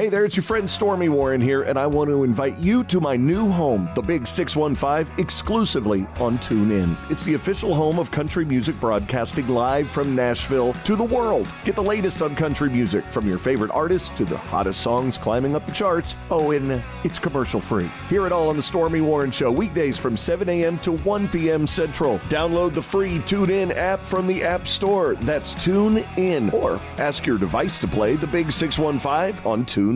Hey there, it's your friend Stormy Warren here, and I want to invite you to my new home, the Big 615, exclusively on TuneIn. It's the official home of country music broadcasting live from Nashville to the world. Get the latest on country music, from your favorite artists to the hottest songs climbing up the charts. Oh, and it's commercial-free. Hear it all on the Stormy Warren Show, weekdays from 7 a.m. to 1 p.m. Central. Download the free TuneIn app from the App Store. That's TuneIn. Or ask your device to play the Big 615 on TuneIn.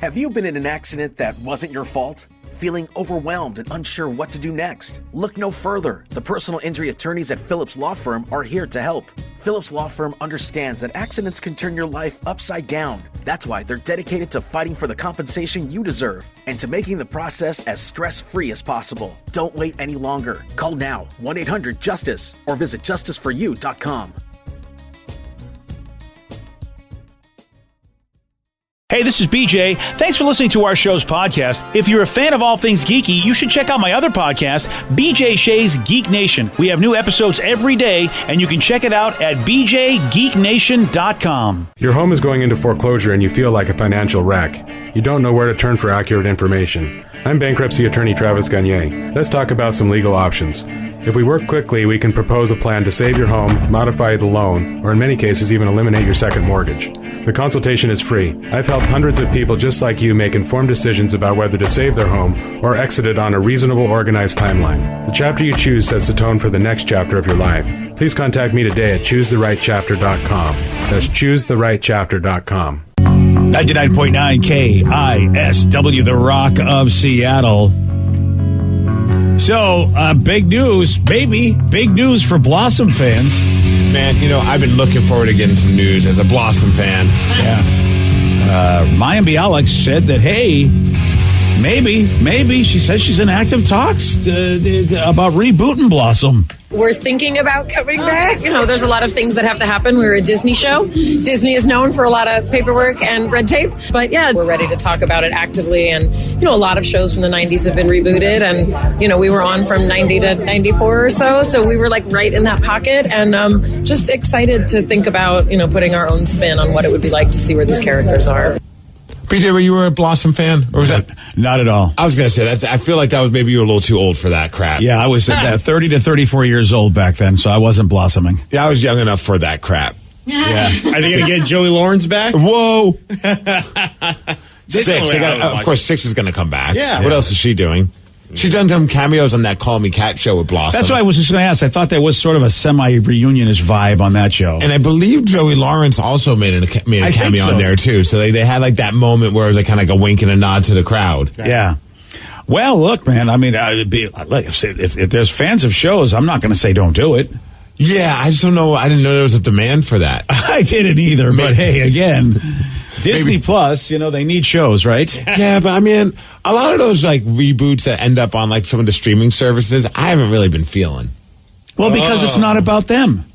Have you been in an accident that wasn't your fault? Feeling overwhelmed and unsure what to do next? Look no further. The personal injury attorneys at Phillips Law Firm are here to help. Phillips Law Firm understands that accidents can turn your life upside down. That's why they're dedicated to fighting for the compensation you deserve and to making the process as stress-free as possible. Don't wait any longer. Call now, 1-800-JUSTICE, or visit justiceforyou.com. Hey, this is BJ. Thanks for listening to our show's podcast. If you're a fan of all things geeky, you should check out my other podcast, BJ Shea's Geek Nation. We have new episodes every day, and you can check it out at bjgeeknation.com. Your home is going into foreclosure and you feel like a financial wreck. You don't know where to turn for accurate information. I'm bankruptcy attorney Travis Gagne. Let's talk about some legal options. If we work quickly, we can propose a plan to save your home, modify the loan, or in many cases even eliminate your second mortgage. The consultation is free. I've helped hundreds of people just like you make informed decisions about whether to save their home or exit it on a reasonable, organized timeline. The chapter you choose sets the tone for the next chapter of your life. Please contact me today at choosetherightchapter.com. That's choosetherightchapter.com. 99.9 KISW, the Rock of Seattle. So, big news, baby. Big news for Blossom fans. Man, you know, I've been looking forward to getting some news as a Blossom fan. Yeah. Mayim Bialik said that, hey, maybe, she says she's in active talks about rebooting Blossom. We're thinking about coming back. You know, there's a lot of things that have to happen. We're a Disney show. Disney is known for a lot of paperwork and red tape. But yeah, we're ready to talk about it actively. And, you know, a lot of shows from the 90s have been rebooted. And, you know, we were on from 90 to 94 or so. So we were like right in that pocket. And just excited to think about, you know, putting our own spin on what it would be like to see where these characters are. PJ, were you a Blossom fan? Or was that? Not at all. I was going to say, I feel like that was maybe you were a little too old for that crap. Yeah, I was 30 to 34 years old back then, so I wasn't blossoming. Yeah, I was young enough for that crap. Yeah. Are they going to get Joey Lawrence back? Whoa. Six. Of course, Six is going to come back. Yeah. What else is she doing? She's done some cameos on that Call Me Cat show with Blossom. That's what I was just going to ask. I thought there was sort of a semi-reunionish vibe on that show. And I believe Joey Lawrence also made a cameo on there, too. So they had like that moment where it was like kind of like a wink and a nod to the crowd. Yeah. Well, look, man, I mean, if there's fans of shows, I'm not going to say don't do it. Yeah, I just don't know. I didn't know there was a demand for that. I didn't either, but hey, again... Disney Plus, you know, they need shows, right? Yeah, but I mean, a lot of those like reboots that end up on like some of the streaming services, I haven't really been feeling. Well, because it's not about them.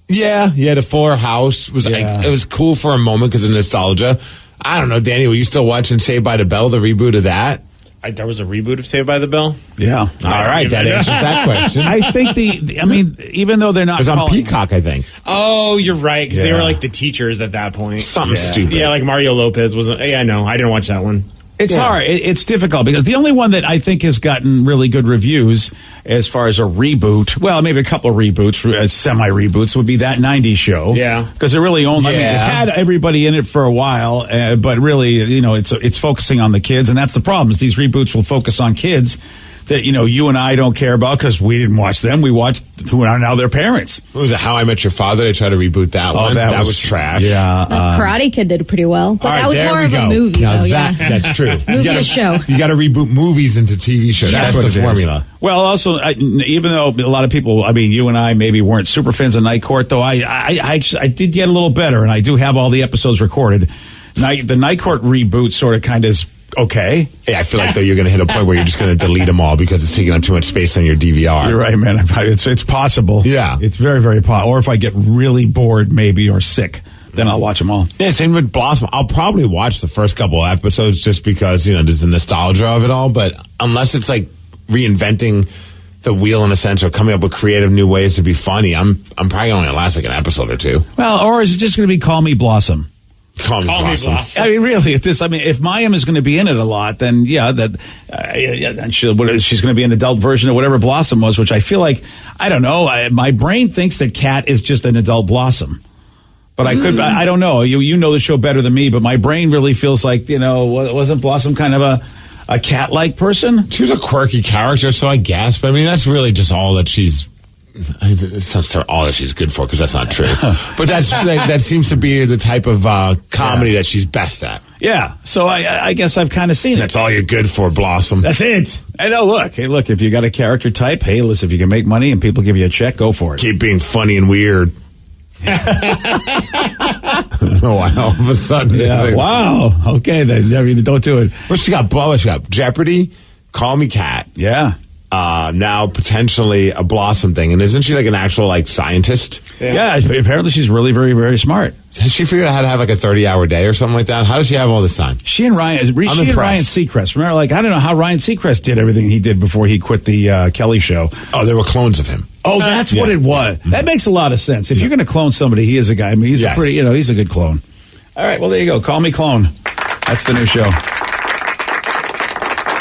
Yeah, the Fuller House was it was cool for a moment because of nostalgia. I don't know, Danny, were you still watching Saved by the Bell, the reboot of that? There was a reboot of Saved by the Bell? Yeah. All right, that answers that question. I think even though they're not, it was on Peacock, I think. Oh, you're right, because they were like the teachers at that point. Something stupid. Yeah, like Mario Lopez wasn't. Yeah, no, I didn't watch that one. It's hard. It's difficult because the only one that I think has gotten really good reviews as far as a reboot, well, maybe a couple of reboots, semi-reboots, would be that 90s show. Yeah. Because it really only, I mean, it had everybody in it for a while, but really, you know, it's focusing on the kids, and that's the problem, is these reboots will focus on kids that, you know, you and I don't care about because we didn't watch them. We watched who are now their parents. What was it, How I Met Your Father? They tried to reboot that one. That was trash. Yeah. Karate Kid did pretty well. But right, that was more of a movie, now though. That's true. Movie to show. You got to reboot movies into TV shows. That's That's the formula. Well, also, even though a lot of people, I mean, you and I maybe weren't super fans of Night Court, though I did get a little better, and I do have all the episodes recorded. The Night Court reboot sort of kind of is okay. Yeah, I feel like though you're going to hit a point where you're just going to delete them all because it's taking up too much space on your DVR. You're right, man. It's possible. Yeah. It's very, very possible. Or if I get really bored, maybe, or sick, then I'll watch them all. Yeah, same with Blossom. I'll probably watch the first couple of episodes just because, you know, there's the nostalgia of it all. But unless it's like reinventing the wheel in a sense or coming up with creative new ways to be funny, I'm probably only going to last like an episode or two. Well, or is it just going to be Call Me Blossom? Call me Blossom. I mean, really, if Mayim is going to be in it a lot, then and she's going to be an adult version of whatever Blossom was, which I feel like, I don't know, my brain thinks that Kat is just an adult Blossom. But I don't know. You know the show better than me, but my brain really feels like, wasn't Blossom kind of a cat-like person? She was a quirky character, so I guess. But I mean, that's really just all that she's. It sounds all that she's good for, because that's not true. But that seems to be the type of comedy that she's best at. Yeah. So I guess I've kind of seen it. That's all you're good for, Blossom. That's it. And look, if you got a character type, hey, listen, if you can make money and people give you a check, go for it. Keep being funny and weird. Why all of a sudden? Yeah. Wow. Okay, then. I mean, don't do it. Well, she got Jeopardy, Call Me Kat. Yeah. Now potentially a Blossom thing. And isn't she like an actual scientist? Yeah. Apparently she's really very, very smart. Has she figured out how to have like a 30-hour day or something like that? How does she have all this time? She and Ryan Seacrest. Remember, I don't know how Ryan Seacrest did everything he did before he quit the Kelly show. Oh, there were clones of him. Oh, that's what it was. That makes a lot of sense. If you're going to clone somebody, he is a guy. I mean, he's a pretty, he's a good clone. All right, well, there you go. Call me clone. That's the new show.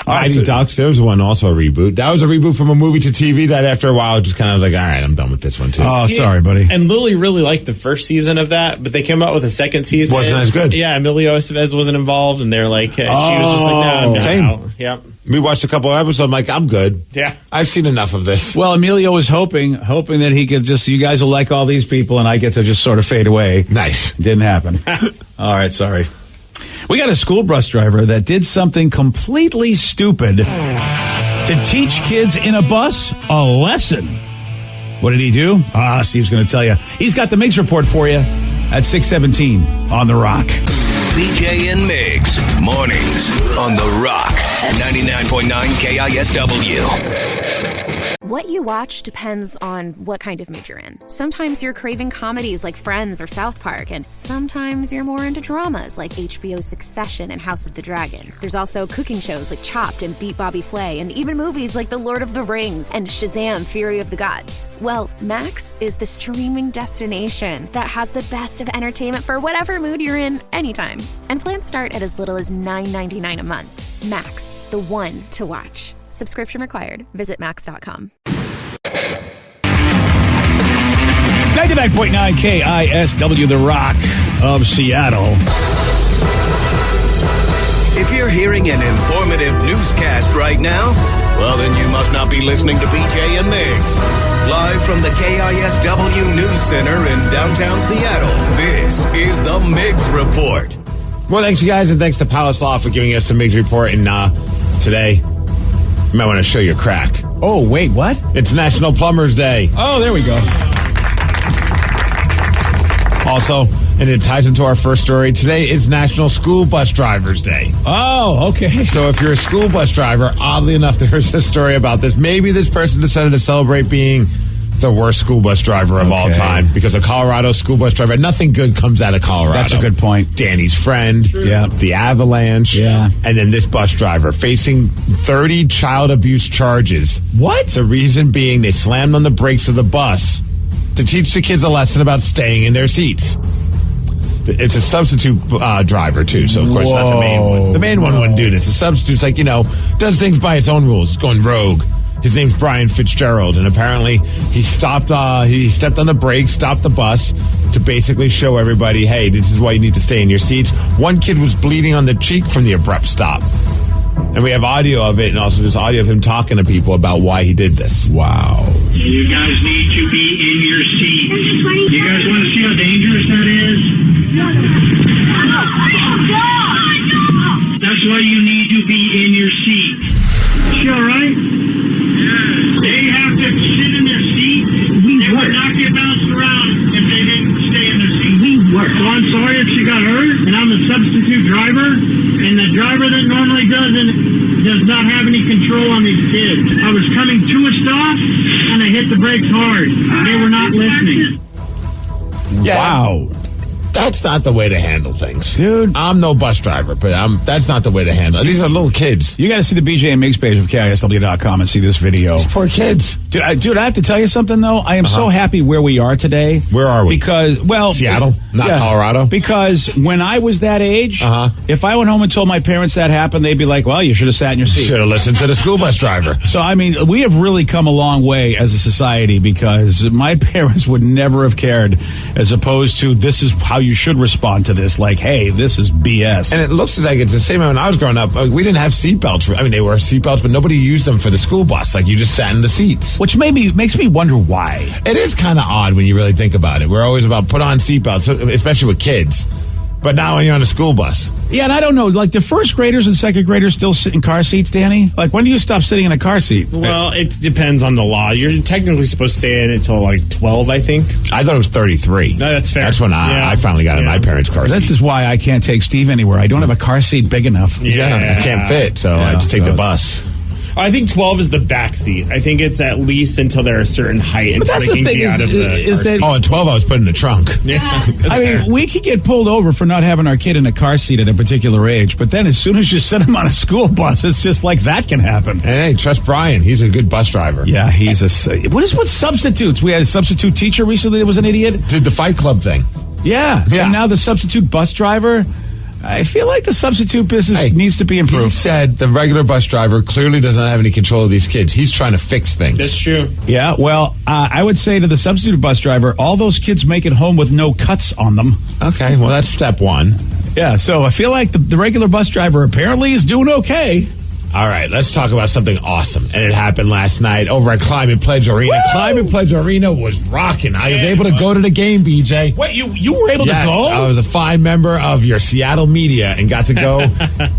Mighty Ducks, there was one also a reboot. That was a reboot from a movie to TV that after a while just kind of was like, all right, I'm done with this one too. Oh, sorry, buddy. And Lily really liked the first season of that, but they came out with a second season. Wasn't as good. Yeah, Emilio Estevez wasn't involved, and they're like, she was just like, no, I'm same. out. Yep. We watched a couple of episodes. I'm like, I'm good. Yeah. I've seen enough of this. Well, Emilio was hoping that he could you guys will like all these people and I get to just sort of fade away. Nice. Didn't happen. All right, sorry. We got a school bus driver that did something completely stupid to teach kids in a bus a lesson. What did he do? Steve's going to tell you. He's got the Migs report for you at 6:17 on The Rock. BJ and Migs, mornings on The Rock, 99.9 KISW. What you watch depends on what kind of mood you're in. Sometimes you're craving comedies like Friends or South Park, and sometimes you're more into dramas like HBO's Succession and House of the Dragon. There's also cooking shows like Chopped and Beat Bobby Flay, and even movies like The Lord of the Rings and Shazam! Fury of the Gods. Well, Max is the streaming destination that has the best of entertainment for whatever mood you're in anytime. And plans start at as little as $9.99 a month. Max, the one to watch. Subscription required. Visit max.com. 99.9 KISW, The Rock of Seattle. If you're hearing an informative newscast right now, well, then you must not be listening to BJ and Migs. Live from the KISW News Center in downtown Seattle, this is the Migs Report. Well, thanks, you guys, and thanks to Palace Law for giving us the Migs Report. And today, you might want to show your crack. Oh, wait, what? It's National Plumbers Day. Oh, there we go. Also, and it ties into our first story, today is National School Bus Drivers Day. Oh, okay. So if you're a school bus driver, oddly enough, there's a story about this. Maybe this person decided to celebrate being the worst school bus driver of all time because a Colorado school bus driver, nothing good comes out of Colorado. That's a good point. Danny's friend, the avalanche, and then this bus driver facing 30 child abuse charges. What? The reason being they slammed on the brakes of the bus to teach the kids a lesson about staying in their seats. It's a substitute driver, too, so of course not the main one. The main one wouldn't do this. The substitute's like, does things by its own rules. It's going rogue. His name's Brian Fitzgerald, and apparently he stopped. He stepped on the brakes, stopped the bus to basically show everybody, hey, this is why you need to stay in your seats. One kid was bleeding on the cheek from the abrupt stop. And we have audio of it, and also there's audio of him talking to people about why he did this. Wow. You guys need to be in your seats. You guys want to see how dangerous that is? That's why you need to be in your seat. You all right? Yeah. They have to sit in their seat. They would not get bounced around if they didn't stay in their seat. Well, I'm sorry if she got hurt, and I'm a substitute driver, and the driver that normally does not have any control on these kids. I was coming to a stop, and I hit the brakes hard. They were not listening. Yeah. Wow. That's not the way to handle things. Dude. I'm no bus driver, but that's not the way to handle it. These are little kids. You got to see the BJ and Migs page of KISW.com and see this video. These poor kids. Dude, I have to tell you something, though. I am so happy where we are today. Where are we? Because, well... Seattle, not Colorado? Because when I was that age, if I went home and told my parents that happened, they'd be like, well, you should have sat in your seat. Should have listened to the school bus driver. So, I mean, we have really come a long way as a society because my parents would never have cared as opposed to this is how you should respond to this. Like, hey, this is BS. And it looks like it's the same when I was growing up. We didn't have seatbelts. I mean, they were seatbelts, but nobody used them for the school bus. Like, you just sat in the seats. Which makes me wonder why. It is kind of odd when you really think about it. We're always about put on seatbelts, especially with kids. But now when you're on a school bus. Yeah, and I don't know, like the first graders and second graders still sit in car seats, Danny? Like, when do you stop sitting in a car seat? Well, it depends on the law. You're technically supposed to stay in until like 12, I think. I thought it was 33. No, that's fair. That's when I finally got in my parents' car seat. This is why I can't take Steve anywhere. I don't have a car seat big enough. Yeah, I can't fit, so I just take the bus. I think 12 is the back seat. I think it's at least until they're a certain height until they can be out of the car seat. Oh, at 12 I was put in the trunk. Yeah. I mean, we could get pulled over for not having our kid in a car seat at a particular age, but then as soon as you send him on a school bus, it's just like that can happen. And hey, trust Brian. He's a good bus driver. Yeah, he's what is with substitutes? We had a substitute teacher recently that was an idiot. Did the Fight Club thing. Yeah. And now the substitute bus driver... I feel like the substitute business needs to be improved. He said the regular bus driver clearly doesn't have any control of these kids. He's trying to fix things. That's true. Yeah, well, I would say to the substitute bus driver, all those kids make it home with no cuts on them. Okay, well, that's step one. Yeah, so I feel like the regular bus driver apparently is doing okay. All right, let's talk about something awesome. And it happened last night over at Climate Pledge Arena. Woo! Climate Pledge Arena was rocking. I was able to go to the game, BJ. Wait, you were able to go? I was a fine member of your Seattle media and got to go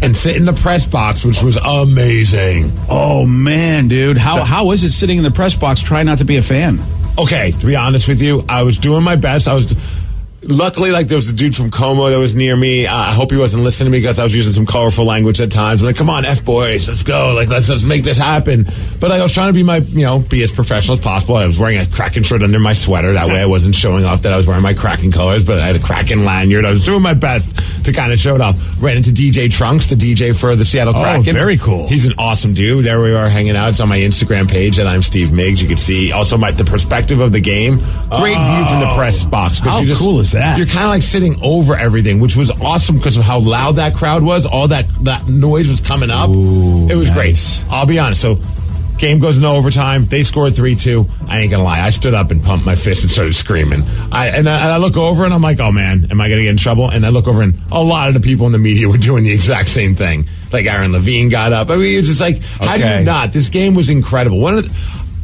and sit in the press box, which was amazing. Oh, man, dude. How is it sitting in the press box trying not to be a fan? Okay, to be honest with you, I was doing my best. Luckily, like, there was a dude from Como that was near me. I hope he wasn't listening to me because I was using some colorful language at times. I'm like, come on, F-boys, let's go. Like, let's make this happen. But I was trying to be be as professional as possible. I was wearing a Kraken shirt under my sweater. That way I wasn't showing off that I was wearing my Kraken colors, but I had a Kraken lanyard. I was doing my best to kind of show it off. Ran into DJ Trunks, the DJ for the Seattle Kraken. Oh, very cool. He's an awesome dude. There we are hanging out. It's on my Instagram page, and I'm Steve Migs. You can see also the perspective of the game. Great view from the press box. How cool is that? You're kind of like sitting over everything, which was awesome because of how loud that crowd was. All that noise was coming up. Ooh, it was nice. great. I'll be honest. So, game goes into overtime. They scored 3-2. I ain't gonna lie. I stood up and pumped my fist and started screaming. I look over and I'm like, oh man, am I gonna get in trouble? And I look over and a lot of the people in the media were doing the exact same thing. Like Aaron Levine got up. I mean, it's just like, how do you not? This game was incredible.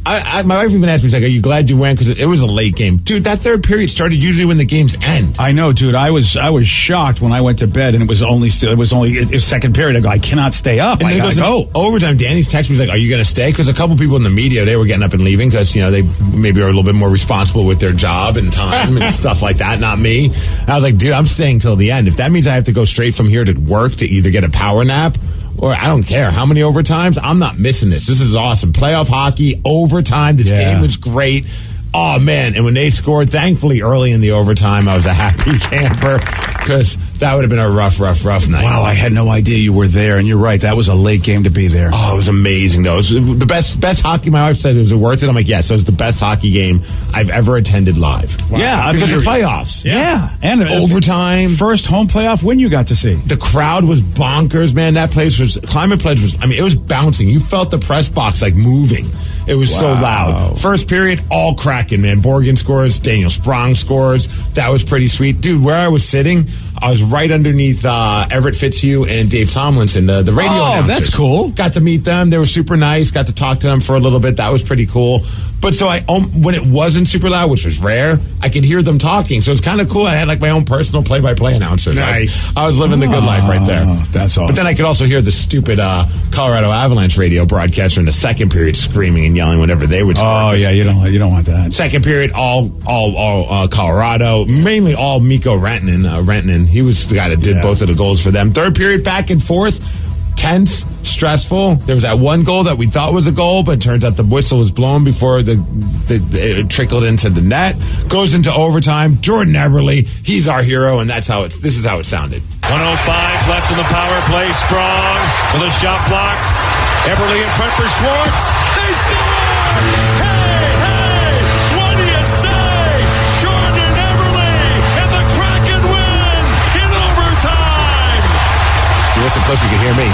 My wife even asked me, she's like, are you glad you went? Because it was a late game. Dude, that third period started usually when the games end. I know, dude. I was shocked when I went to bed and it was only second period. I go, I cannot stay up. And then it goes overtime. Danny's text me, he's like, are you going to stay? Because a couple people in the media, they were getting up and leaving because, they maybe are a little bit more responsible with their job and time and stuff like that. Not me. And I was like, dude, I'm staying till the end. If that means I have to go straight from here to work to either get a power nap or I don't care how many overtimes, I'm not missing this. This is awesome. Playoff hockey, overtime. This game was great. Oh, man. And when they scored, thankfully, early in the overtime, I was a happy camper because that would have been a rough night. Wow, I had no idea you were there. And you're right. That was a late game to be there. Oh, it was amazing, though. It was the best hockey. My wife said, was it worth it? I'm like, yes, it was the best hockey game I've ever attended live. Wow. Yeah. Because of playoffs. Yeah. And overtime. First home playoff win you got to see. The crowd was bonkers, man. That place was, Climate Pledge was, it was bouncing. You felt the press box like moving. It was so loud. First period, all Kraken, man. Borgen scores, Daniel Sprong scores. That was pretty sweet. Dude, where I was sitting, I was right underneath Everett Fitzhugh and Dave Tomlinson, the radio announcers. Oh, that's cool. Got to meet them. They were super nice. Got to talk to them for a little bit. That was pretty cool. But so when it wasn't super loud, which was rare, I could hear them talking. So it's kind of cool. I had like my own personal play-by-play announcer. Nice. I was living the good life right there. That's awesome. But then I could also hear the stupid Colorado Avalanche radio broadcaster in the second period screaming and yelling whenever they would score. Oh yeah, you don't want that. Second period, all Colorado, mainly all Mikko Rantanen. He was the guy that did both of the goals for them. Third period, back and forth, tense. stressful. There was that one goal that we thought was a goal, but it turns out the whistle was blown before it trickled into the net. Goes into overtime. Jordan Eberle, he's our hero, and this is how it sounded. 1:05 left in the power play. Strong with a shot blocked. Eberle in front for Schwartz. They score! Hey! What do you say? Jordan Eberle and the Kraken win in overtime. If you listen close, you can hear me.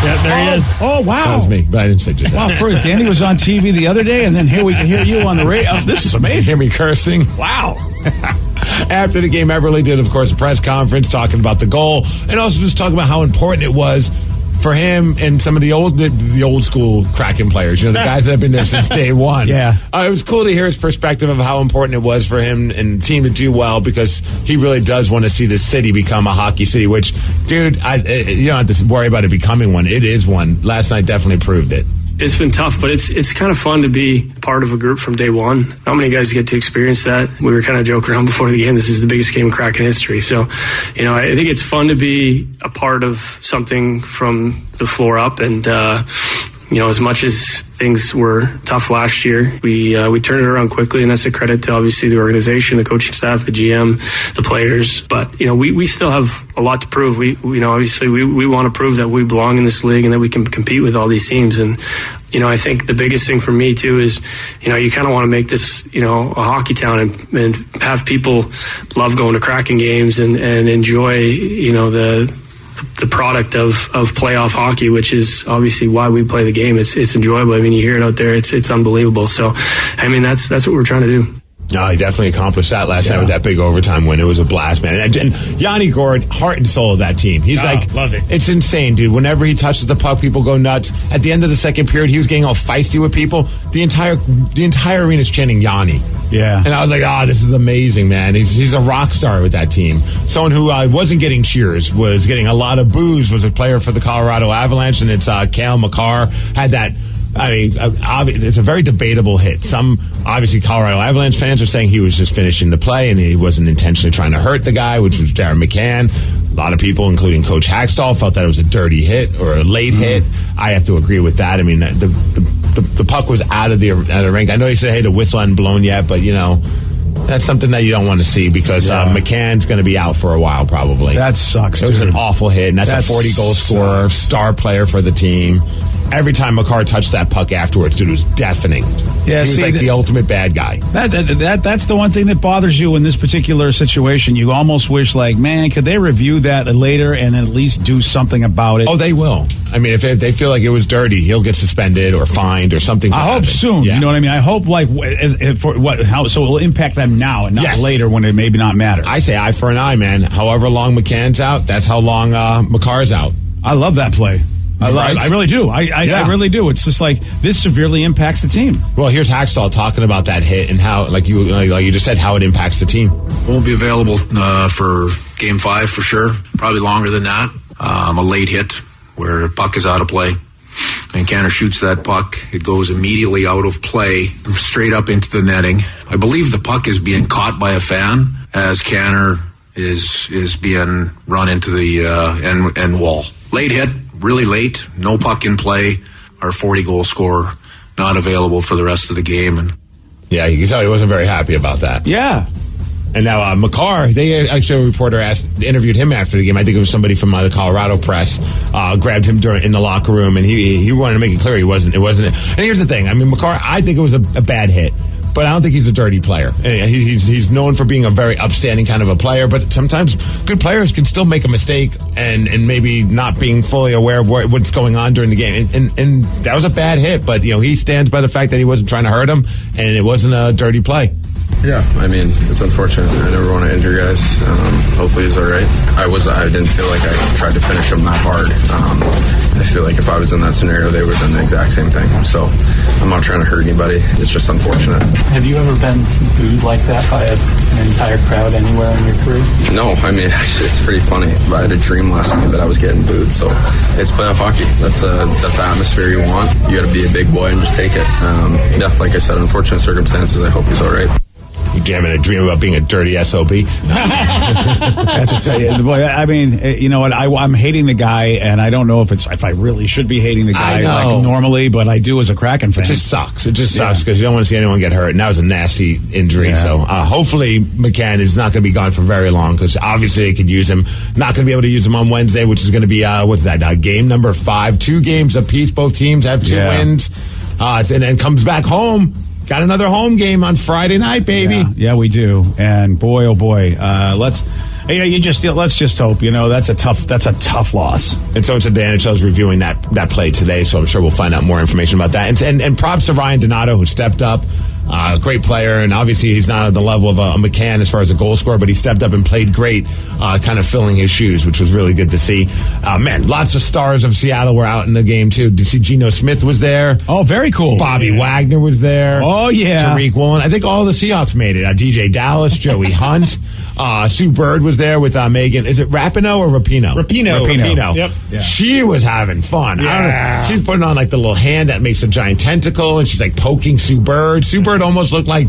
Yeah, there he is. Oh, wow. That was me, but I didn't say just that. Wow, Danny was on TV the other day, and then here we can hear you on the radio. This is amazing. Hear me cursing? Wow. After the game, Eberle did, of course, a press conference talking about the goal and also just talking about how important it was for him and some of the old school Kraken players, the guys that have been there since day one. Yeah. It was cool to hear his perspective of how important it was for him and the team to do well, because he really does want to see this city become a hockey city, which, dude, you don't have to worry about it becoming one. It is one. Last night definitely proved it. It's been tough, but it's kind of fun to be part of a group from day one. Not many guys get to experience that. We were kind of joking around before the game. This is the biggest game in Kraken history. So, I think it's fun to be a part of something from the floor up. And, as much as things were tough last year, we turned it around quickly, and that's a credit to obviously the organization, the coaching staff, the GM, the players. But we still have a lot to prove. We obviously we want to prove that we belong in this league and that we can compete with all these teams. And I think the biggest thing for me too is you kind of want to make this a hockey town and have people love going to Kraken games and enjoy the product of playoff hockey, which is obviously why we play the game. It's enjoyable. I mean, you hear it out there. It's unbelievable. So, I mean, that's what we're trying to do. No, he definitely accomplished that last night with that big overtime win. It was a blast, man. And Yanni Gourde, heart and soul of that team. He's love it. It's insane, dude. Whenever he touches the puck, people go nuts. At the end of the second period, he was getting all feisty with people. The entire arena's chanting Yanni. Yeah. And I was like, this is amazing, man. He's a rock star with that team. Someone who wasn't getting cheers, was getting a lot of boos, was a player for the Colorado Avalanche, and it's Cale Makar. Had that. I mean, it's a very debatable hit. Some, obviously, Colorado Avalanche fans are saying he was just finishing the play and he wasn't intentionally trying to hurt the guy, which was Darren McCann. A lot of people, including Coach Hackstall, felt that it was a dirty hit or a late hit. I have to agree with that. I mean, the puck was out of the rink. I know you said, hey, the whistle hadn't blown yet, but, that's something that you don't want to see because McCann's going to be out for a while probably. That sucks, It was an awful hit, and that's a 40-goal scorer, star player for the team. Every time Makar touched that puck afterwards, dude, it was deafening. Yeah, he was like the ultimate bad guy. That's the one thing that bothers you in this particular situation. You almost wish, man, could they review that later and at least do something about it? Oh, they will. I mean, if they feel like it was dirty, he'll get suspended or fined or something. I hope soon. Yeah. You know what I mean? I hope so it will impact them now and not later when it maybe not matter. I say eye for an eye, man. However long McCann's out, that's how long Makar's out. I love that play. I really do. I really do. It's just this severely impacts the team. Well, here's Hackstall talking about that hit and how, like you just said, how it impacts the team. Won't be available for Game 5 for sure. Probably longer than that. A late hit where puck is out of play. And Canner shoots that puck. It goes immediately out of play, straight up into the netting. I believe the puck is being caught by a fan as Canner is being run into the end wall. Late hit. Really late, no puck in play. Our 40-goal scorer not available for the rest of the game. And yeah, you can tell he wasn't very happy about that. Yeah. And now Makar, they actually, a reporter interviewed him after the game. I think it was somebody from the Colorado press grabbed him in the locker room, and he wanted to make it clear it wasn't. And here's the thing. I mean, Makar, I think it was a bad hit. But I don't think he's a dirty player. He's known for being a very upstanding kind of a player, but sometimes good players can still make a mistake and maybe not being fully aware of what's going on during the game. And that was a bad hit, but he stands by the fact that he wasn't trying to hurt him, and it wasn't a dirty play. Yeah, I mean, it's unfortunate. I never want to injure guys. Hopefully he's all right. I didn't feel like I tried to finish him that hard. I feel like if I was in that scenario, they would have done the exact same thing. So I'm not trying to hurt anybody. It's just unfortunate. Have you ever been booed like that by an entire crowd anywhere in your career? No, I mean, actually, it's pretty funny. I had a dream last night that I was getting booed. So it's playoff hockey. That's the atmosphere you want. You got to be a big boy and just take it. Yeah, like I said, unfortunate circumstances. I hope he's all right. Jamming a dream about being a dirty SOB. That's a tell you, boy. I mean, you know what? I'm hating the guy, and I don't know if I really should be hating the guy like normally, but I do as a Kraken fan. It just sucks. It just sucks because you don't want to see anyone get hurt, and that was a nasty injury. Yeah. So hopefully McCann is not going to be gone for very long because obviously they could use him. Not going to be able to use him on Wednesday, which is going to be game number 5. 2 games apiece. Both teams have 2 wins, and then comes back home. Got another home game on Friday night, baby. Yeah, we do. And boy, oh boy, let's just hope. You know, that's a tough loss. And so it's the NHL is reviewing that play today, so I'm sure we'll find out more information about that. And props to Ryan Donato, who stepped up. Great player, and obviously he's not at the level of a McCann as far as a goal scorer, but he stepped up and played great, kind of filling his shoes, which was really good to see. Man, lots of stars of Seattle were out in the game, too. Did you see Geno Smith was there? Oh, very cool. Bobby Wagner was there. Oh, yeah. Tariq Woolen. I think all the Seahawks made it. DJ Dallas, Joey Hunt. Sue Bird was there with Megan. Is it Rapinoe or Rapinoe? Rapinoe. Yep. Yeah. She was having fun. Yeah. She's putting on like the little hand that makes a giant tentacle, and she's like poking Sue Bird. Sue Bird almost looked like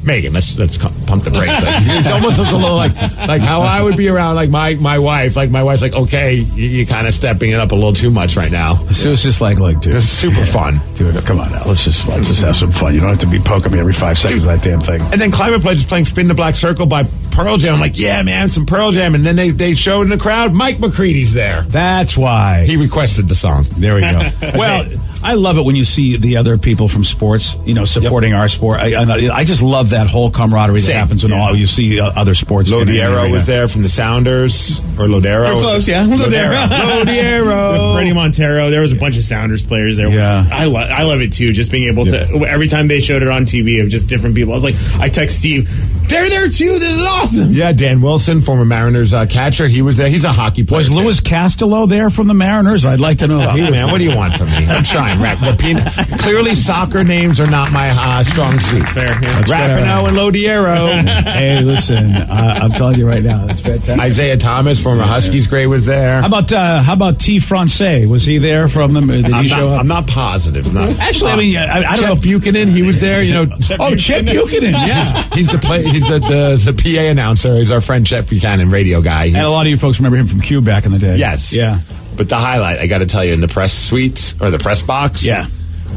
Megan. Let's pump the brakes. It almost looked a little like how I would be around like my wife. Like my wife's like, okay, you're kind of stepping it up a little too much right now. So it's just like dude, it's super fun. Dude, come on now. Let's just have some fun. You don't have to be poking me every 5 seconds. That damn thing. And then Climate Pledge is playing "Spin the Black Circle" by Pearl Jam. I'm like, yeah, man, some Pearl Jam. And then they showed in the crowd Mike McCready's there. That's why he requested the song. There we go. Well, I love it when you see the other people from sports, supporting our sport. I just love that whole camaraderie that happens when you see other sports. Lodiero was there from the Sounders, or Lodero. They're close, yeah. Lodiero. Freddie Montero. There was a bunch of Sounders players there. Yeah. I love it too. Just being able to every time they showed it on TV of just different people. I was like, I text Steve, they're there too. This is awesome. Yeah, Dan Wilson, former Mariners catcher, he was there. He's a hockey player. Was Louis Castello there from the Mariners? I'd like to know. Man, what do you want from me? I'm trying. Clearly, soccer names are not my strong suit. That's fair. Yeah. Rapinoe and Lodiero. Hey, listen, I'm telling you right now, that's fantastic. Isaiah Thomas, former Huskies great, was there. How about T. Francais? Was he there from them? Did he show up? I'm not positive. No. Actually, I mean, I don't know. Buchanan, he was there. Chet Buchanan. Yeah, he's the PA announcer. He's our friend Chet Buchanan, radio guy. And a lot of you folks remember him from Q back in the day. Yes. Yeah. But the highlight, I got to tell you, in the press suites or the press box, yeah,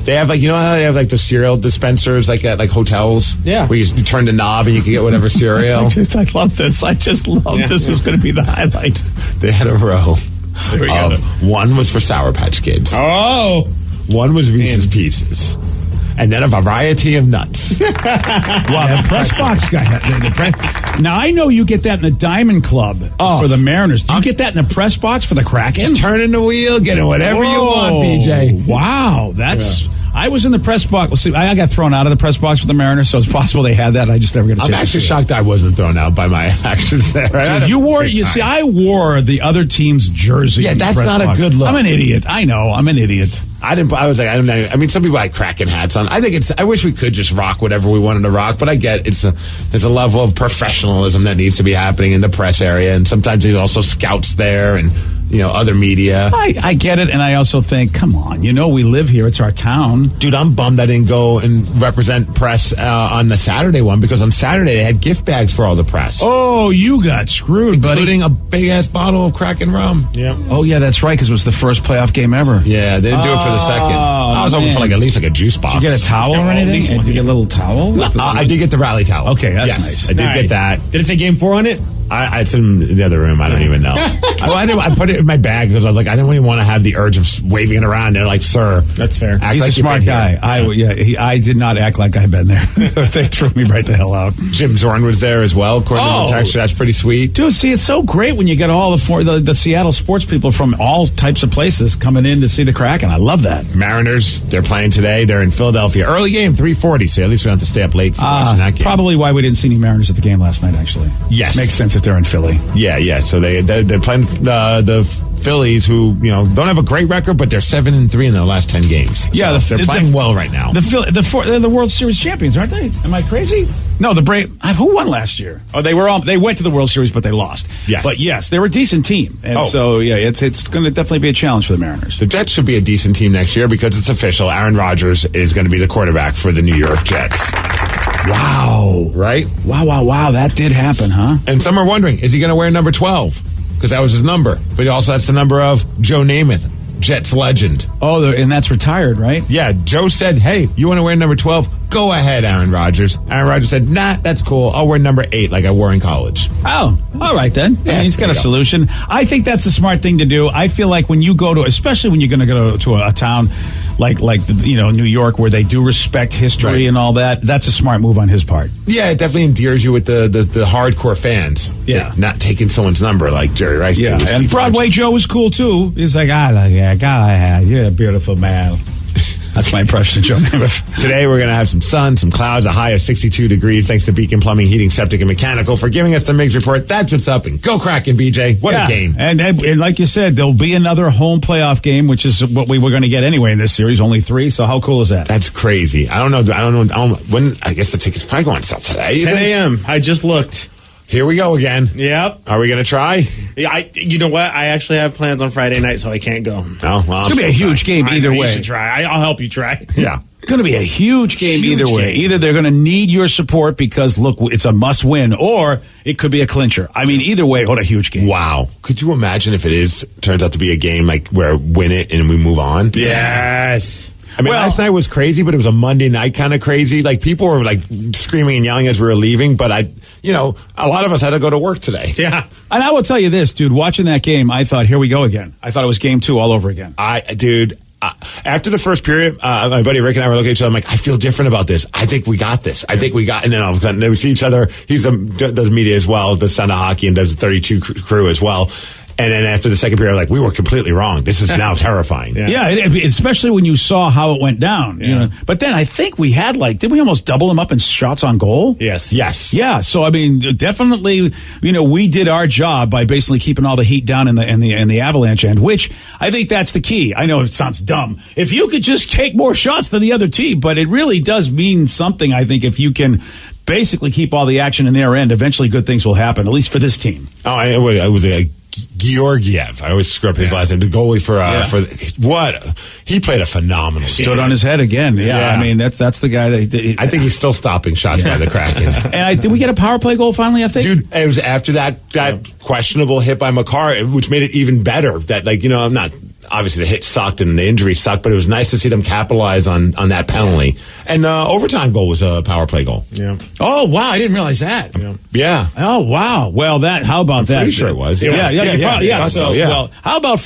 they have how they have the cereal dispensers like at hotels, yeah, where you turn the knob and you can get whatever cereal. I love this. I just love this. Is going to be the highlight. They had a row. One was for Sour Patch Kids. Oh, one was Reese's Pieces. And then a variety of nuts. Wow, the press box guy. Now, I know you get that in the Diamond Club for the Mariners. Do you get that in the press box for the Kraken? Just turning the wheel, getting whatever you want, BJ. Wow, that's... Yeah. I was in the press box. Well, see, I got thrown out of the press box for the Mariners, so it's possible they had that. I just never got a chance. I'm actually shocked I wasn't thrown out by my actions there. Dude, you wore. You see, I wore the other team's jersey. Yeah, that's not a good look. I'm an idiot. I know. I'm an idiot. I mean, some people had Kraken hats on. I wish we could just rock whatever we wanted to rock, but I get there's a level of professionalism that needs to be happening in the press area, and sometimes there's also scouts there and other media. I get it, and I also think, come on, we live here. It's our town. Dude, I'm bummed I didn't go and represent press on the Saturday one, because on Saturday they had gift bags for all the press. Oh, you got screwed, buddy. Including a big-ass bottle of Kraken rum. Yeah. Oh, yeah, that's right, because it was the first playoff game ever. Yeah, they didn't do it for the second. I was hoping for at least a juice box. Did you get a towel or anything? Did you get a little towel? I did get the rally towel. Okay, that's nice. I did get that. Did it say Game 4 on it? It's in the other room. I don't even know. I put it in my bag because I was like, I didn't even want to have the urge of waving it around. They're like, sir. That's fair. He's a smart guy. I did not act like I'd been there. They threw me right the hell out. Jim Zorn was there as well, according to the text. That's pretty sweet. Dude, see, it's so great when you get all the Seattle sports people from all types of places coming in to see the Kraken. I love that. Mariners, they're playing today. They're in Philadelphia. Early game, 3:40, so at least we don't have to stay up late for watching that game. Probably why we didn't see any Mariners at the game last night, actually. Yes. Makes sense if they're in Philly. Yeah. So they're playing the Phillies, who don't have a great record, but they're 7-3 in their last 10 games. Yeah, so they're playing well right now. They're the World Series champions, aren't they? Am I crazy? No, the Braves. Who won last year? Oh, they went to the World Series, but they lost. Yes, but yes, they were a decent team, and so it's going to definitely be a challenge for the Mariners. The Jets should be a decent team next year because it's official. Aaron Rodgers is going to be the quarterback for the New York Jets. Wow. Right? Wow. That did happen, huh? And some are wondering, is he going to wear number 12? Because that was his number. But also that's the number of Joe Namath, Jets legend. Oh, and that's retired, right? Yeah, Joe said, hey, you want to wear number 12? Go ahead, Aaron Rodgers. Aaron Rodgers said, nah, that's cool. I'll wear number 8 like I wore in college. Oh, all right then. Yeah, he's got a solution. I think that's a smart thing to do. I feel like when you go to, especially when you're going to go to a town like New York, where they do respect history and all that, that's a smart move on his part. Yeah, it definitely endears you with the hardcore fans. Yeah. Not taking someone's number like Jerry Rice did. Yeah, and Broadway Joe was cool too. He's like, I like that guy. You're a beautiful man. That's my impression of Joe Namath. Today we're going to have some sun, some clouds, a high of 62 degrees. Thanks to Beacon Plumbing, Heating, Septic, and Mechanical for giving us the Migs report. That's what's up. And go Kraken, BJ. What a game. And like you said, there'll be another home playoff game, which is what we were going to get anyway in this series. Only 3. So how cool is that? That's crazy. I don't know. When I guess the tickets probably go on sale today. 10 a.m. I just looked. Here we go again. Yep. Are we going to try? Yeah, you know what? I actually have plans on Friday night, so I can't go. Oh, well, it's going to be a huge game either way. You should try. I'll help you try. Yeah. It's going to be a huge game either way. Either they're going to need your support because, look, it's a must-win, or it could be a clincher. I mean, either way, what a huge game. Wow. Could you imagine if turns out to be a game like where win it and we move on? Yes. I mean, last night was crazy, but it was a Monday night kind of crazy. Like, people were, like, screaming and yelling as we were leaving, but a lot of us had to go to work today. Yeah. And I will tell you this, dude, watching that game, I thought, here we go again. I thought it was game 2 all over again. After the first period, my buddy Rick and I were looking at each other. I'm like, I feel different about this. I think we got this. And then all of a sudden, we see each other. He does media as well, the Son of Hockey, and does the 32 crew as well. And then after the second period, like, we were completely wrong. This is now terrifying. Yeah, especially when you saw how it went down. Yeah. You know? But then I think we had did we almost double them up in shots on goal? Yes. Yeah. So I mean, definitely, we did our job by basically keeping all the heat down in the Avalanche end, which I think that's the key. I know it sounds dumb. If you could just take more shots than the other team, but it really does mean something. I think if you can basically keep all the action in their end, eventually good things will happen. At least for this team. Oh, it was a Georgiev. I always screw up his last name. The goalie he played a phenomenal game. Stood on his head again. Yeah. I mean, that's the guy that I think he's still stopping shots by the Kraken. And did we get a power play goal finally, I think? Dude, it was after that questionable hit by Makar, which made it even better. That, I'm not, obviously the hit sucked and the injury sucked, but it was nice to see them capitalize on that penalty. And the overtime goal was a power play goal. Yeah. Oh, wow. I didn't realize that. Yeah. Oh, wow. Well, how about that? Pretty sure it was. Yeah. So, well, how about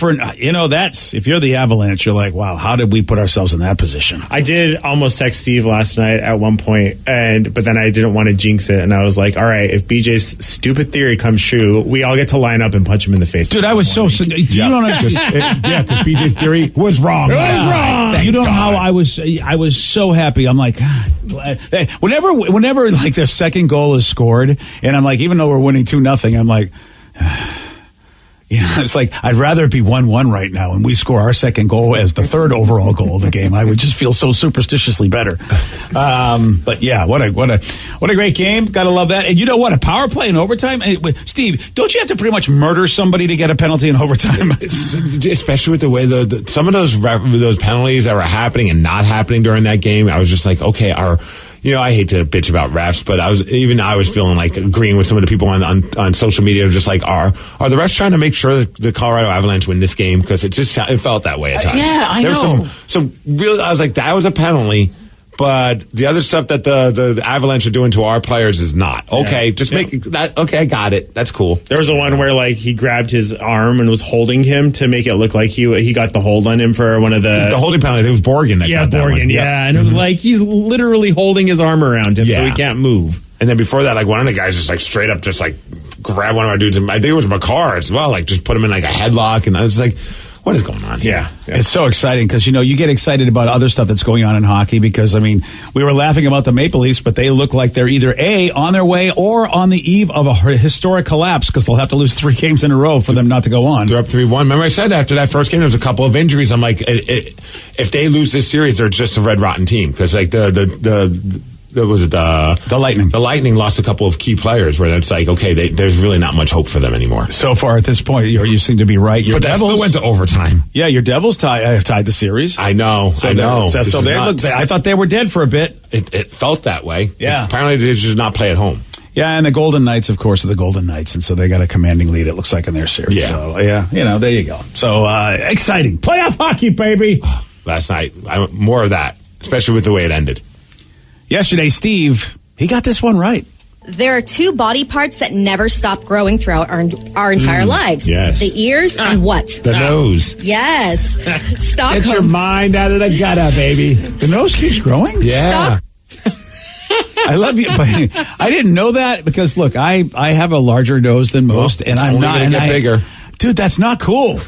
that's, if you're the Avalanche, you're like, wow, how did we put ourselves in that position? I did almost text Steve last night at one point, but then I didn't want to jinx it, and I was like, all right, if BJ's stupid theory comes true, we all get to line up and punch him in the face. Dude, I was you don't understand. Because BJ's theory was wrong. It was wrong. You don't know how I was so happy. I'm like, God. Whenever like their second goal is scored, and I'm like, even though we're winning 2-0, I'm like, it's like I'd rather it be 1-1 right now, and we score our second goal as the third overall goal of the game. I would just feel so superstitiously better. But yeah, what a great game. Gotta love that. And you know what? A power play in overtime. Steve, don't you have to pretty much murder somebody to get a penalty in overtime? Especially with the way some of those penalties that were happening and not happening during that game. I was just like, okay, I hate to bitch about refs, but I was feeling like agreeing with some of the people on social media, just like, are the refs trying to make sure that the Colorado Avalanche win this game? Because it felt that way at times. Yeah, I know. There was some real. I was like, that was a penalty. But the other stuff that the Avalanche are doing to our players is not. Okay, make that. Okay, I got it. That's cool. There was one where he grabbed his arm and was holding him to make it look like he got the hold on him for one of the holding penalty. It was Borgen that got that one. Yeah, and it was like he's literally holding his arm around him, so he can't move. And then before that, one of the guys just straight up grabbed one of our dudes, and I think it was Makar as well. Just put him in a headlock, and I was like, what is going on here? Yeah. It's so exciting because, you get excited about other stuff that's going on in hockey because, we were laughing about the Maple Leafs, but they look like they're either A, on their way or on the eve of a historic collapse because they'll have to lose 3 games in a row for them not to go on. They're up 3-1. Remember I said after that first game there was a couple of injuries. I'm like, if they lose this series, they're just a red rotten team because the Was it the Lightning? The Lightning lost a couple of key players where it's like, okay, there's really not much hope for them anymore. So far at this point, you seem to be right. Your but that Devils still went to overtime. Yeah, your Devils tied the series. I know. So I thought they were dead for a bit. It felt that way. Yeah. Apparently they just not play at home. Yeah, and the Golden Knights, of course, are the Golden Knights, and so they got a commanding lead, it looks like, in their series. Yeah. So, there you go. So, exciting. Playoff hockey, baby. Last night, more of that, especially with the way it ended. Yesterday, Steve, he got this one right. There are two body parts that never stop growing throughout our entire lives. Yes. The ears and what? The nose. Yes. Stockholm. Get your mind out of the gutter, baby. The nose keeps growing? Yeah. I love you, but I didn't know that because, look, I have a larger nose than most, and I'm not. And bigger. Dude, that's not cool.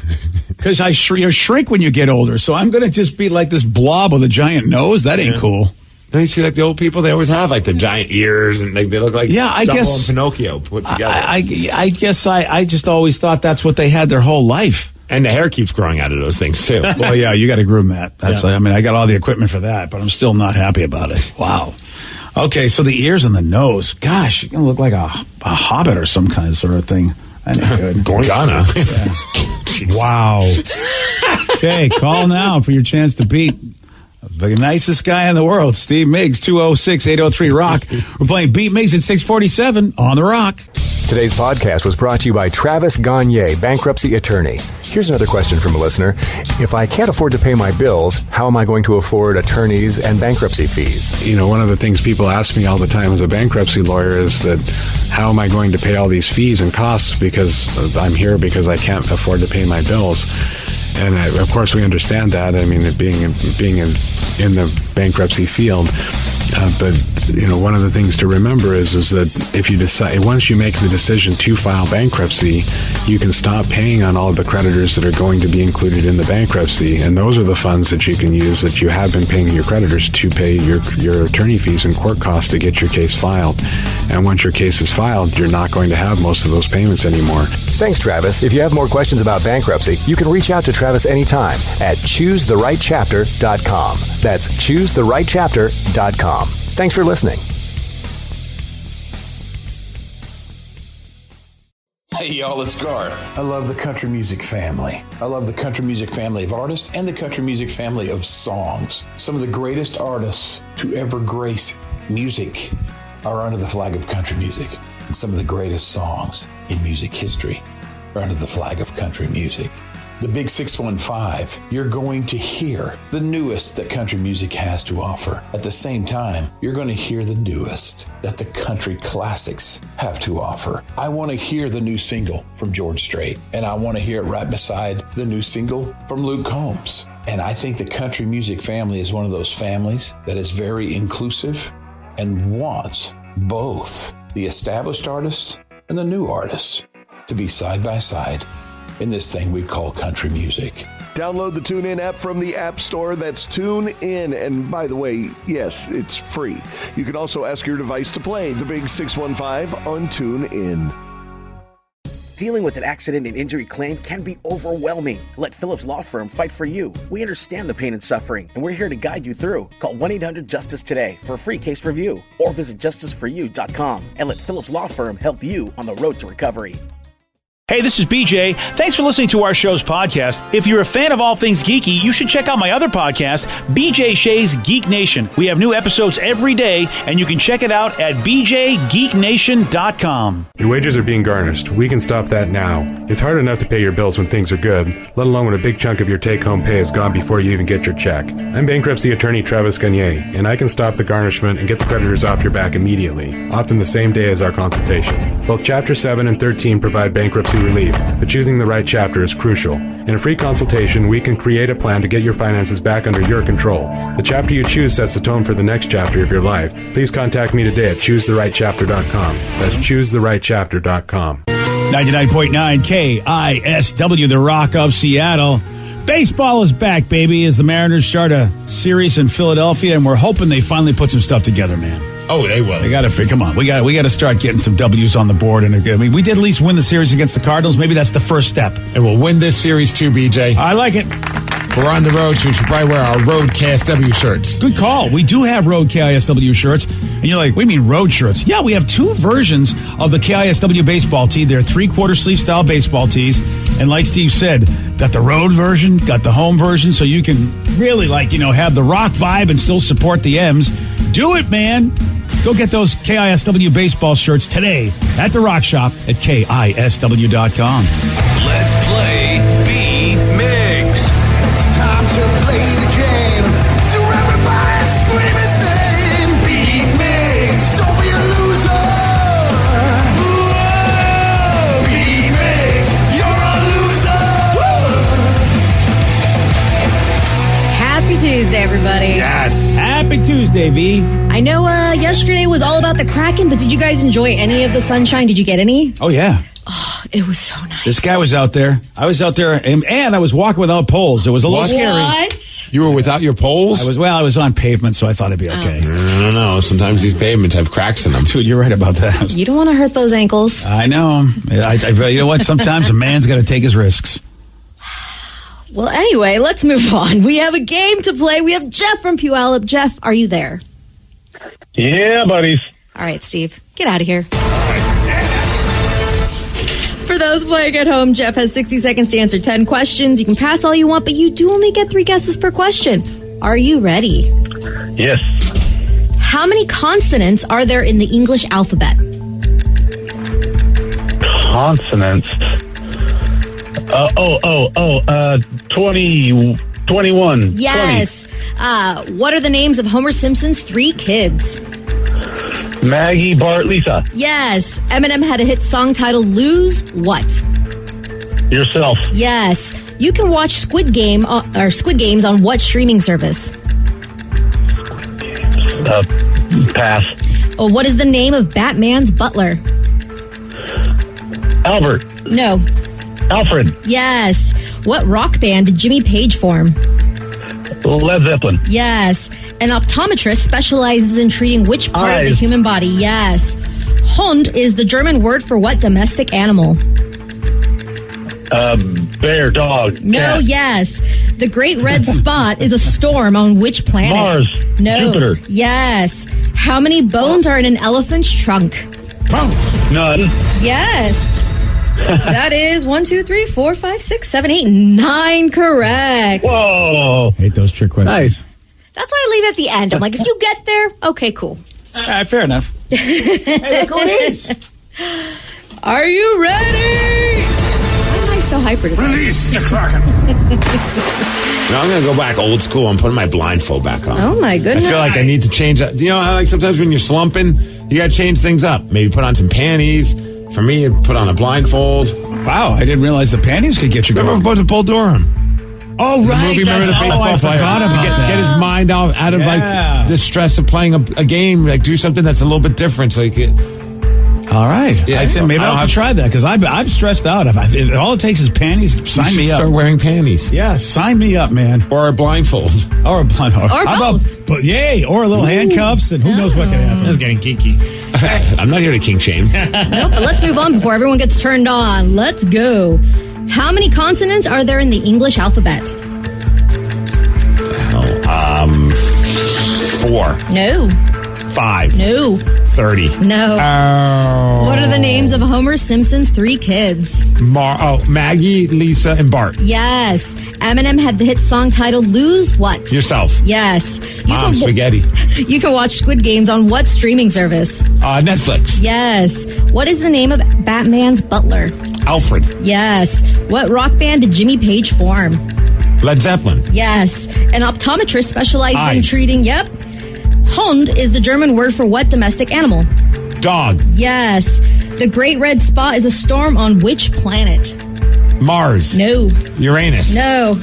Because you shrink when you get older, so I'm going to just be like this blob with a giant nose. That ain't cool. Don't you see, like the old people, they always have like the giant ears and like they look like I Dumbo guess and Pinocchio put together. I guess I just always thought that's what they had their whole life. And the hair keeps growing out of those things too. Well, yeah, you got to groom that. That's I got all the equipment for that, but I'm still not happy about it. Wow. Okay, so the ears and the nose. Gosh, you're going to look like a hobbit or some kind of sort of thing. That ain't good. Ghana. Yeah. Wow. Okay, call now for your chance to beat the nicest guy in the world, Steve Migs, 206-803-ROCK. We're playing Beat Migs at 647 on The Rock. Today's podcast was brought to you by Travis Gagne, bankruptcy attorney. Here's another question from a listener. If I can't afford to pay my bills, how am I going to afford attorneys and bankruptcy fees? You know, one of the things people ask me all the time as a bankruptcy lawyer is that how am I going to pay all these fees and costs because I'm here because I can't afford to pay my bills? And of course, we understand that. I mean, being in the bankruptcy field, but you know, one of the things to remember is that if you decide once you make the decision to file bankruptcy, you can stop paying on all of the creditors that are going to be included in the bankruptcy, and those are the funds that you can use that you have been paying your creditors to pay your attorney fees and court costs to get your case filed. And once your case is filed, you're not going to have most of those payments anymore. Thanks, Travis. If you have more questions about bankruptcy, you can reach out to Travis anytime at ChooseTheRightChapter.com. That's ChooseTheRightChapter.com. Thanks for listening. Hey y'all, it's Garth. I love the country music family. I love the country music family of artists and the country music family of songs. Some of the greatest artists to ever grace music are under the flag of country music. And some of the greatest songs in music history are under the flag of country music. The Big 615, you're going to hear the newest that country music has to offer. At the same time, you're going to hear the newest that the country classics have to offer. I want to hear the new single from George Strait, and I want to hear it right beside the new single from Luke Combs. And I think the country music family is one of those families that is very inclusive and wants both the established artists and the new artists to be side by side in this thing we call country music. Download the TuneIn app from the App Store. That's TuneIn. And by the way, yes, it's free. You can also ask your device to play the Big 615 on TuneIn. Dealing with an accident and injury claim can be overwhelming. Let Phillips Law Firm fight for you. We understand the pain and suffering, and we're here to guide you through. Call 1-800-JUSTICE today for a free case review, or visit justiceforyou.com and let Phillips Law Firm help you on the road to recovery. Hey, this is BJ. Thanks for listening to our show's podcast. If you're a fan of all things geeky, you should check out my other podcast, BJ Shea's Geek Nation. We have new episodes every day, and you can check it out at bjgeeknation.com. Your wages are being garnished. We can stop that now. It's hard enough to pay your bills when things are good, let alone when a big chunk of your take-home pay is gone before you even get your check. I'm bankruptcy attorney Travis Gagne, and I can stop the garnishment and get the creditors off your back immediately, often the same day as our consultation. Both Chapter 7 and 13 provide bankruptcy relief, but choosing the right chapter is crucial. In a free consultation, we can create a plan to get your finances back under your control. The chapter you choose sets the tone for the next chapter of your life. Please contact me today at ChooseTheRightChapter.com. That's ChooseTheRightChapter.com. 99.9 KISW, the Rock of Seattle. Baseball is back, baby, as the Mariners start a series in Philadelphia, and we're hoping they finally put some stuff together, man. Oh, they will. They got to come on. We got to start getting some W's on the board. And I mean, we did at least win the series against the Cardinals. Maybe that's the first step. And we'll win this series too, BJ. I like it. We're on the road, so we should probably wear our Road KSW shirts. Good call. We do have Road KISW shirts. And you're like, we mean road shirts. Yeah, we have 2 versions of the KISW baseball tee. They're 3/4 sleeve style baseball tees. And like Steve said, got the road version, got the home version, so you can really, have the rock vibe and still support the M's. Do it, man. Go get those KISW baseball shirts today at the Rock Shop at KISW.com. Let's play B Migs. It's time to play the game. So everybody scream his name. B Migs. Don't be a loser. Whoa. B Migs. You're a loser. Happy Tuesday, everybody. Yes. Happy Tuesday, V. I know yesterday was all about the Kraken, but did you guys enjoy any of the sunshine? Did you get any? Oh, yeah. Oh, it was so nice. This guy was out there. I was out there, and I was walking without poles. It was a little scary. What? You were without your poles? I was on pavement, so I thought it'd be okay. I don't know. Sometimes these pavements have cracks in them. Dude, you're right about that. You don't want to hurt those ankles. I know. You know what? Sometimes a man's got to take his risks. Well, anyway, let's move on. We have a game to play. We have Jeff from Puyallup. Jeff, are you there? Yeah, buddies. All right, Steve, get out of here. For those playing at home, Jeff has 60 seconds to answer 10 questions. You can pass all you want, but you do only get 3 guesses per question. Are you ready? Yes. How many consonants are there in the English alphabet? Consonants. 21. Yes. What are the names of Homer Simpson's 3 kids? Maggie, Bart, Lisa. Yes. Eminem had a hit song titled Lose What? Yourself. Yes. You can watch Squid Games on what streaming service? Pass. Oh, what is the name of Batman's butler? Albert. No. Alfred. Yes. What rock band did Jimmy Page form? Led Zeppelin. Yes. An optometrist specializes in treating which part of the human body? Yes. Hund is the German word for what domestic animal? Bear, dog. No, cat. Yes. The Great Red Spot is a storm on which planet? Mars. No. Jupiter. Yes. How many bones are in an elephant's trunk? None. Yes. That is 1, 2, 3, 4, 5, 6, 7, 8, 9 correct. Whoa. Hate those trick questions. Nice. That's why I leave at the end. I'm like, if you get there, okay, cool. All right, fair enough. Hey, look who it is. Are you ready? Why am I so hyper today? Release the Kraken. No, I'm going to go back old school. I'm putting my blindfold back on. Oh, my goodness. I feel like I need to change that. You know how like sometimes when you're slumping, you got to change things up. Maybe put on some panties. For me, put on a blindfold. Wow, I didn't realize the panties could get you going. Remember about Paul Durham? Oh, right. The movie, remember the baseball player? To get his mind out of like the stress of playing a game. Like do something that's a little bit different. So you can. All right. Yeah, maybe I'll have to try that because I'm stressed out. If all it takes is panties, sign me up. Start wearing panties. Yeah, sign me up, man. Or a blindfold. Or a blindfold. Or both. But yay, or a little handcuffs, and who knows what can happen. That's getting geeky. I'm not here to kink shame. Nope, but let's move on before everyone gets turned on. Let's go. How many consonants are there in the English alphabet? 4. No. 5. No. 30. No. What are the names of Homer Simpson's 3 kids? Maggie, Lisa, and Bart. Yes. Eminem had the hit song titled Lose What? Yourself. Yes. Mom, spaghetti. You can watch Squid Games on what streaming service? Netflix. Yes. What is the name of Batman's butler? Alfred. Yes. What rock band did Jimmy Page form? Led Zeppelin. Yes. An optometrist specializes in Eyes. treating... Yep. Hund is the German word for what domestic animal? Dog. Yes. The Great Red Spot is a storm on which planet? Mars. No. Uranus. No.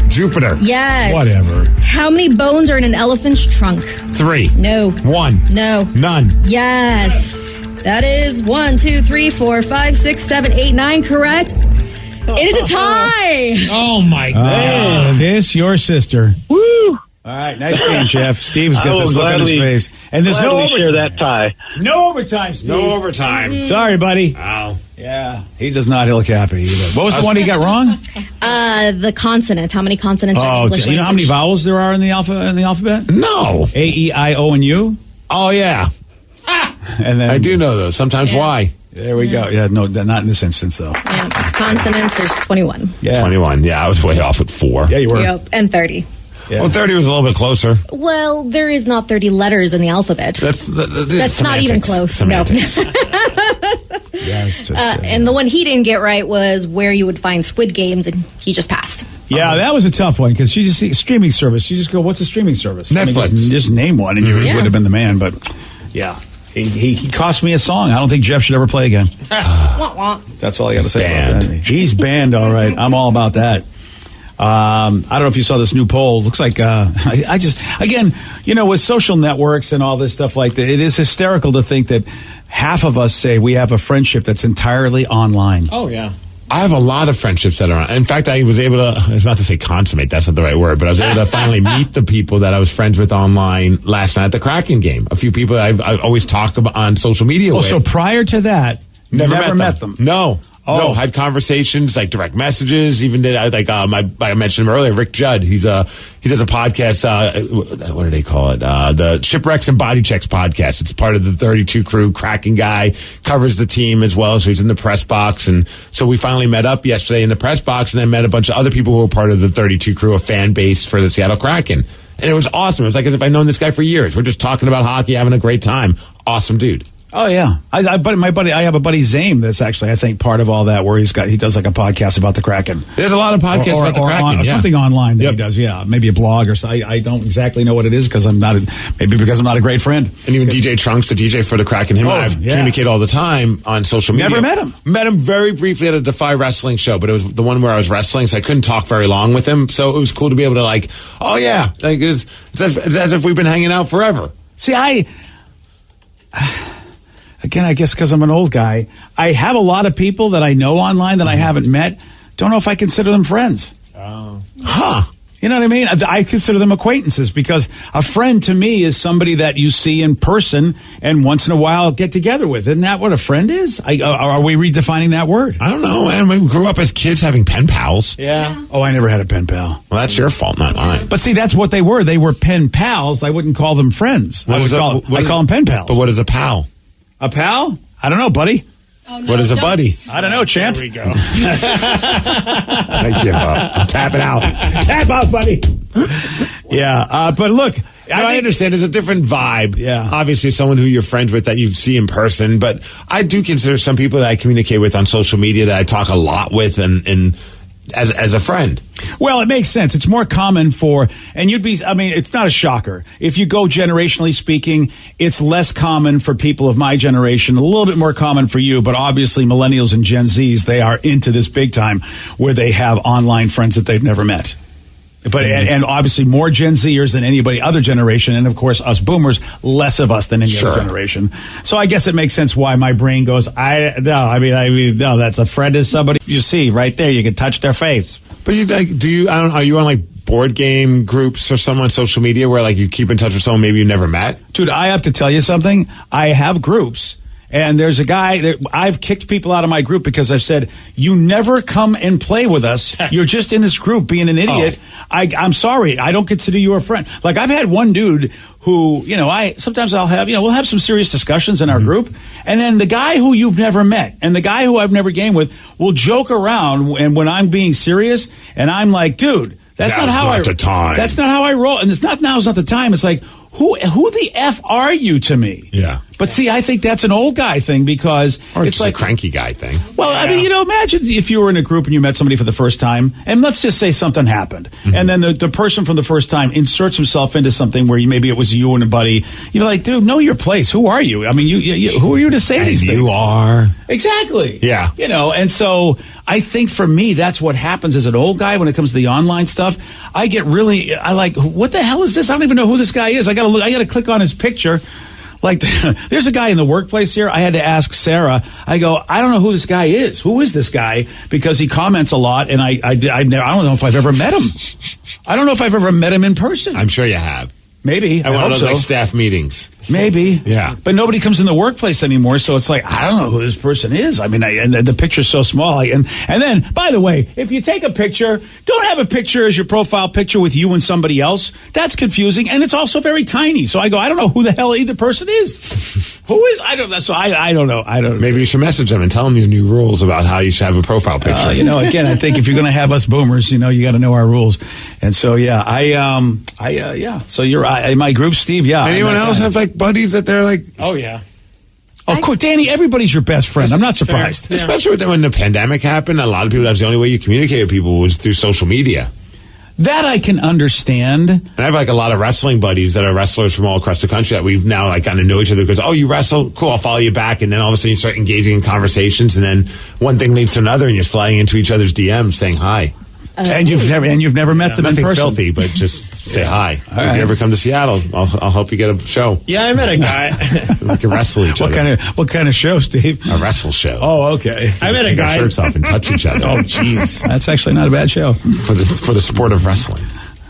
Jupiter. Yes. Whatever. How many bones are in an elephant's trunk? 3. No. 1. No. None. Yes. That is 1, 2, 3, 4, 5, 6, 7, 8, 9 correct. It is a tie. Oh, my God. Kiss your sister. Woo. All right, nice game, Jeff. Steve's I got will this look on his face. And there's no overtime. share that tie. No overtime, Steve. No overtime. Sorry, buddy. Wow. Yeah, he does not look happy either. What was the one he got wrong? The consonant. How many consonants are in Oh, English you know how many language? vowels there are in the alphabet? No. A, E, I, O, and U. Oh, yeah. And then I do know those. Sometimes Y. There we go. Yeah, no, not in this instance though. Yeah, consonants, there's 21. Yeah, 21. Yeah, I was way off at 4. Yeah, you were. Yep, and 30. Yeah. Well, 30 was a little bit closer. Well, there is not 30 letters in the alphabet. That's not even close. Semantics. No. Yeah, it's just, and the one he didn't get right was where you would find Squid Games, and he just passed. Yeah, that was a tough one because you just see streaming service. You just go, what's a streaming service? Netflix. I mean, just name one, and you would have been the man. But yeah, he cost me a song. I don't think Jeff should ever play again. Wah, wah. That's all I got to say about that. He's banned, all right. I'm all about that. I don't know if you saw this new poll. Looks like I just, again, with social networks and all this stuff like that, it is hysterical to think that half of us say we have a friendship that's entirely online. Oh, yeah. I have a lot of friendships that are on. In fact, I was able to, it's not to say consummate, that's not the right word, but I was able to finally meet the people that I was friends with online last night at the Kraken game. A few people I always talk about on social media with. So prior to that, never met them. No. Oh. No, had conversations, like direct messages. Even did I mentioned him earlier, Rick Judd. He does a podcast. What do they call it? The Shipwrecks and Body Checks podcast. It's part of the 32 crew. Kraken guy, covers the team as well, so he's in the press box. And so we finally met up yesterday in the press box, and I met a bunch of other people who were part of the 32 crew, a fan base for the Seattle Kraken. And it was awesome. It was like as if I'd known this guy for years. We're just talking about hockey, having a great time. Awesome dude. Oh yeah, I have a buddy Zame that's actually I think part of all that where he does like a podcast about the Kraken. There's a lot of podcasts about the Kraken, or something online that he does. Yeah, maybe a blog or something. I don't exactly know what it is because I'm not a great friend. And even DJ Trunks, the DJ for the Kraken, him and I communicate all the time on social media. Never met him. Met him very briefly at a Defy Wrestling show, but it was the one where I was wrestling, so I couldn't talk very long with him. So it was cool to be able to it's as if we've been hanging out forever. See, Again, I guess because I'm an old guy, I have a lot of people that I know online that I haven't met. Don't know if I consider them friends. Oh. Huh. You know what I mean? I consider them acquaintances because a friend to me is somebody that you see in person and once in a while get together with. Isn't that what a friend is? Are we redefining that word? I don't know, man. We grew up as kids having pen pals. Yeah. Oh, I never had a pen pal. Well, that's your fault, not mine. But see, that's what they were. They were pen pals. I wouldn't call them friends. I call them pen pals. But what is a pal? A pal? I don't know, buddy. Oh, no, what is a buddy? I don't know, champ. There we go. I give up. I'm tapping out. Tap out, buddy. Yeah, but look. I understand. There's a different vibe. Yeah. Obviously, someone who you're friends with that you see in person. But I do consider some people that I communicate with on social media that I talk a lot with and as a friend. Well, it makes sense. It's more common it's not a shocker. If you go generationally speaking, it's less common for people of my generation, a little bit more common for you, but obviously millennials and Gen Zs, they are into this big time where they have online friends that they've never met. But and obviously more Gen Zers than anybody other generation, and of course us boomers, less of us than any other generation. So I guess it makes sense why my brain goes, no, that's a friend is somebody you see right there, you can touch their face. But are you on like board game groups or something on social media where like you keep in touch with someone maybe you never met? Dude, I have to tell you something. I have groups. And there's a guy that I've kicked people out of my group because I've said, you never come and play with us. You're just in this group being an idiot. Oh. I'm sorry. I don't consider you a friend. Like I've had one dude who, sometimes I'll have, we'll have some serious discussions in our group. And then the guy who you've never met and the guy who I've never gamed with will joke around. And when I'm being serious and I'm like, dude, that's not how I roll. And now's not the time. It's like, who the F are you to me? Yeah. But see, I think that's an old guy thing because it's like a cranky guy thing. Well, yeah. I mean, imagine if you were in a group and you met somebody for the first time, and let's just say something happened, and then the person from the first time inserts himself into something where maybe it was you and a buddy. You're like, dude, know your place. Who are you? I mean, you who are you to say these things? You are exactly. Yeah. And so I think for me, that's what happens as an old guy when it comes to the online stuff. I like, what the hell is this? I don't even know who this guy is. I got to click on his picture. Like, there's a guy in the workplace here. I had to ask Sarah. I go, I don't know who this guy is. Who is this guy? Because he comments a lot, and I don't know if I've ever met him. I don't know if I've ever met him in person. I'm sure you have. Maybe. I one hope of those so. like staff meetings. Maybe. Yeah. But nobody comes in the workplace anymore, so it's like, I don't know who this person is. I mean, and the picture's so small. And then, by the way, if you take a picture, don't have a picture as your profile picture with you and somebody else. That's confusing, and it's also very tiny. So I go, I don't know who the hell either person is. Who is? I don't know. So I don't know. I don't know. Maybe you should message them and tell them your new rules about how you should have a profile picture. Again, I think if you're going to have us boomers, you got to know our rules. And so, yeah, So you're in my group, Steve. Yeah. Anyone else have like buddies that they're like? Oh, yeah. Oh, cool. Danny, everybody's your best friend. I'm not surprised. Yeah. Especially when the pandemic happened, a lot of people, that's the only way you communicate with people was through social media. That I can understand. And I have like a lot of wrestling buddies that are wrestlers from all across the country that we've now like gotten to know each other because, oh, you wrestle? Cool, I'll follow you back. And then all of a sudden you start engaging in conversations, and then one thing leads to another, and you're sliding into each other's DMs saying hi. And you've never met them in Nothing person. filthy, but just say hi. If right. you ever come to Seattle, I'll help you get a show. Yeah, I met a guy. We can wrestle each other. What kind of show, Steve? A wrestle show. Oh, okay. I met a guy. Take our shirts off and touch each other. Oh, jeez, that's actually not a bad show for the sport of wrestling.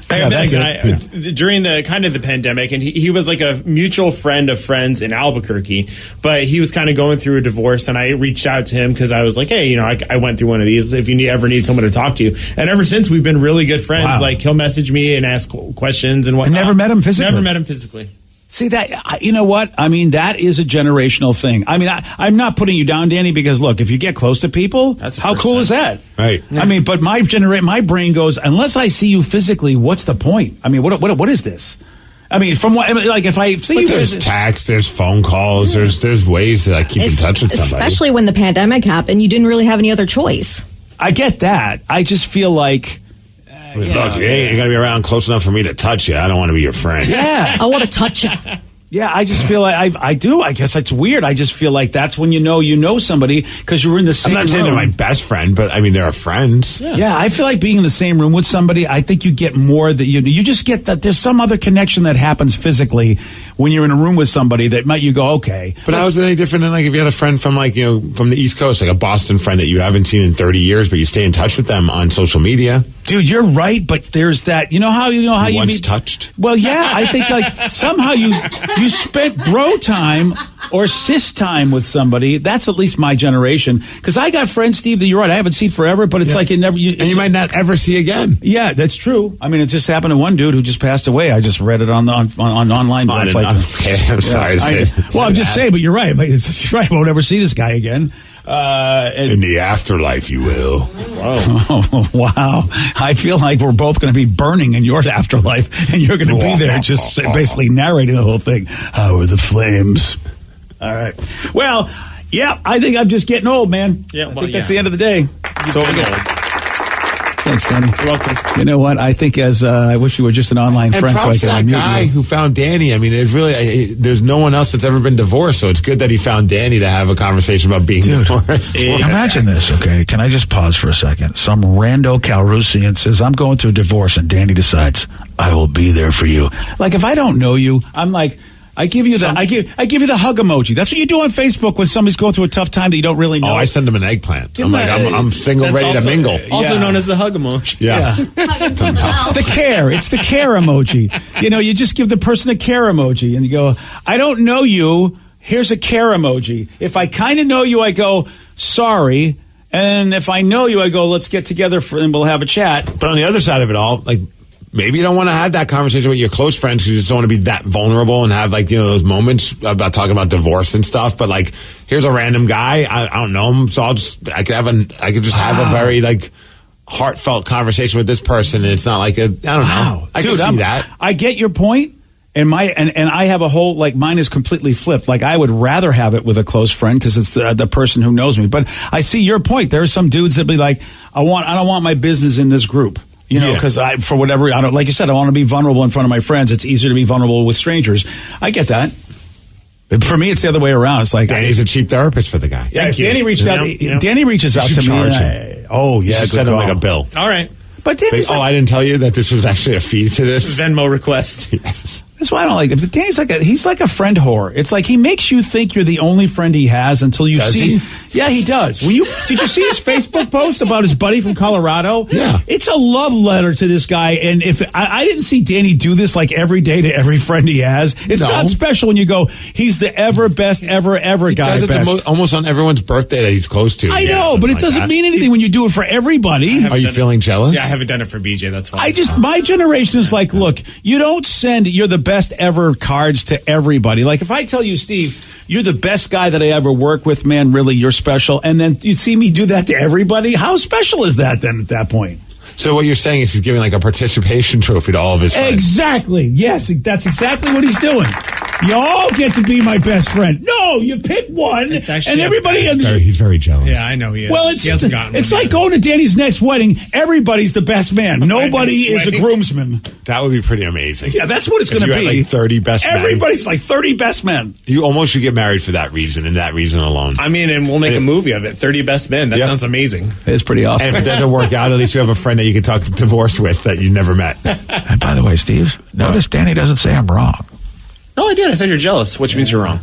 I met a guy during the kind of the pandemic, and he was like a mutual friend of friends in Albuquerque, but he was kind of going through a divorce, and I reached out to him because I was like, hey, I went through one of these. If you ever need someone to talk to you, and ever since we've been really good friends. Wow. Like he'll message me and ask questions and whatnot. I never met him physically. Never met him physically. See that? You know what? I mean, that is a generational thing. I mean, I'm not putting you down, Danny, because look, if you get close to people, how cool is that? Right. I mean, but my brain goes, unless I see you physically, what's the point? I mean, what is this? I mean, from what, like, if I see you, there's text, there's phone calls, there's ways to like keep in touch with somebody. Especially when the pandemic happened, you didn't really have any other choice. I get that. I just feel like. Look, you ain't gonna be around close enough for me to touch you. I don't want to be your friend. Yeah, I want to touch you. Yeah, I just feel like I do. I guess that's weird. I just feel like that's when you know somebody because you're in the same room. I'm not saying they're my best friend, but I mean they're friends. Yeah, I feel like being in the same room with somebody. I think you get more that you just get that there's some other connection that happens physically when you're in a room with somebody that might you go okay. But how is it any different than like if you had a friend from like from the East Coast, like a Boston friend that you haven't seen in 30 years, but you stay in touch with them on social media? Dude, you're right, but there's that. You know how you once meet, touched. Well, yeah, I think like somehow you spent bro time or sis time with somebody. That's at least my generation. Because I got friends, Steve, that you're right. I haven't seen forever, but it's like it never. And you might not ever see again. Yeah, that's true. I mean, it just happened to one dude who just passed away. I just read it on online. Okay, I'm sorry to say. Well, I'm just saying, but you're right. You're right. I won't ever see this guy again. In the afterlife, you will. Oh, wow. I feel like we're both going to be burning in your afterlife, and you're going to be there just basically narrating the whole thing. How are the flames? All right. Well, yeah, I think I'm just getting old, man. Yeah, I think that's the end of the day. So thanks, Danny. You're welcome. You know what? I think I wish you were just an online And friend so I props could to that unmute guy you. who found Danny. I mean, it's really there's no one else that's ever been divorced, so it's good that he found Danny to have a conversation about being divorced. Imagine this, okay? Can I just pause for a second? Some rando Calrissian says, I'm going through a divorce, and Danny decides, I will be there for you. Like, if I don't know you, I'm like, I give you I give you the hug emoji. That's what you do on Facebook when somebody's going through a tough time that you don't really know. Oh, I send them an eggplant. I'm like, I'm single, ready to mingle. Also known as the hug emoji. Yeah. The care. It's the care emoji. You just give the person a care emoji and you go, I don't know you. Here's a care emoji. If I kind of know you, I go, sorry. And if I know you, I go, let's get together and we'll have a chat. But on the other side of it all, like, maybe you don't want to have that conversation with your close friends because you just don't want to be that vulnerable and have like, those moments about talking about divorce and stuff. But like, here's a random guy. I don't know him. So I could just have a very like heartfelt conversation with this person. And it's not like I don't know. I can see that. I get your point. And I have a whole, like, mine is completely flipped. Like, I would rather have it with a close friend because it's the person who knows me. But I see your point. There are some dudes that be like, I don't want my business in this group. Because for whatever, like you said, I want to be vulnerable in front of my friends. It's easier to be vulnerable with strangers. I get that. But for me, it's the other way around. It's like Danny's a cheap therapist for the guy. Yeah, Danny reached out. Yep. Danny reaches out to me. You should send him like a bill. All right. But Danny's I didn't tell you that this was actually a fee to this Venmo request. Yes. That's why I don't like him. Danny's he's like a friend whore. It's like he makes you think you're the only friend he has until you see. Yeah, he does. Did you see his Facebook post about his buddy from Colorado? Yeah. It's a love letter to this guy. And if I didn't see Danny do this like every day to every friend he has, it's not special when you go, he's the ever best, ever guy. He does it almost on everyone's birthday that he's close to. I know, but it doesn't mean anything when you do it for everybody. Are you feeling jealous? Yeah, I haven't done it for BJ. That's why. My generation is like, look, you don't send you're the best ever cards to everybody. Like if I tell you, Steve, you're the best guy that I ever worked with, man, really, you're special. And then you see me do that to everybody. How special is that then at that point? So what you're saying is he's giving like a participation trophy to all of his friends. Exactly. Yes, that's exactly what he's doing. You all get to be my best friend. No, you pick one, and everybody. He's very jealous. Yeah, I know he is. Well, he hasn't gotten it's one like yet. going to Danny's next wedding. Everybody's the best man. Nobody is a groomsman. That would be pretty amazing. Yeah, that's what it's going to be. Had like 30 best men. Everybody's like 30 best men. You almost should get married for that reason and that reason alone. I mean, and we'll make a movie of it. 30 Best Men. That sounds amazing. It's pretty awesome. And if it doesn't work out, at least you have a friend that you can talk divorce with that you never met. And by the way, Steve, notice Danny doesn't say I'm wrong. No, I did. I said you're jealous, which means you're wrong.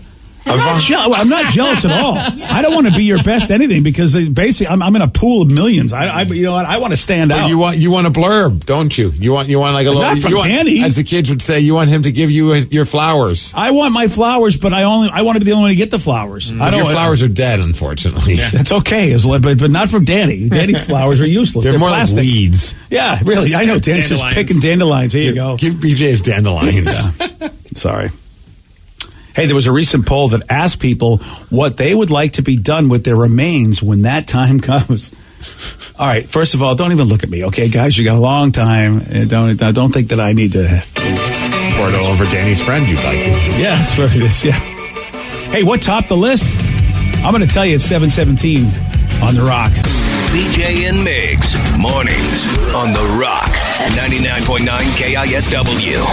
I'm not jealous at all. I don't want to be your best anything because basically I'm in a pool of millions. I want to stand out. You want a blurb, don't you? You want like a little. Not from Danny. As the kids would say, you want him to give you your flowers. I want my flowers, but I want to be the only one to get the flowers. Your flowers are dead, unfortunately. Yeah. That's okay, but not from Danny. Danny's flowers are useless. They're more plastic. like weeds. Yeah, really. I know. Danny's just picking dandelions. Here you go. Give BJ his dandelions. Sorry. Hey, there was a recent poll that asked people what they would like to be done with their remains when that time comes. All right, first of all, don't even look at me, okay, guys? You got a long time. Don't think that I need to pour it all over Danny's friend. You'd like to. Yeah, that's what it is. Yeah. Hey, what topped the list? I'm going to tell you it's 7:17 on The Rock. BJ and Migs, mornings on The Rock, 99.9 KISW.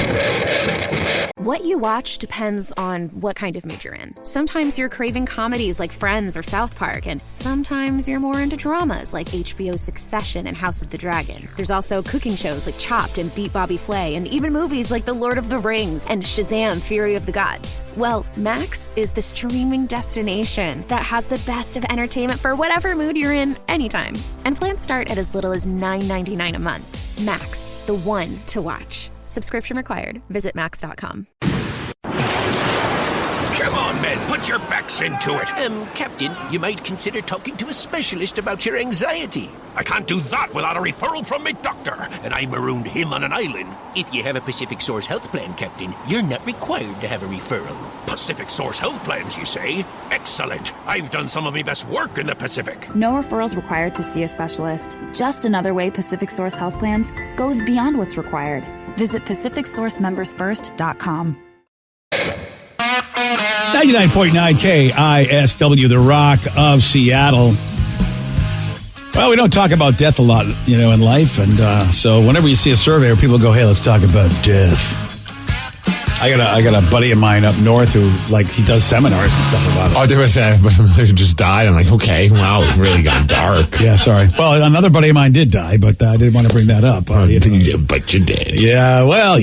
What you watch depends on what kind of mood you're in. Sometimes you're craving comedies like Friends or South Park, and sometimes you're more into dramas like HBO's Succession and House of the Dragon. There's also cooking shows like Chopped and Beat Bobby Flay, and even movies like The Lord of the Rings and Shazam! Fury of the Gods. Well, Max is the streaming destination that has the best of entertainment for whatever mood you're in anytime. And plans start at as little as $9.99 a month. Max, the one to watch. Subscription required. Visit max.com. Come on, men, put your backs into it. Captain, you might consider talking to a specialist about your anxiety. I can't do that without a referral from my doctor, and I marooned him on an island. If you have a Pacific Source health plan, Captain, you're not required to have a referral. Pacific Source health plans, you say? Excellent. I've done some of my best work in the Pacific. No referrals required to see a specialist. Just another way Pacific Source health plans goes beyond what's required. Visit PacificSourceMembersFirst.com. 99.9 KISW, The Rock of Seattle. Well, we don't talk about death a lot, in life, and so whenever you see a survey where people go, "Hey, let's talk about death," I got a buddy of mine up north who he does seminars and stuff about it. Oh, there was who just died. I'm like, okay, wow, it really got dark. Yeah, sorry. Well, another buddy of mine did die, but I didn't want to bring that up. But you did. Yeah, well,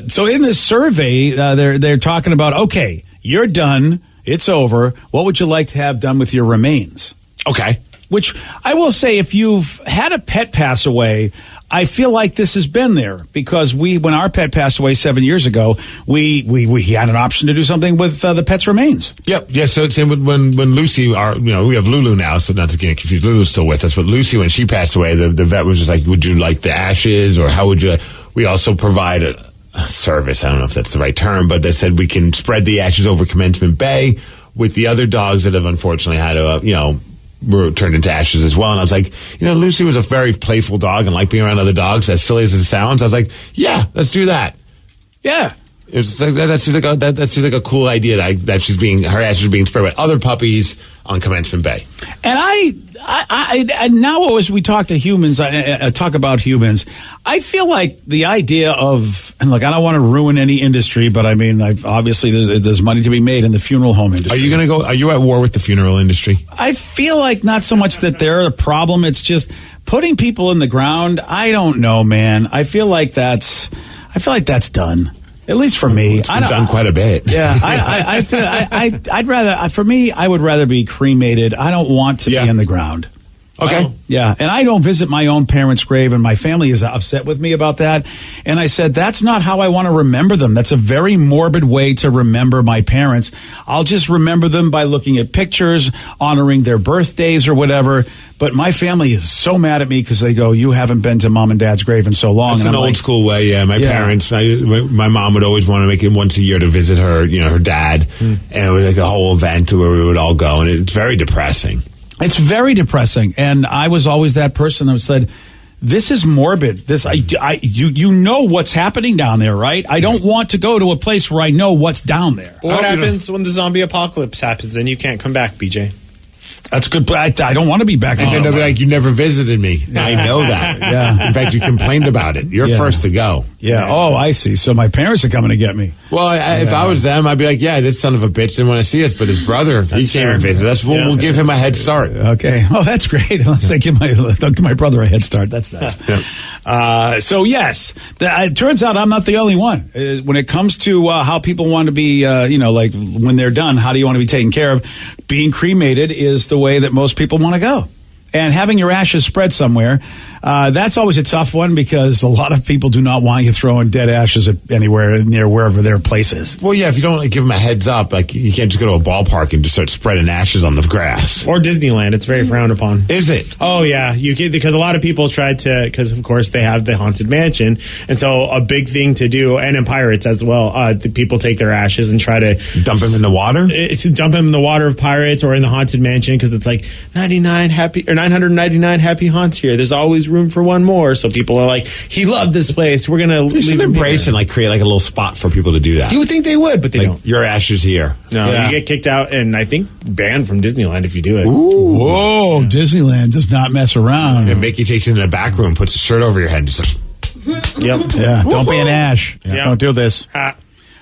So in this survey, they're talking about, okay, you're done, it's over. What would you like to have done with your remains? Okay. Which I will say, if you've had a pet pass away, I feel like this has been there because when our pet passed away 7 years ago, we had an option to do something with the pet's remains. Yep. Yeah. So same when Lucy, we have Lulu now, so not to get confused. Lulu's still with us, but Lucy, when she passed away, the vet was just like, "Would you like the ashes, or how would you?" We also provide a service. I don't know if that's the right term, but they said we can spread the ashes over Commencement Bay with the other dogs that have unfortunately had were turned into ashes as well. And I was like, Lucy was a very playful dog and liked being around other dogs, as silly as it sounds. I was like, yeah, let's do that. Yeah. It's like, that seems like a cool idea that her ashes are being spread with other puppies on Commencement Bay. And I now as we talk to humans, talk about humans, I feel like the idea of, and look, I don't want to ruin any industry, but I mean, obviously there's money to be made in the funeral home industry. Are you at war with the funeral industry? I feel like not so much that they're a problem. It's just putting people in the ground. I don't know, man. I feel like that's done. At least for me, I've done quite a bit. Yeah, I'd rather. For me, I would rather be cremated. I don't want to be in the ground. Okay. Yeah, and I don't visit my own parents' grave, and my family is upset with me about that. And I said, that's not how I want to remember them. That's a very morbid way to remember my parents. I'll just remember them by looking at pictures, honoring their birthdays or whatever. But my family is so mad at me because they go, you haven't been to mom and dad's grave in so long. That's an old school way, yeah. My parents, my mom would always want to make it once a year to visit her, her dad. And it was like a whole event where we would all go, and it's very depressing. It's very depressing, and I was always that person that said, "This is morbid. You know what's happening down there, right? I don't want to go to a place where I know what's down there." What happens when the zombie apocalypse happens? Then you can't come back, BJ. That's good. I don't want to be back. And they'll be like, you never visited me. I know that. Yeah. In fact, you complained about it. You're first to go. Yeah. Oh, I see. So my parents are coming to get me. Well, if I was them, I'd be like, yeah, this son of a bitch didn't want to see us, but his brother, he came and visited us. We'll give him a head start. Okay. Oh, that's great. Unless they give my brother a head start. That's nice. So, yes, it turns out I'm not the only one. When it comes to how people want to be, like when they're done, how do you want to be taken care of? Being cremated is the way that most people want to go. And having your ashes spread somewhere, that's always a tough one because a lot of people do not want you throwing dead ashes anywhere near wherever their place is. Well, yeah, if you don't give them a heads up, like you can't just go to a ballpark and just start spreading ashes on the grass. Or Disneyland, it's very frowned upon. Is it? Oh, yeah, because a lot of people tried to, because of course they have the Haunted Mansion, and so a big thing to do, and in Pirates as well, the people take their ashes and try to dump them in the water. Dump them in the water of Pirates or in the Haunted Mansion because it's like 999 happy haunts here. There's always room for one more. So people are like, he loved this place. We're gonna leave him embrace and like create like a little spot for people to do that. You would think they would, but they don't. Your ashes here. No, you get kicked out, and I think banned from Disneyland if you do it. Ooh. Whoa, Disneyland does not mess around. And Mickey takes it in the back room, puts a shirt over your head, and just like, yep. Yeah, don't be an ash. Yeah. Don't do this.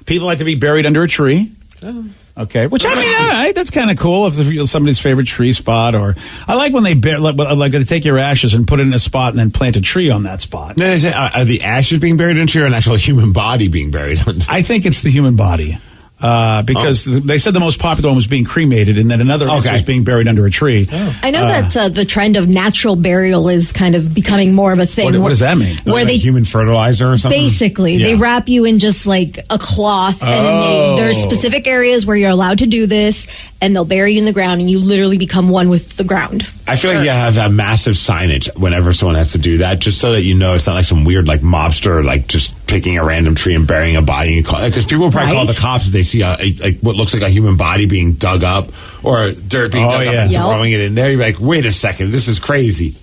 People like to be buried under a tree. Oh. Okay, which I mean, all right, that's kind of cool if it's somebody's favorite tree spot. Or I like when they they take your ashes and put it in a spot and then plant a tree on that spot. No, are the ashes being buried in a tree or an actual human body being buried? I think it's the human body. Because they said the most popular one was being cremated, and then another was being buried under a tree. I know that the trend of natural burial is kind of becoming more of a thing. What does that mean? Where like they human fertilizer or something? Basically, they wrap you in just like a cloth, and then there's specific areas where you're allowed to do this, and they'll bury you in the ground, and you literally become one with the ground. I feel like you have that massive signage whenever someone has to do that, just so that you know it's not like some weird like mobster like just picking a random tree and burying a body. Because people will probably call the cops if they see what looks like a human body being dug up or dirt being dug up and throwing it in there. You're like, wait a second, this is crazy.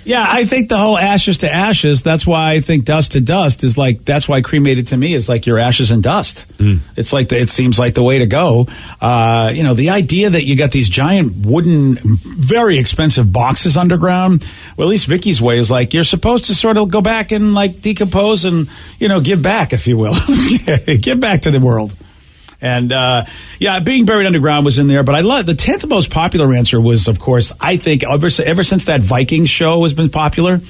Yeah, I think the whole ashes to ashes, that's why I think dust to dust is like, that's why cremated to me is like your ashes and dust. It's like, it seems like the way to go. The idea that you got these giant wooden, very expensive boxes underground, well, at least Vicky's way is like, you're supposed to sort of go back and like decompose and, give back, if you will. Give back to the world. And, being buried underground was in there. But I love the 10th most popular answer was, of course, I think ever since that Vikings show has been popular,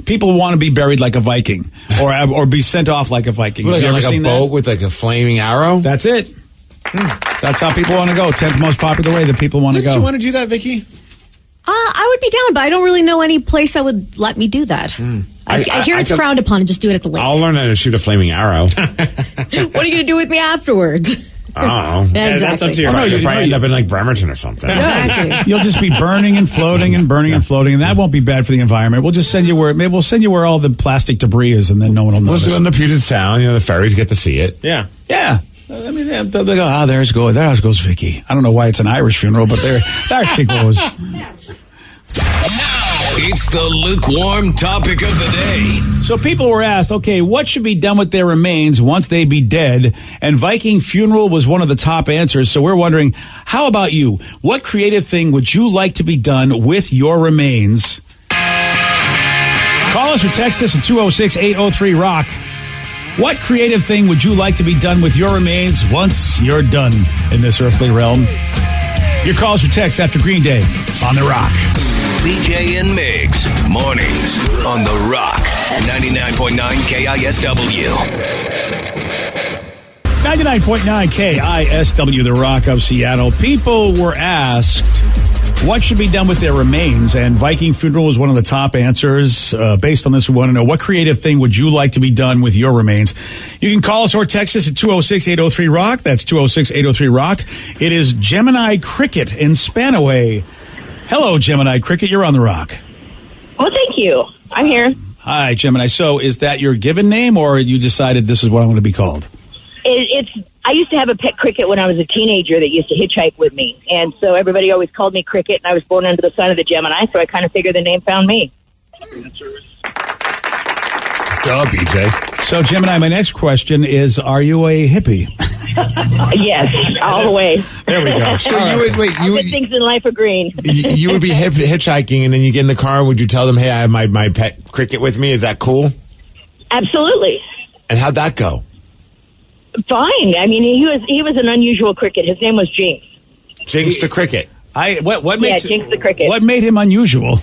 people want to be buried like a Viking or be sent off like a Viking. Have you ever seen a boat with like a flaming arrow? That's it. That's how people want to go. 10th most popular way that people want to go. Did you want to do that, Vicky? I would be down, but I don't really know any place that would let me do that. I hear it's frowned upon, and just do it at the lake. I'll learn how to shoot a flaming arrow. What are you going to do with me afterwards? I don't know. Yeah, exactly. That's up to you. You'll probably end up in like Bremerton or something. Exactly. You'll just be burning and floating and burning and floating, and that won't be bad for the environment. We'll just send you where all the plastic debris is, and then no one will notice. We'll do it in the Puget Sound. The ferries get to see it. Yeah. Yeah. I mean, they go, there goes Vicky. I don't know why it's an Irish funeral, but there she goes. It's the lukewarm topic of the day. So people were asked, okay, what should be done with their remains once they be dead? And Viking funeral was one of the top answers. So we're wondering, how about you? What creative thing would you like to be done with your remains? Call us or text us at 206-803-ROCK. What creative thing would you like to be done with your remains once you're done in this earthly realm? Your calls or texts after Green Day on The Rock. BJ and Migs, mornings on The Rock, 99.9 KISW. 99.9 KISW, The Rock of Seattle. People were asked what should be done with their remains, and Viking funeral was one of the top answers. Based on this, we want to know what creative thing would you like to be done with your remains. You can call us or text us at 206-803-ROCK. That's 206-803-ROCK. It is Gemini Cricket in Spanaway. Hello, Gemini Cricket. You're on The Rock. Well, thank you. I'm here. Hi, Gemini. So is that your given name, or you decided this is what I'm going to be called? I used to have a pet cricket when I was a teenager that used to hitchhike with me. And so everybody always called me Cricket, and I was born under the sign of the Gemini, so I kind of figured the name found me. Duh, BJ. So, Gemini, my next question is, are you a hippie? Yes, all the way. There we go. So you would wait. All good things in life are green. You would be hitchhiking, and then you get in the car. Would you tell them, "Hey, I have my pet cricket with me"? Is that cool? Absolutely. And how'd that go? Fine. I mean, he was an unusual cricket. His name was Jinx. Jinx the cricket. What makes Jinx the cricket. What made him unusual?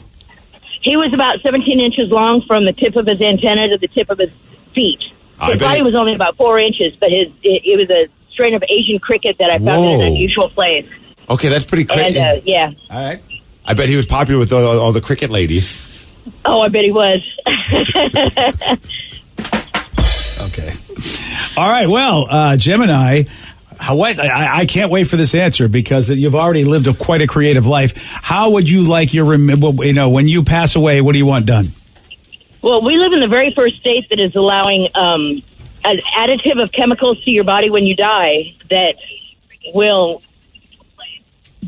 He was about 17 inches long from the tip of his antenna to the tip of his feet. His body was only about 4 inches, but it was a strain of Asian cricket that I found in an unusual place. Okay, that's pretty crazy. And, yeah. All right. I bet he was popular with all the cricket ladies. Oh, I bet he was. Okay. All right. Well, Gemini, I can't wait for this answer because you've already lived quite a creative life. How would you like when you pass away, what do you want done? Well, we live in the very first state that is allowing an additive of chemicals to your body when you die that will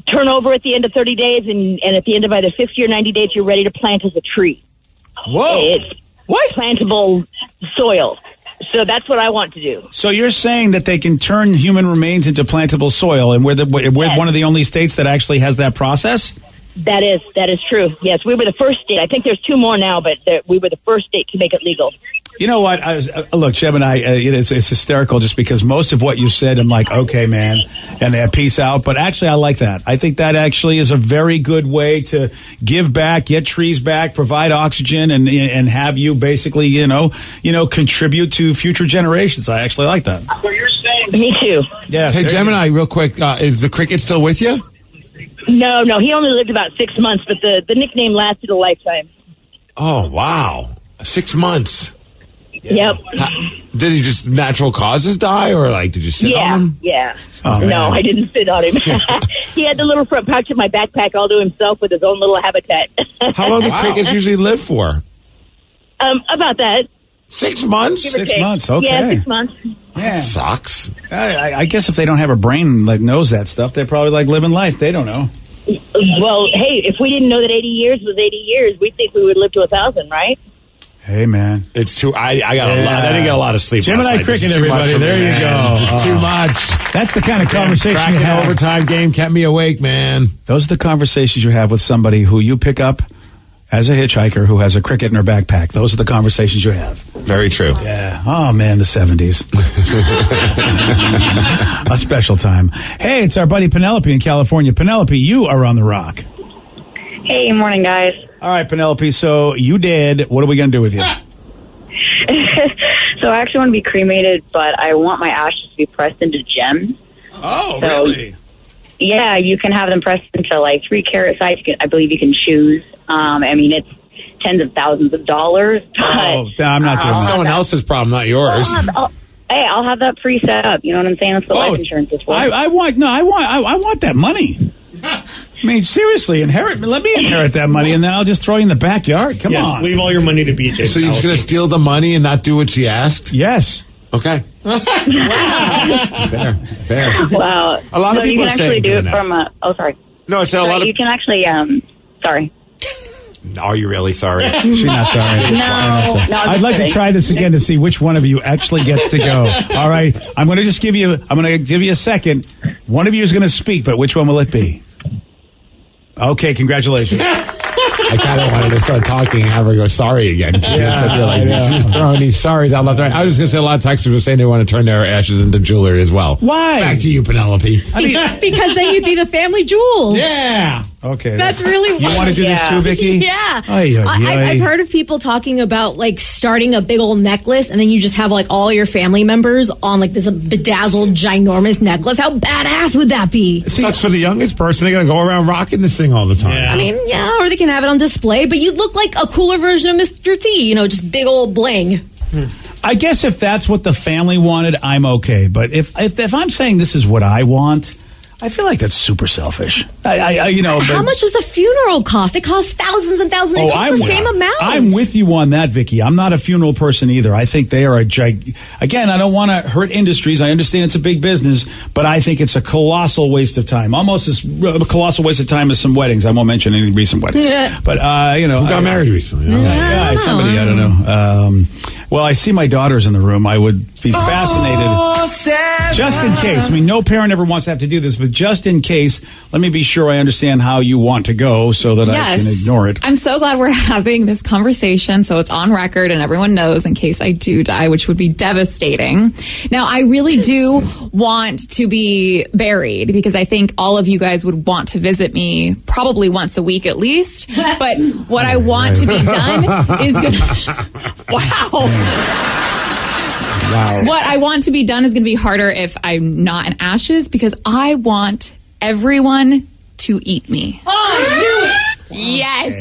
turn over at the end of 30 days, and at the end of either 50 or 90 days, you're ready to plant as a tree. Whoa. It's plantable soil. So that's what I want to do. So you're saying that they can turn human remains into plantable soil, and we're one of the only states that actually has that process? That is true. Yes, we were the first state. I think there's two more now, but we were the first state to make it legal. You know what? Look, Gemini, it's hysterical just because most of what you said, I'm like, okay, man, and peace out. But actually, I like that. I think that actually is a very good way to give back, get trees back, provide oxygen, and have you basically, contribute to future generations. I actually like that. So you're saying? Me too. Yeah. Hey, Gemini, real quick, is the cricket still with you? No, he only lived about 6 months, but the nickname lasted a lifetime. Oh, wow. 6 months. Yep. Did he just natural causes die, or did you sit on him? Yeah. Oh, no, I didn't sit on him. He had the little front pouch of my backpack all to himself with his own little habitat. How long do crickets usually live for? About that. 6 months? 6 months, okay. Yeah, 6 months. Yeah. That sucks. I guess if they don't have a brain that knows that stuff, they're probably living life. They don't know. Well, hey, if we didn't know that 80 years was 80 years, we'd think we would live to 1,000, right? Hey, man. It's too... I didn't get a lot of sleep Gemini last night. Cricket, everybody. There you go. Just too much. That's the kind of conversation you Cracking have. overtime game kept me awake, man. Those are the conversations you have with somebody who you pick up as a hitchhiker who has a cricket in her backpack. Those are the conversations you have. Very true. Yeah. Oh, man, the 70s. A special time. Hey, it's our buddy Penelope in California. Penelope, you are on The Rock. Hey, morning, guys. All right, Penelope, so you did. What are we going to do with you? So I actually want to be cremated, but I want my ashes to be pressed into gems. Oh, really? Yeah, you can have them pressed into 3-carat size. I believe you can choose. It's tens of thousands of dollars. But, I'm not doing that. Someone else's problem, not yours. I'll have that pre-set up. You know what I'm saying? That's what life insurance is for. I want that money. I mean, seriously, let me inherit that money, and then I'll just throw you in the backyard. Come on. Leave all your money to BJ. So you're just going to steal the money and not do what she asked? Yes. Okay. Fair. Wow. A lot of people you are can saying actually do it that. from sorry. No, I said a lot of... You can actually, sorry. Are you really sorry? She's not sorry. No, I'd like to try this again to see which one of you actually gets to go. All right. I'm going to give you a second. One of you is going to speak, but which one will it be? Okay, congratulations. I kind of wanted to start talking and have her go sorry again. She's just throwing these sorries out left. I was just going to say a lot of texters were saying they want to turn their ashes into jewelry as well. Why? Back to you, Penelope. Because then you'd be the family jewel. Yeah. Okay. That's really You want to do this too, Vicky? Yeah. I've heard of people talking about like starting a big old necklace and then you just have like all your family members on like this bedazzled, ginormous necklace. How badass would that be? It sucks for the youngest person. They're going to go around rocking this thing all the time. I mean, yeah, or they can have it on display, but you'd look like a cooler version of Mr. T, just big old bling. I guess if that's what the family wanted, I'm okay. But if I'm saying this is what I want, I feel like that's super selfish. How much does a funeral cost? It costs thousands and thousands. It costs the same amount. I'm with you on that, Vicky. I'm not a funeral person either. I think they are again, I don't want to hurt industries. I understand it's a big business, but I think it's a colossal waste of time. Almost as a colossal waste of time as some weddings. I won't mention any recent weddings. But, who got married recently? Somebody, I don't know. Well, I see my daughters in the room. I would be fascinated. Just in case. I mean, no parent ever wants to have to do this, but just in case, let me be sure I understand how you want to go so that I can ignore it. I'm so glad we're having this conversation so it's on record and everyone knows in case I do die, which would be devastating. Now, I really do want to be buried because I think all of you guys would want to visit me probably once a week at least. But what I want to be done is Wow. What I want to be done is going to be harder if I'm not in ashes because I want everyone to eat me. Oh, I knew it! Yes.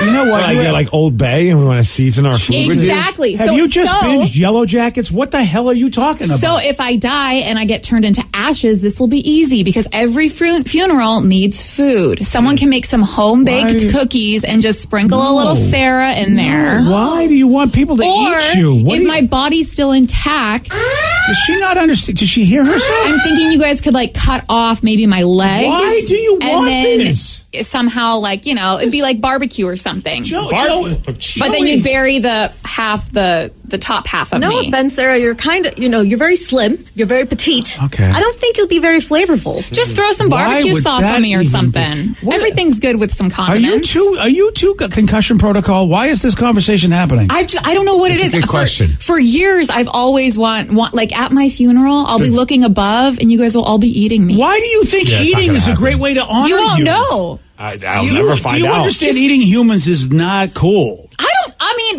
You know what? You're like Old Bay and we want to season our food with you? Exactly. Have you just binged Yellow Jackets? What the hell are you talking about? So if I die and I get turned into ashes, this will be easy because every funeral needs food. Someone can make some home-baked cookies and just sprinkle a little Sarah in there. Why do you want people to eat you? If my body's still intact... Does she not understand? Does she hear herself? I'm thinking you guys could cut off maybe my legs. Why do you want this? Somehow, it'd be like barbecue or something. But then you'd bury the top half of me. No offense, Sarah. You're kind of, you're very slim. You're very petite. Okay. I don't think you'll be very flavorful. Just throw some barbecue sauce on me or something. Everything's good with some condiments. Are you two concussion protocol? Why is this conversation happening? I don't know what it is. Good question. For years, I've always want at my funeral, I'll be looking above and you guys will all be eating me. Why do you think eating is a great way to honor you? You won't know. I'll never find out. Do you understand eating humans is not cool?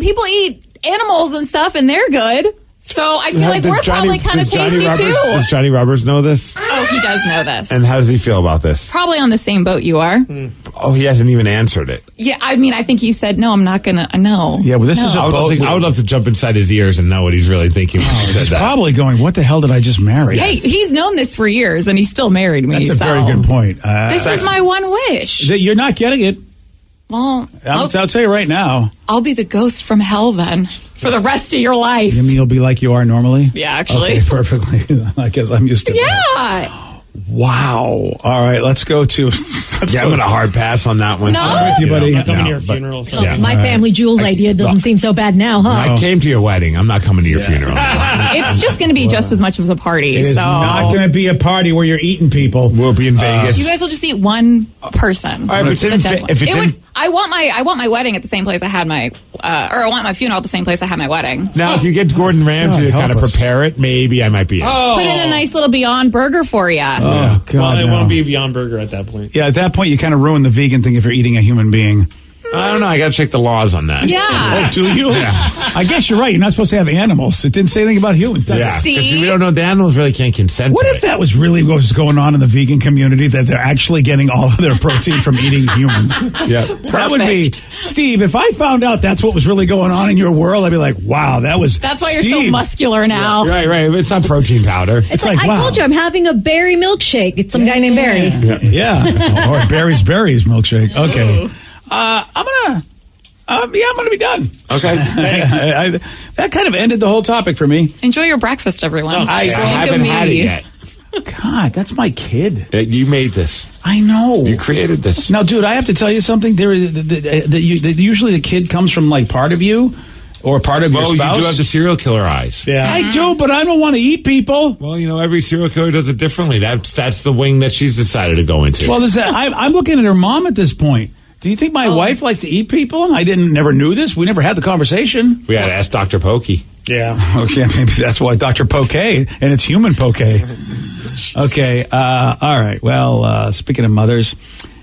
People eat animals and stuff and they're good. So I feel like we're probably kind of tasty too. Does Johnny Roberts know this? Oh, he does know this. And how does he feel about this? Probably on the same boat you are. Oh, he hasn't even answered it. Yeah, I think he said, no, I'm not going to, no. Yeah, well, this is a boat. I would love to jump inside his ears and know what he's really thinking when he said that. Probably going, what the hell did I just marry? Hey, he's known this for years and he still married me. That's a very good point. This is my one wish. You're not getting it. Well, I'll tell you right now. I'll be the ghost from hell then for the rest of your life. You mean you'll be like you are normally? Yeah, actually. Okay, perfectly. I guess I'm used to that. Yeah. Wow. All right, let's go to... I'm going to hard pass on that one. No. I'm with you, buddy. I'm coming to your funeral. My family jewels idea doesn't seem so bad now, huh? I came to your wedding. I'm not coming to your funeral. It's just going to be just as much of a party. It is not going to be a party where you're eating people. We'll be in Vegas. You guys will just eat one person. All right, I want my wedding at the same place I had my, or I want my funeral at the same place I had my wedding. Now, if you get Gordon Ramsay to kind of prepare it, maybe I might be in. Put in a nice little Beyond Burger for you. Oh, God. Well, it won't be Beyond Burger at that point. Yeah, at that point, you kind of ruin the vegan thing if you're eating a human being. I don't know. I got to check the laws on that. Yeah. Oh, do you? Yeah. I guess you're right. You're not supposed to have animals. It didn't say anything about humans. Yeah. Because we don't know. The animals really can't consent What to if it. that was really what was going on in the vegan community, that they're actually getting all of their protein from eating humans? Yeah. That would be, Steve, if I found out that's what was really going on in your world, I'd be like, wow, That's why you're so muscular now. Yeah. Right. It's not protein powder. It's like I told you, I'm having a berry milkshake. It's some guy named Barry. Yeah. Or Barry's milkshake. Okay. I'm going to be done. Okay. That kind of ended the whole topic for me. Enjoy your breakfast, everyone. I haven't had it yet. God, that's my kid. You made this. I know. You created this. Now, dude, I have to tell you something. Usually the kid comes from like part of you or part of your spouse. You do have the serial killer eyes. Yeah. I do, but I don't want to eat people. Well, every serial killer does it differently. That's the wing that she's decided to go into. Well, I'm looking at her mom at this point. Do you think my wife likes to eat people? And I never knew this. We never had the conversation. We had to ask Dr. Pokey. Yeah. Okay, maybe that's why Dr. Poke, and it's human poke. Okay, all right. Well, speaking of mothers,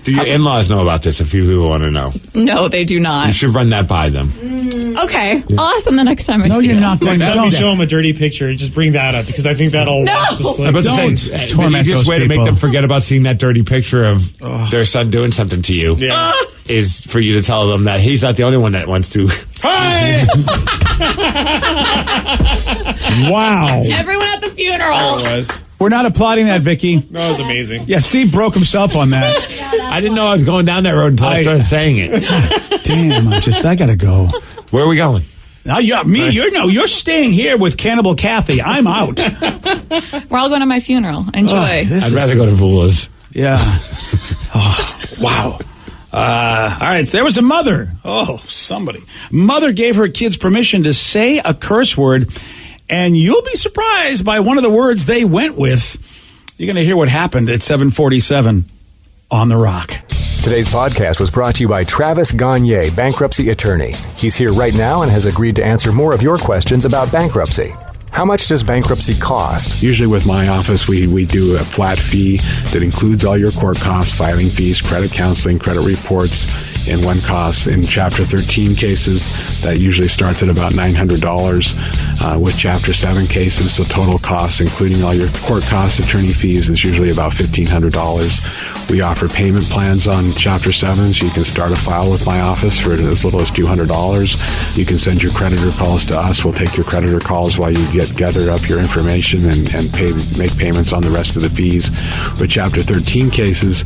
Do your in-laws know about this if you want to know? No, they do not. You should run that by them. Okay. I'll ask them the next time I see them. No, you're not going Next to time you show them a dirty picture, just bring that up because I think that'll wash the slate. The easiest way to make them forget about seeing that dirty picture of their son doing something to you is for you to tell them that he's not the only one that wants to. Hey! Wow. Everyone at the funeral. There it was. We're not applauding that, Vicky. That was amazing. Yeah, Steve broke himself on that. I didn't know I was going down that road until I started saying it. Damn, I gotta go. Where are we going? You're staying here with Cannibal Kathy. I'm out. We're all going to my funeral. Enjoy. I'd rather go to Vula's. Yeah. Oh, wow. All right, there was a mother. Oh, somebody. Mother gave her kids permission to say a curse word, and you'll be surprised by one of the words they went with. You're going to hear what happened at 7:47 on The Rock. Today's podcast was brought to you by Travis Gagne, bankruptcy attorney. He's here right now and has agreed to answer more of your questions about bankruptcy. How much does bankruptcy cost? Usually with my office, we do a flat fee that includes all your court costs, filing fees, credit counseling, credit reports in one cost. In Chapter 13 cases, that usually starts at about $900. With Chapter 7 cases, the total cost, including all your court costs, attorney fees, is usually about $1,500. We offer payment plans on Chapter 7, so you can start a file with my office for as little as $200. You can send your creditor calls to us. We'll take your creditor calls while you gather up your information and make payments on the rest of the fees. With Chapter 13 cases,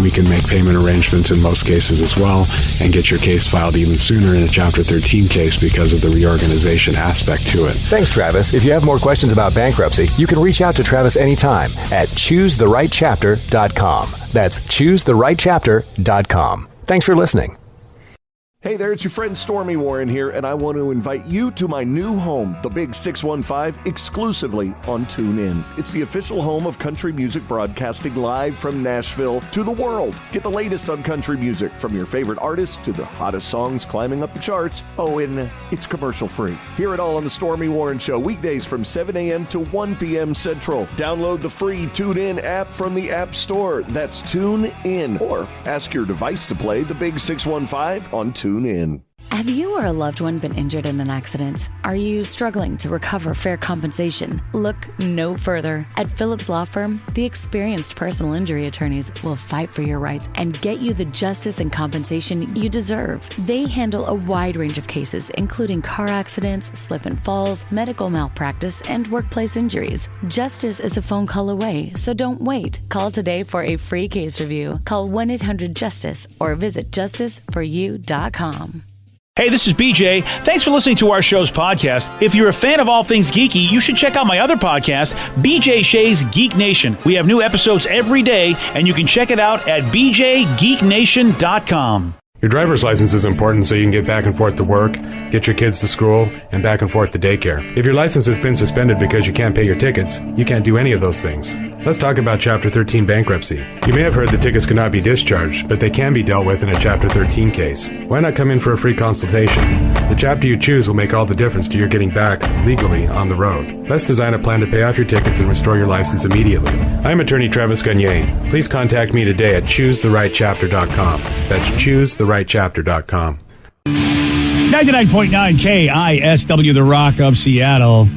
we can make payment arrangements in most cases as well and get your case filed even sooner in a Chapter 13 case because of the reorganization aspect to it. Thanks, Travis. If you have more questions about bankruptcy, you can reach out to Travis anytime at choosetherightchapter.com. That's choosetherightchapter.com. Thanks for listening. Hey there, it's your friend Stormy Warren here, and I want to invite you to my new home, the Big 615, exclusively on TuneIn. It's the official home of country music broadcasting live from Nashville to the world. Get the latest on country music, from your favorite artists to the hottest songs climbing up the charts. Oh, and it's commercial-free. Hear it all on the Stormy Warren Show, weekdays from 7 a.m. to 1 p.m. Central. Download the free TuneIn app from the App Store. That's TuneIn. Or ask your device to play the Big 615 on TuneIn. Have you or a loved one been injured in an accident? Are you struggling to recover fair compensation? Look no further. At Phillips Law Firm, the experienced personal injury attorneys will fight for your rights and get you the justice and compensation you deserve. They handle a wide range of cases, including car accidents, slip and falls, medical malpractice, and workplace injuries. Justice is a phone call away, so don't wait. Call today for a free case review. Call 1-800-JUSTICE or visit justiceforyou.com. Hey, this is BJ. Thanks for listening to our show's podcast. If you're a fan of all things geeky, you should check out my other podcast, BJ Shea's Geek Nation. We have new episodes every day, and you can check it out at bjgeeknation.com. Your driver's license is important so you can get back and forth to work, get your kids to school, and back and forth to daycare. If your license has been suspended because you can't pay your tickets, you can't do any of those things. Let's talk about Chapter 13 bankruptcy. You may have heard that tickets cannot be discharged, but they can be dealt with in a Chapter 13 case. Why not come in for a free consultation? The chapter you choose will make all the difference to your getting back legally on the road. Let's design a plan to pay off your tickets and restore your license immediately. I'm attorney Travis Gagne. Please contact me today at choosetherightchapter.com. That's choosetherightchapter.com. 99.9 KISW, The Rock of Seattle.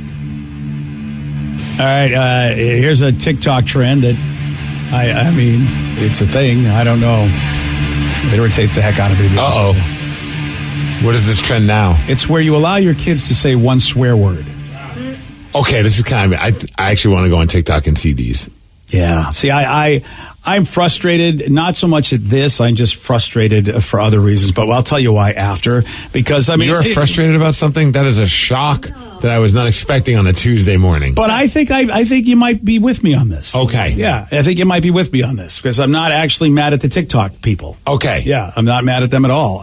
All right, here's a TikTok trend that, I mean, it's a thing. I don't know. It irritates the heck out of me. Uh-oh. What is this trend now? It's where you allow your kids to say one swear word. Okay, this is kind of... I actually want to go on TikTok and see these. Yeah. See, I'm frustrated, not so much at this. I'm just frustrated for other reasons, but I'll tell you why after. Because, I mean... You're frustrated about something? That is a shock that I was not expecting on a Tuesday morning. But I think you might be with me on this. Okay. Yeah, I think you might be with me on this because I'm not actually mad at the TikTok people. Okay. Yeah, I'm not mad at them at all.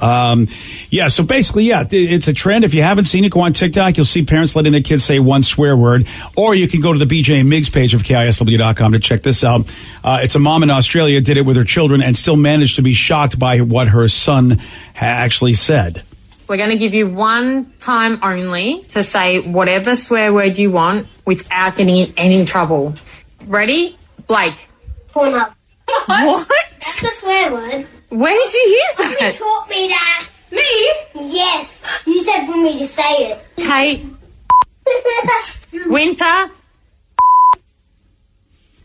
Yeah, so basically, yeah, it's a trend. If you haven't seen it, go on TikTok. You'll see parents letting their kids say one swear word. Or you can go to the BJ and Migs page of KISW.com to check this out. It's a mom in Australia did it with her children and still managed to be shocked by what her son actually said. We're going to give you one time only to say whatever swear word you want without getting in any trouble. Ready? Blake. Corner. What? What's the swear word? Where did you hear You that? taught me that. Me? Yes. You said for me to say it. Tate. Winter.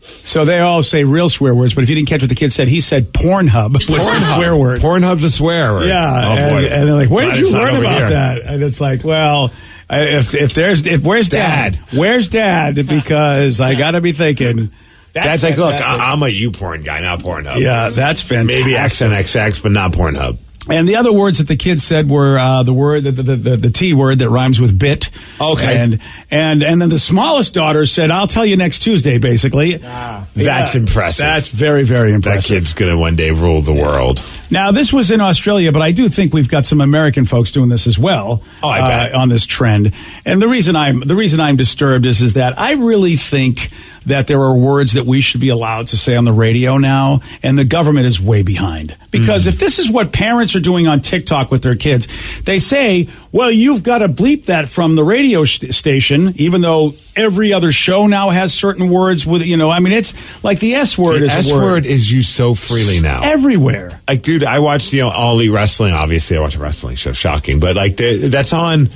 So they all say real swear words, but if you didn't catch what the kid said, he said Pornhub was the swear word. Pornhub's a swear word. Yeah, Oh, boy. and they're like, "Where Glad did it's you not learn over about here. that?" And it's like, well, where's Dad? Where's Dad? Because I got to be thinking. That's like, look, I'm a YouPorn guy, not Pornhub. Yeah, that's fantastic. Maybe XNXX, but not Pornhub. And the other words that the kids said were the word, the T word that rhymes with bit. Okay. And then the smallest daughter said, "I'll tell you next Tuesday." Basically, That's impressive. That's very, very impressive. That kid's gonna one day rule the world. Now, this was in Australia, but I do think we've got some American folks doing this as well. Oh, I bet. On this trend. And the reason I'm disturbed is that I really think that there are words that we should be allowed to say on the radio now, and the government is way behind. Because if this is what parents are doing on TikTok with their kids, they say, well, you've got to bleep that from the radio station, even though every other show now has certain words with, it's like the S word The is S a word. word is used so freely now. Everywhere. Like, dude, I watched, All Elite Wrestling. Obviously, I watch a wrestling show. Shocking. But, like, that's on...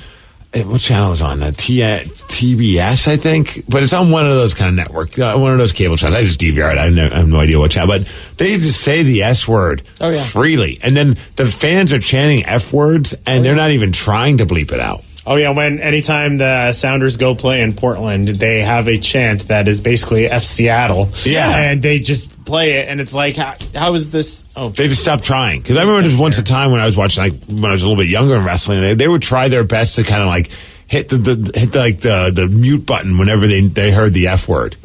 What channel is on that? TBS, I think. But it's on one of those kind of network, one of those cable channels. I just DVR it. I have no idea what channel. But they just say the S word freely. And then the fans are chanting F words, and they're not even trying to bleep it out. Oh, yeah. Anytime the Sounders go play in Portland, they have a chant that is basically F Seattle. Yeah. And they just play it, and it's like, how is this? Oh, they just stopped trying. Because I remember there was once a time when I was watching, when I was a little bit younger in wrestling, they would try their best to kind of like hit the mute button whenever they heard the F word.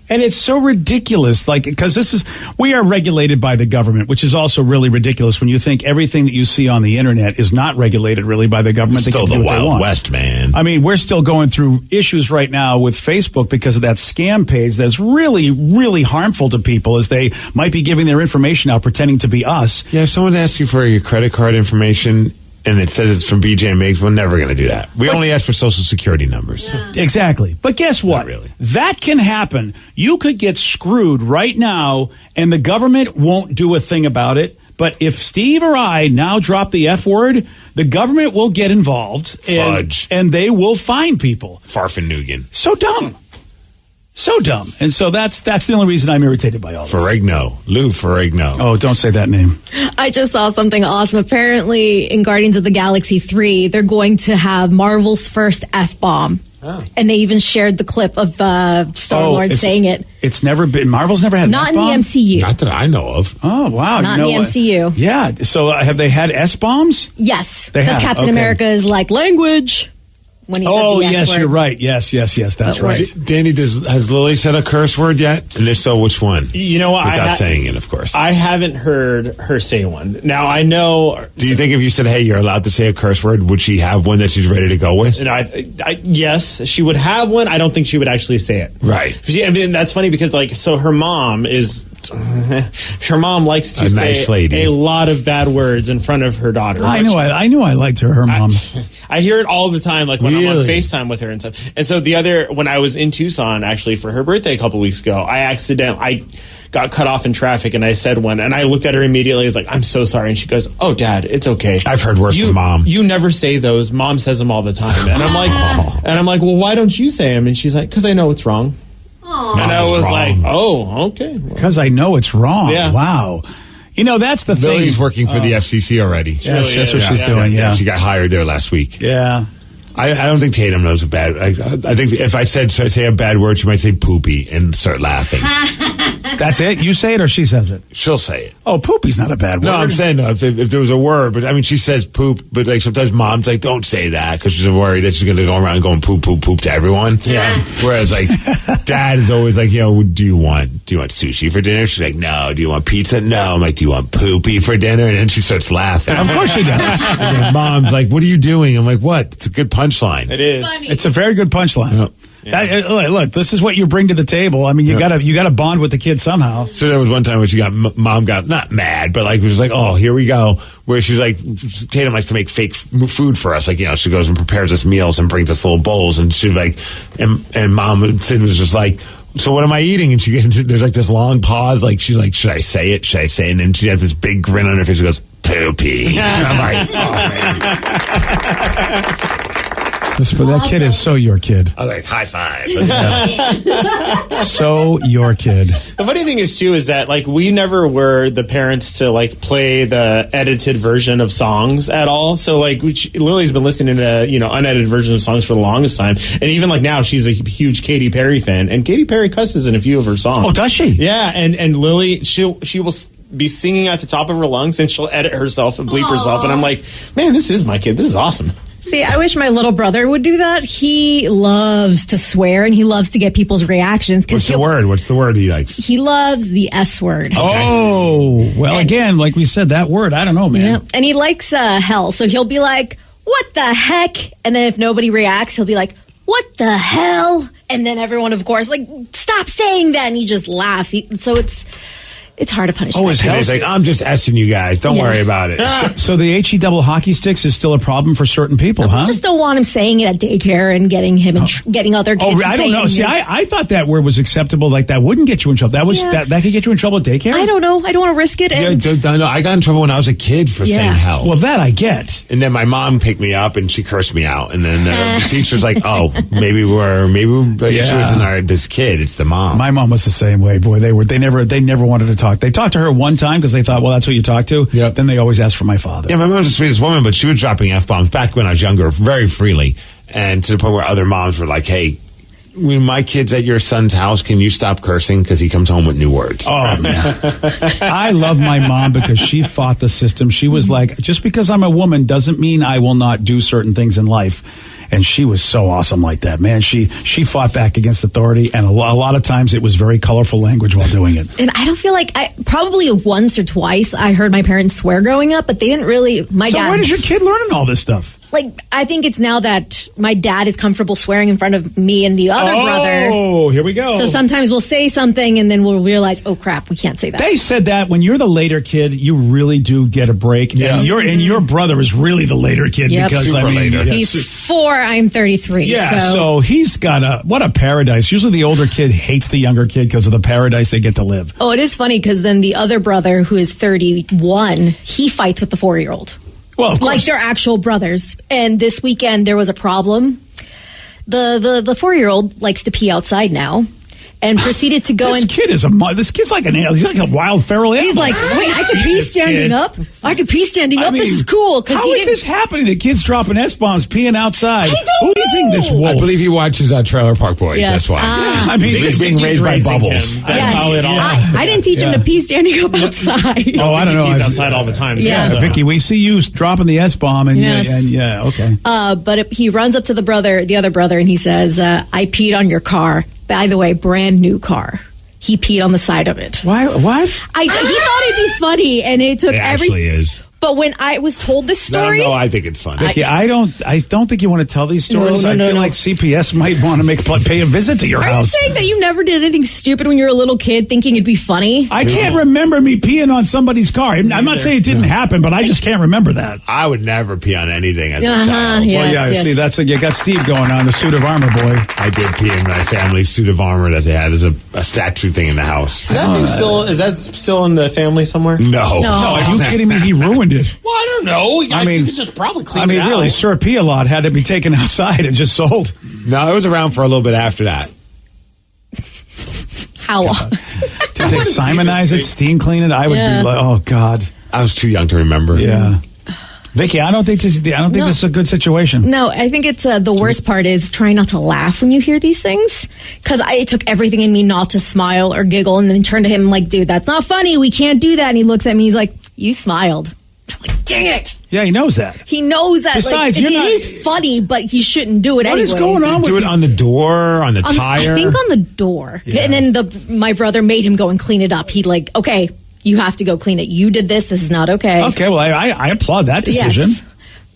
And it's so ridiculous, because we are regulated by the government, which is also really ridiculous when you think everything that you see on the internet is not regulated really by the government. It's still the Wild West, man. I mean, we're still going through issues right now with Facebook because of that scam page that's really, really harmful to people, as they might be giving their information out pretending to be us. Yeah, if someone asks you for your credit card information and it says it's from BJ and Migs, we're never going to do that. We only ask for social security numbers. Yeah. Exactly. But guess what? Not really. That can happen. You could get screwed right now, and the government won't do a thing about it. But if Steve or I now drop the F word, the government will get involved. And they will fine people. Farfanugan. So dumb. So dumb. And so that's the only reason I'm irritated by all this. Lou Ferrigno. Oh, don't say that name. I just saw something awesome. Apparently, in Guardians of the Galaxy 3, they're going to have Marvel's first F-bomb. Oh. And they even shared the clip of Star-Lord saying it. It's never been, Marvel's never had an Not in the F-bomb? MCU. Not that I know of. Oh, wow. Not in the MCU. Yeah. So have they had S-bombs? Yes. They Because have. Captain Okay. America is like, language. When he said the S yes, word. you're right. Yes, that's right. Danny, has Lily said a curse word yet? And if so, which one? You know what? Without saying it, of course. I haven't heard her say one. Now, I know... Do you think if you said, hey, you're allowed to say a curse word, would she have one that she's ready to go with? Yes, she would have one. I don't think she would actually say it. Right. I mean, that's funny because, her mom is... her mom likes to A say nice lady. a lot of bad words in front of her daughter. I knew I liked her mom. I hear it all the time, like when I'm on FaceTime with her and stuff. And so when I was in Tucson, actually, for her birthday a couple weeks ago, I got cut off in traffic and I said one, and I looked at her immediately. I was like, I'm so sorry. And she goes, oh, Dad, it's okay. I've heard worse from Mom. You never say those. Mom says them all the time. And I'm like, well, why don't you say them? And she's like, because I know it's wrong. Aww. And I was like, oh, okay. Because I know it's wrong. Yeah. Wow. That's the thing. Lily's working for the FCC already. Yes, that's what she's doing, yeah. She got hired there last week. Yeah. I don't think Tatum knows a bad... I think if I say a bad word, she might say poopy and start laughing. That's it? You say it or she says it? She'll say it. Oh, poopy's not a bad word. No, I'm saying if there was a word, but I mean, she says poop, but sometimes Mom's like, don't say that, because she's worried that she's going to go around going poop, poop, poop to everyone. Yeah. Whereas Dad is always like, do you want sushi for dinner? She's like, no. Do you want pizza? No. I'm like, do you want poopy for dinner? And then she starts laughing. Of course she does. And then Mom's like, what are you doing? I'm like, what? It's a good punchline. It is. It's a very good punchline. Yeah. Look, this is what you bring to the table. I mean, you gotta bond with the kid somehow. So there was one time when Mom got not mad, but was like, oh, here we go. Where she's like, Tatum likes to make fake food for us. She goes and prepares us meals and brings us little bowls, and she's like, and Mom was just like, so what am I eating? And she gets into, there's like this long pause. Like, she's like, should I say it? Should I say it? And then she has this big grin on her face. She goes, poopy. And I'm like, oh, man. But that kid is so your kid. I was like, high five. So your kid. The funny thing is too is that like we never were the parents to like play the edited version of songs at all. So like Lily's been listening to unedited versions of songs for the longest time, and even like now she's a huge Katy Perry fan, and Katy Perry cusses in a few of her songs. Oh, does she? Yeah, and Lily she will be singing at the top of her lungs, and she'll edit herself and bleep herself, and I'm like, man, this is my kid. This is awesome. See, I wish my little brother would do that. He loves to swear, and he loves to get people's reactions. What's the word? What's the word he likes? He loves the S word. Okay. Oh, well, again, like we said, that word, I don't know, man. Yeah. And he likes hell, so he'll be like, what the heck? And then if nobody reacts, he'll be like, what the hell? And then everyone, of course, like, stop saying that, and he just laughs. So it's hard to punish. Oh, his head is like, I'm just S-ing you guys. Don't worry about it. So the HE double hockey sticks is still a problem for certain people, huh? I just don't want him saying it at daycare and getting him getting other kids. Oh, I don't know. See, I thought that word was acceptable. Like that wouldn't get you in trouble. That could get you in trouble at daycare. I don't know. I don't want to risk it. And No, I got in trouble when I was a kid for saying hell. Well, that I get. And then my mom picked me up and she cursed me out. And then the teacher's like, "Oh, maybe she wasn't this kid. It's the mom." My mom was the same way. Boy, they never wanted to talk. They talked to her one time because they thought, well, that's who you talk to. Yep. Then they always ask for my father. Yeah, my mom's the sweetest woman, but she was dropping F-bombs back when I was younger very freely. And to the point where other moms were like, hey, when my kid's at your son's house, can you stop cursing? Because he comes home with new words. Oh, man. I love my mom because she fought the system. She was like, just because I'm a woman doesn't mean I will not do certain things in life. And she was so awesome like that, man. She fought back against authority, and a lot of times it was very colorful language while doing it. And I don't feel like probably once or twice I heard my parents swear growing up, but they didn't really. So where does your kid learning all this stuff? Like, I think it's now that my dad is comfortable swearing in front of me and the other brother. Oh, here we go. So sometimes we'll say something and then we'll realize, oh crap, we can't say that. They said that when you're the later kid, you really do get a break. Yeah. And your brother is really the later kid because super later. He's 4, I'm 33. Yeah, so he's got what a paradise. Usually the older kid hates the younger kid because of the paradise they get to live. Oh, it is funny because then the other brother who is 31, he fights with the 4-year-old. Well, of course. Like they're actual brothers. And this weekend there was a problem. The 4-year-old likes to pee outside now. And proceeded to go this kid's like an animal. He's like a wild feral animal. He's like, wait, I could pee standing up. I could pee standing up. This is cool. How is this happening? The kid's dropping S-bombs, peeing outside. Who's eating this wolf? I believe he watches Trailer Park Boys. Yes. That's why. I mean, he's being raised by Bubbles. That's how it all. I didn't teach him to pee standing up outside. Oh, I don't know. He's outside all the time. Yeah. Vicky, we see you dropping the S-bomb, and okay. But he runs up to the other brother, and he says, "I peed on your car. By the way, brand new car." He peed on the side of it. Why? What? He thought it'd be funny, and it took It actually is. But when I was told this story, no, I think it's funny. Vicky, I don't think you want to tell these stories. I feel like CPS might want to pay a visit to your house. Are you saying that you never did anything stupid when you were a little kid, thinking it'd be funny? I can't remember me peeing on somebody's car. I'm not saying it didn't happen, but I just can't remember that. I would never pee on anything as a child. Yes, see, that's you got Steve going on, the suit of armor boy. I did pee in my family's suit of armor that they had as a statue thing in the house. Is that still in the family somewhere? No. Are you kidding me? He ruined it. Well, I don't know. You could just probably clean it out. Really, Sir Pee-a-Lot had to be taken outside and just sold. No, it was around for a little bit after that. How long? Did they Simonize it, steam clean it? I would be like, oh, God. I was too young to remember. Yeah. Vicky, I don't think this is a good situation. No, I think it's the worst part is trying not to laugh when you hear these things, because it took everything in me not to smile or giggle, and then turn to him like, dude, that's not funny. We can't do that. And he looks at me. He's like, you smiled. I'm like, dang it. Yeah, he knows that. He knows that. Besides, it is funny, but he shouldn't do it anyway. What is going on with do it on the door, on the tire? I think on the door. Yeah. And then my brother made him go and clean it up. He okay, you have to go clean it. You did this. This is not okay. Okay, well, I applaud that decision. Yes.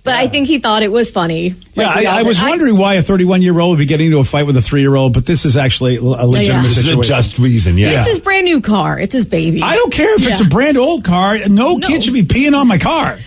But I think he thought it was funny. I was wondering why a 31-year-old would be getting into a fight with a 3-year-old, but this is actually a legitimate situation. This is a just reason, It's his brand new car. It's his baby. I don't care if it's a brand old car. No kid should be peeing on my car.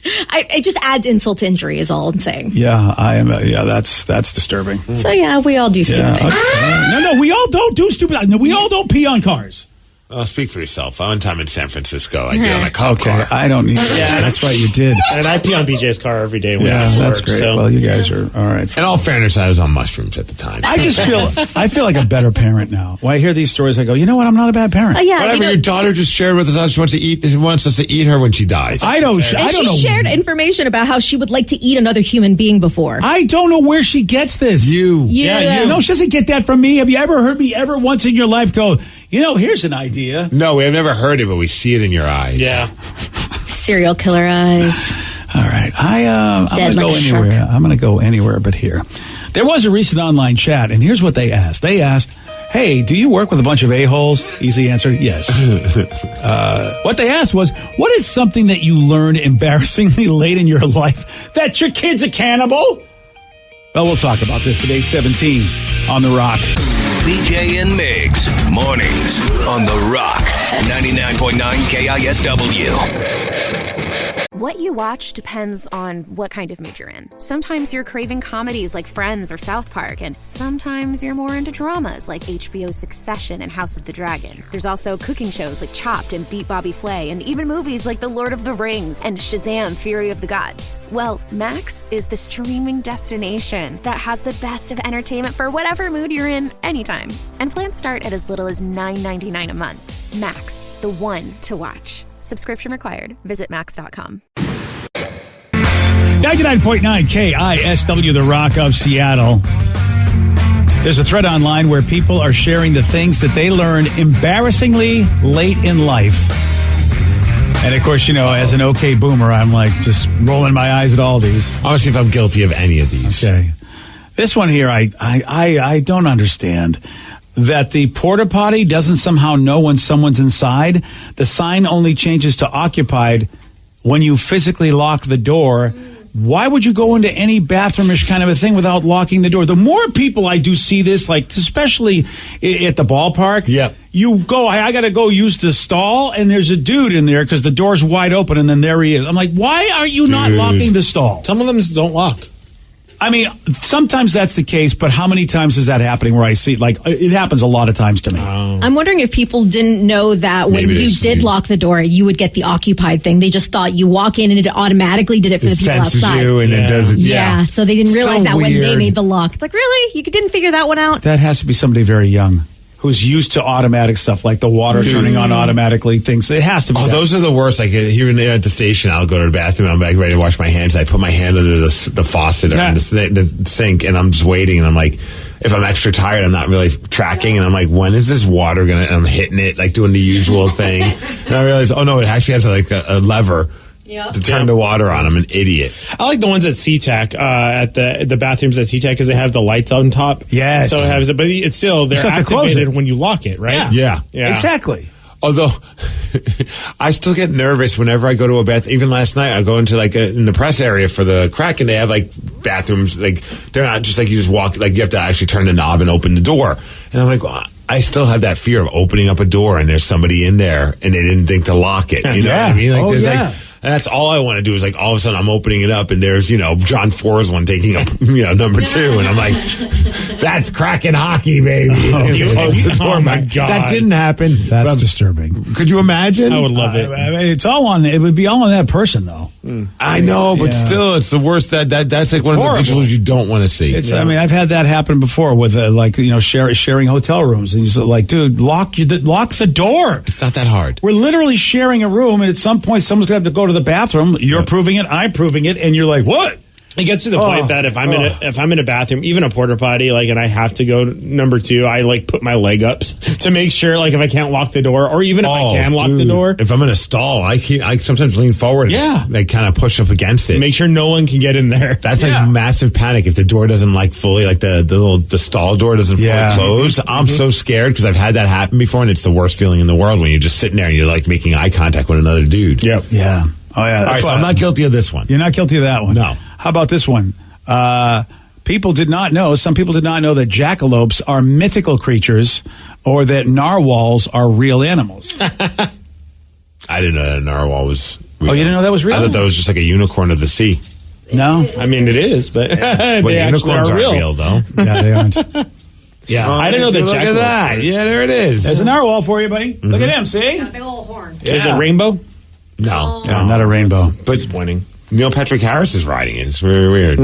It just adds insult to injury is all I'm saying. Yeah, I am. That's disturbing. So yeah, we all do stupid things. No, we all don't do stupid. No, we all don't pee on cars. Well, speak for yourself. One time in San Francisco, I did on a cop car. I don't need. Yeah, that's right. You did. And I pee on BJ's car every day when I get to that's work. great. So. Well, you guys are all right. In all fairness, I was on mushrooms at the time. I feel like a better parent now. When I hear these stories, I go, you know what? I'm not a bad parent. Whatever your daughter just shared with us, she wants us to eat her when she dies. I don't She know. shared information about how she would like to eat another human being before. I don't know where she gets this. You. Yeah, you. No, she doesn't get that from me. Have you ever heard me ever once in your life go, here's an idea? No, we have never heard it, but we see it in your eyes. Yeah. Serial killer eyes. All right. I'm going to go anywhere. I'm going to go anywhere but here. There was a recent online chat, and here's what they asked. They asked, hey, do you work with a bunch of a-holes? Easy answer, yes. What they asked was, what is something that you learned embarrassingly late in your life that your kid's a cannibal? Well, we'll talk about this at 8:17 on The Rock. BJ and Migs, mornings on The Rock, 99.9 KISW. What you watch depends on what kind of mood you're in. Sometimes you're craving comedies like Friends or South Park, and sometimes you're more into dramas like HBO's Succession and House of the Dragon. There's also cooking shows like Chopped and Beat Bobby Flay, and even movies like The Lord of the Rings and Shazam! Fury of the Gods. Well, Max is the streaming destination that has the best of entertainment for whatever mood you're in anytime. And plans start at as little as $9.99 a month. Max, the one to watch. Subscription required. Visit max.com. 99.9 KISW, The Rock of Seattle. There's a thread online where people are sharing the things that they learned embarrassingly late in life. And of course, as an okay boomer, I'm like just rolling my eyes at all these. I want to see if I'm guilty of any of these. Okay. This one here, I don't understand. That the porta potty doesn't somehow know when someone's inside. The sign only changes to occupied when you physically lock the door. Why would you go into any bathroomish kind of a thing without locking the door? The more people I do see this, like especially at the ballpark, you go, I got to go use the stall, and there's a dude in there because the door's wide open, and then there he is. I'm like, why are you not locking the stall? Some of them don't lock. I mean, sometimes that's the case, but how many times is that happening where I see, it happens a lot of times to me. I'm wondering if people didn't know that when you did lock the door, you would get the occupied thing. They just thought you walk in and it automatically did it for the people outside. You and it does it. Yeah, so they didn't realize that when they weird. made the lock. It's like, really? You didn't figure that one out? That has to be somebody very young who's used to automatic stuff like the water turning on automatically things. It has to be. Oh, those are the worst. Like here at the station, I'll go to the bathroom. I'm back ready to wash my hands. I put my hand under the faucet or the sink, and I'm just waiting. And I'm like, if I'm extra tired, I'm not really tracking. And I'm like, when is this water gonna? And I'm hitting it, like doing the usual thing. And I realize, oh no, it actually has like a lever. To turn the water on. I'm an idiot. I like the ones at SeaTac, at the bathrooms at SeaTac, because they have the lights on top. Yes. So it has, but it's still, they're activated when you lock it, right? Yeah. Exactly. Although I still get nervous whenever I go to a bath. Even last night, I go into in the press area for the crack, and they have like bathrooms. Like they're not just like you just walk. Like you have to actually turn the knob and open the door. And I'm like, well, I still have that fear of opening up a door and there's somebody in there and they didn't think to lock it. You know what I mean? Like there's like. And that's all I want to do is like all of a sudden I'm opening it up and there's, John Forsland taking up, number 2. And I'm like, that's cracking hockey, baby. Oh my God. That didn't happen. That's disturbing. Could you imagine? I would love it. It would be all on that person though. I know, but still it's the worst. That's like one of the visuals you don't want to see. I mean, I've had that happen before with sharing hotel rooms. And you're like, dude, lock the door. It's not that hard. We're literally sharing a room, and at some point someone's going to have to go to the bathroom. You're proving it, I'm proving it, and you're like, what? It gets to the point that if I'm in a bathroom, even a porta potty, and I have to go number 2, I put my leg up to make sure, if I can't lock the door, or even if I can lock the door. If I'm in a stall, I sometimes lean forward. And I kind of push up against it. Make sure no one can get in there. That's massive panic if the door doesn't fully, the stall door doesn't fully close. I'm so scared because I've had that happen before, and it's the worst feeling in the world when you're just sitting there and you're making eye contact with another dude. Yep. Yeah. Oh yeah. All right, so I'm not guilty of this one. You're not guilty of that one. No. How about this one? Some people did not know that jackalopes are mythical creatures or that narwhals are real animals. I didn't know that a narwhal was Oh, you didn't know that was real? I thought that was just like a unicorn of the sea. No, I mean it is, but Well, they actually unicorns are aren't real. real, though. Yeah, they aren't. Yeah, I didn't know that. Look Jack at that. Yeah, there it is. There's a narwhal for you, buddy. Look at him. See? Big old horn. Is it rainbow? No, No, not a rainbow. But Disappointing. Neil Patrick Harris is riding it. It's very weird.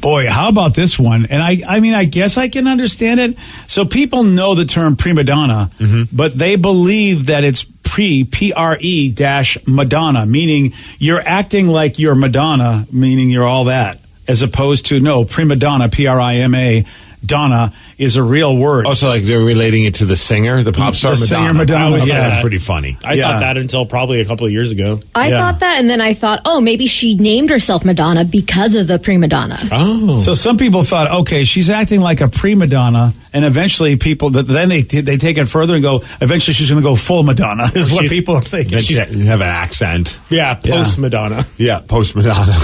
Boy, how about this one? And I mean, I guess I can understand it. So people know the term prima donna, but they believe that it's P-R-E dash Madonna, meaning you're acting like you're Madonna, meaning you're all that, as opposed to, no, prima donna, P-R-I-M-A, Donna is a real word. Oh, so like they're relating it to the singer, the pop star The Madonna. singer Madonna, I thought yeah. that's pretty funny. I thought that until probably a couple of years ago. I thought that, and then I thought, oh, maybe she named herself Madonna because of the prima donna. Oh, So some people thought, okay, she's acting like a prima donna, and eventually people, then they take it further and go, eventually she's going to go full Madonna, is what people are thinking. Then she have an accent. yeah, post Madonna. Yeah, post Madonna.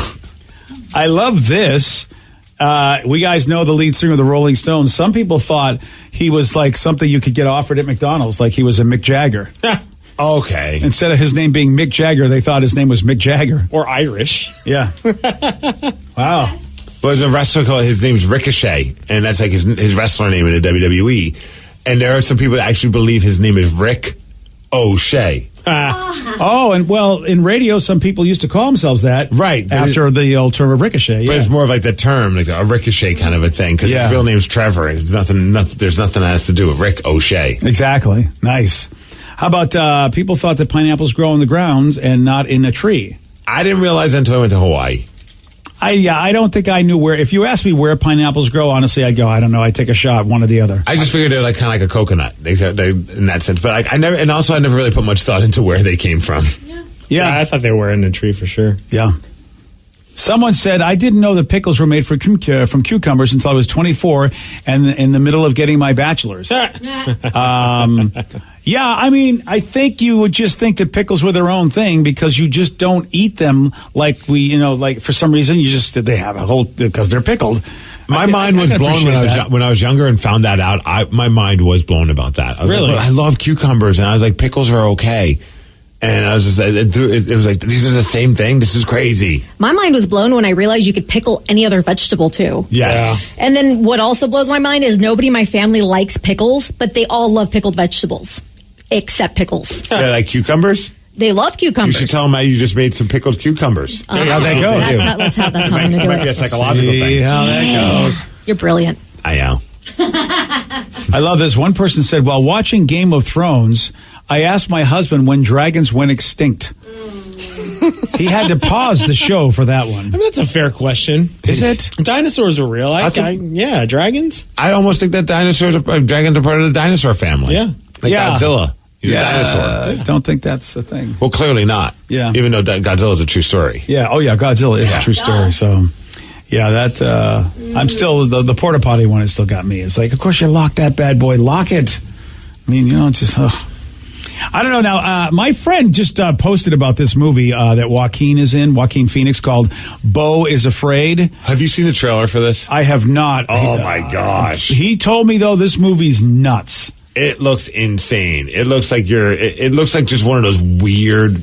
I love this. We guys know the lead singer of the Rolling Stones. Some people thought he was like something you could get offered at McDonald's, like he was a Mick Jagger. Okay. Instead of his name being Mick Jagger, they thought his name was Mick Jagger. Or Irish. Yeah. Wow. Well, there's a wrestler called, his name's Ricochet, and that's like his wrestler name in the WWE. And there are some people that actually believe his name is Rick O'Shea. Oh, and well, in radio, some people used to call themselves that. Right. After the old term of Ricochet. But Yeah. it's more of like the term, like a ricochet kind of a thing, because Yeah. his real name's Trevor. There's nothing that has to do with Rick O'Shea. Exactly. Nice. How about people thought that pineapples grow on the ground and not in a tree? I didn't realize that until I went to Hawaii. I don't think I knew where. If you asked me where pineapples grow, honestly, I'd go, I don't know. I'd take a shot, one or the other. I just figured they're like kind of like a coconut, they in that sense. But like, I never really put much thought into where they came from. Yeah. I thought they were in a tree for sure. Yeah. Someone said, I didn't know that pickles were made from cucumbers until I was 24 and in the middle of getting my bachelor's. Yeah, I mean, I think you would just think that pickles were their own thing because you just don't eat them like like for some reason they have a whole, because they're pickled. My mind was blown when I was younger and found that out. My mind was blown about that. I was Really? like, I love cucumbers, and I was like, pickles are okay. And I was just, it was like, these are the same thing. This is crazy. My mind was blown when I realized you could pickle any other vegetable too. Yes. And then what also blows my mind is nobody in my family likes pickles, but they all love pickled vegetables, except pickles. They're like cucumbers? They love cucumbers. You should tell them how you just made some pickled cucumbers. See how that goes. Let's have that time to do It might be a it. psychological See thing. how that goes. You're brilliant. I know. I love this. One person said, while watching Game of Thrones, I asked my husband when dragons went extinct. He had to pause the show for that one. I mean, that's a fair question. Is it? Dinosaurs are real. Yeah, dragons. I almost think that dragons are part of the dinosaur family. Yeah. Like Yeah. Godzilla. He's a dinosaur. I don't think that's a thing. Well, clearly not. Yeah. Even though Godzilla is a true story. Yeah. Oh, yeah. Godzilla is a true story. So, yeah, that I'm still the porta potty one has still got me. It's like, of course, you lock that bad boy. Lock it. I mean, it's just. I don't know. Now, my friend just posted about this movie that Joaquin Phoenix, called Beau is Afraid. Have you seen the trailer for this? I have not. Oh my gosh. He told me though this movie's nuts. It looks insane. It looks like it looks like just one of those weird,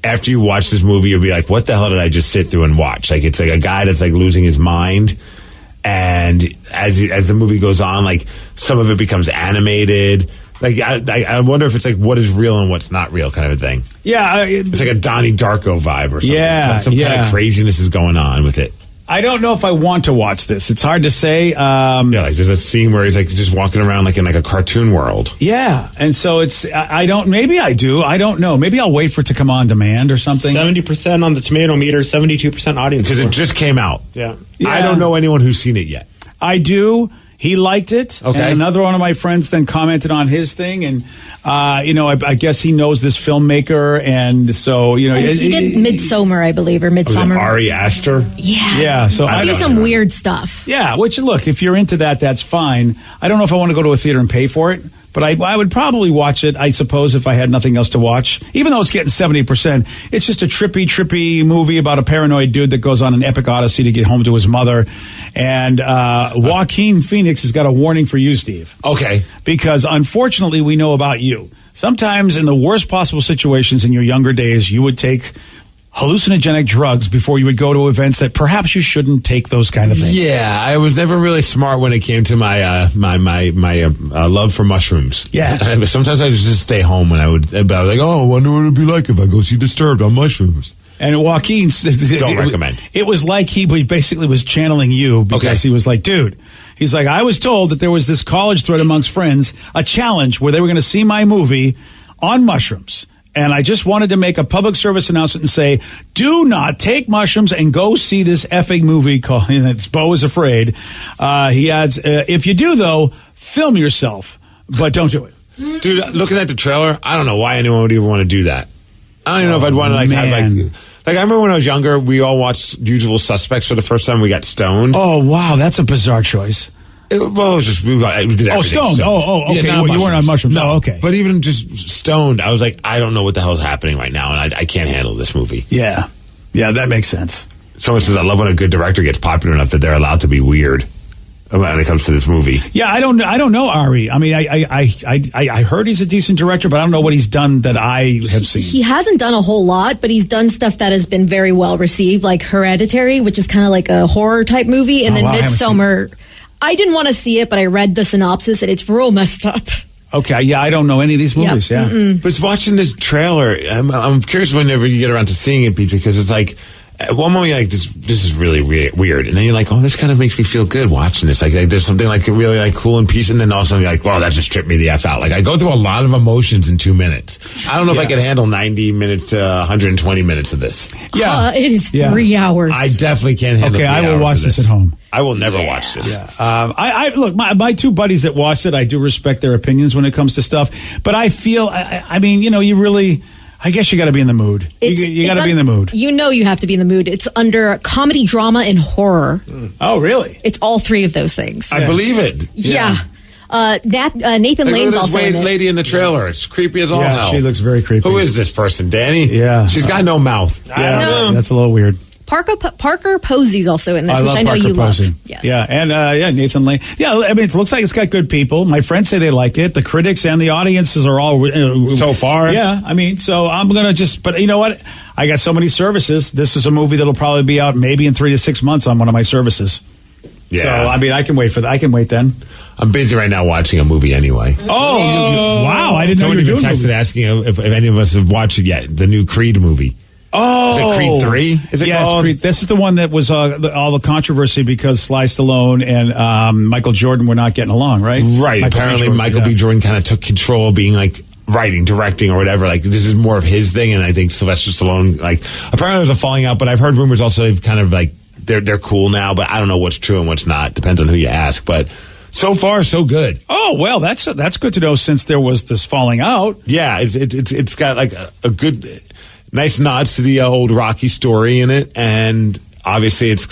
after you watch this movie, you'll be like, what the hell did I just sit through and watch? Like, it's like a guy that's like losing his mind. And as the movie goes on, like some of it becomes animated. Like, I wonder if it's like what is real and what's not real kind of a thing. Yeah. It's like a Donnie Darko vibe or something. Yeah, Some kind of craziness is going on with it. I don't know if I want to watch this. It's hard to say. Yeah, like there's a scene where he's like just walking around like in like a cartoon world. Yeah, and so I don't. Maybe I do. I don't know. Maybe I'll wait for it to come on demand or something. 70% on the tomato meter, 72% audience. Because it just came out. Yeah. I don't know anyone who's seen it yet. I do. He liked it. Okay. And another one of my friends then commented on his thing, and I guess he knows this filmmaker, and so He did Midsommar, I believe, or Midsummer. Ari Aster? Yeah. Yeah. So I do some weird stuff. Yeah, which, look, if you're into that, that's fine. I don't know if I want to go to a theater and pay for it, but I would probably watch it, I suppose, if I had nothing else to watch. Even though it's getting 70%, it's just a trippy movie about a paranoid dude that goes on an epic odyssey to get home to his mother. And Joaquin Phoenix has got a warning for you, Steve. Okay. Because, unfortunately, we know about you. Sometimes in the worst possible situations in your younger days, you would take hallucinogenic drugs before you would go to events that perhaps you shouldn't take those kind of things. Yeah, I was never really smart when it came to my love for mushrooms. Yeah. Sometimes I just stay home when I was like, oh, I wonder what it'd be like if I go see Disturbed on mushrooms. And Joaquin don't recommend. It was like he basically was channeling you because he was like, dude, he's like, I was told that there was this college thread amongst friends, a challenge where they were going to see my movie on mushrooms. And I just wanted to make a public service announcement and say, do not take mushrooms and go see this effing movie called it's Beau is Afraid. He adds, if you do, though, film yourself, but don't do it. Dude, looking at the trailer, I don't know why anyone would even want to do that. I don't even know if I'd want to have like I remember when I was younger, we all watched Usual Suspects for the first time. We got stoned. Oh, wow. That's a bizarre choice. It was just we did everything. Oh, stoned. Oh, okay. Yeah, you weren't on mushrooms. No, okay. But even just stoned, I was like, I don't know what the hell's happening right now, and I can't handle this movie. Yeah, that makes sense. Someone says, I love when a good director gets popular enough that they're allowed to be weird when it comes to this movie. Yeah, I don't know Ari. I mean, I heard he's a decent director, but I don't know what he's done that I have seen. He hasn't done a whole lot, but he's done stuff that has been very well received, like Hereditary, which is kind of like a horror type movie, and then Midsommar. I didn't want to see it, but I read the synopsis, and it's real messed up. Okay, yeah, I don't know any of these movies. Yep. Yeah, but watching this trailer, I'm curious whenever you get around to seeing it, Pete, because it's like at one moment you're like, this is really weird, and then you're like, oh, this kind of makes me feel good watching this. Like there's something like really like cool and peace, and then all of a sudden you're like, wow, that just tripped me the F out. Like I go through a lot of emotions in 2 minutes. I don't know if I could handle 90 minutes to 120 minutes of this. Yeah, it is 3 hours. I definitely can't handle. Okay, 3 I will hours watch of this at home. I will never watch this. Yeah. I look, my two buddies that watched it, I do respect their opinions when it comes to stuff, but I feel, I mean, you know, you really, I guess you got to be in the mood. You got to be in the mood. You know you have to be in the mood. It's under comedy, drama, and horror. Oh, really? It's all three of those things. I believe it. Yeah. Nathan Lane's also in it. Lady in the trailer. It's creepy as all hell. She looks very creepy. Who is this person, Danny? Yeah. She's got no mouth. Yeah, that's a little weird. Parker Posey's also in this, which I know Parker you Posey. love. Yes. Yeah, and Nathan Lane. Yeah, I mean, it looks like it's got good people. My friends say they like it. The critics and the audiences are all so far. Yeah, I mean, so I'm gonna but you know what? I got so many services. This is a movie that'll probably be out maybe in 3 to 6 months on one of my services. Yeah. So I mean, I can wait for that. I can wait then. I'm busy right now watching a movie anyway. Oh, wow! I didn't know you were doing. Someone even texted asking if any of us have watched it yet. The new Creed movie. Oh, is it Creed 3? Is it called? Creed. This is the one that was all the controversy because Sly Stallone and Michael Jordan were not getting along, right? Right. Apparently, Michael B. Jordan kind of took control, being like writing, directing, or whatever. Like this is more of his thing, and I think Sylvester Stallone. Like apparently, there's a falling out, but I've heard rumors also they've kind of like they're cool now, but I don't know what's true and what's not. Depends on who you ask, but. So far, so good. Oh well, that's good to know. Since there was this falling out, yeah, it's got like a good, nice nods to the old Rocky story in it, and obviously it's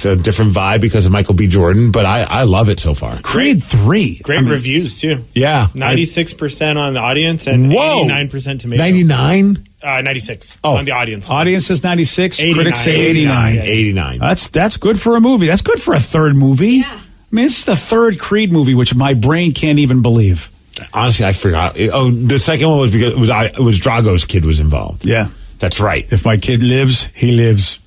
a different vibe because of Michael B. Jordan. But I love it so far. Creed 3, great reviews too. Yeah, 96% on the audience and 89% tomato. 99. 96 on the audience. Audience says 96. 89. Critics say 89. 89. That's good for a movie. That's good for a third movie. Yeah. I mean, this is the third Creed movie, which my brain can't even believe. Honestly, I forgot. Oh, the second one was because it was Drago's kid was involved. Yeah, that's right. If my kid lives, he lives.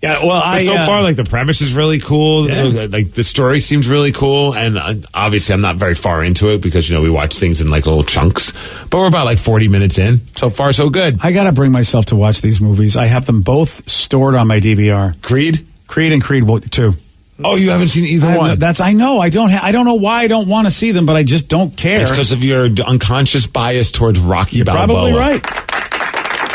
Yeah, well, so far, like the premise is really cool. Yeah. Like the story seems really cool, and obviously, I'm not very far into it because we watch things in like little chunks. But we're about like 40 minutes in. So far, so good. I gotta bring myself to watch these movies. I have them both stored on my DVR. Creed and Creed 2. Oh, you haven't seen either one? I know. I don't know why I don't want to see them, but I just don't care. It's because of your unconscious bias towards Rocky Balboa. You're probably right.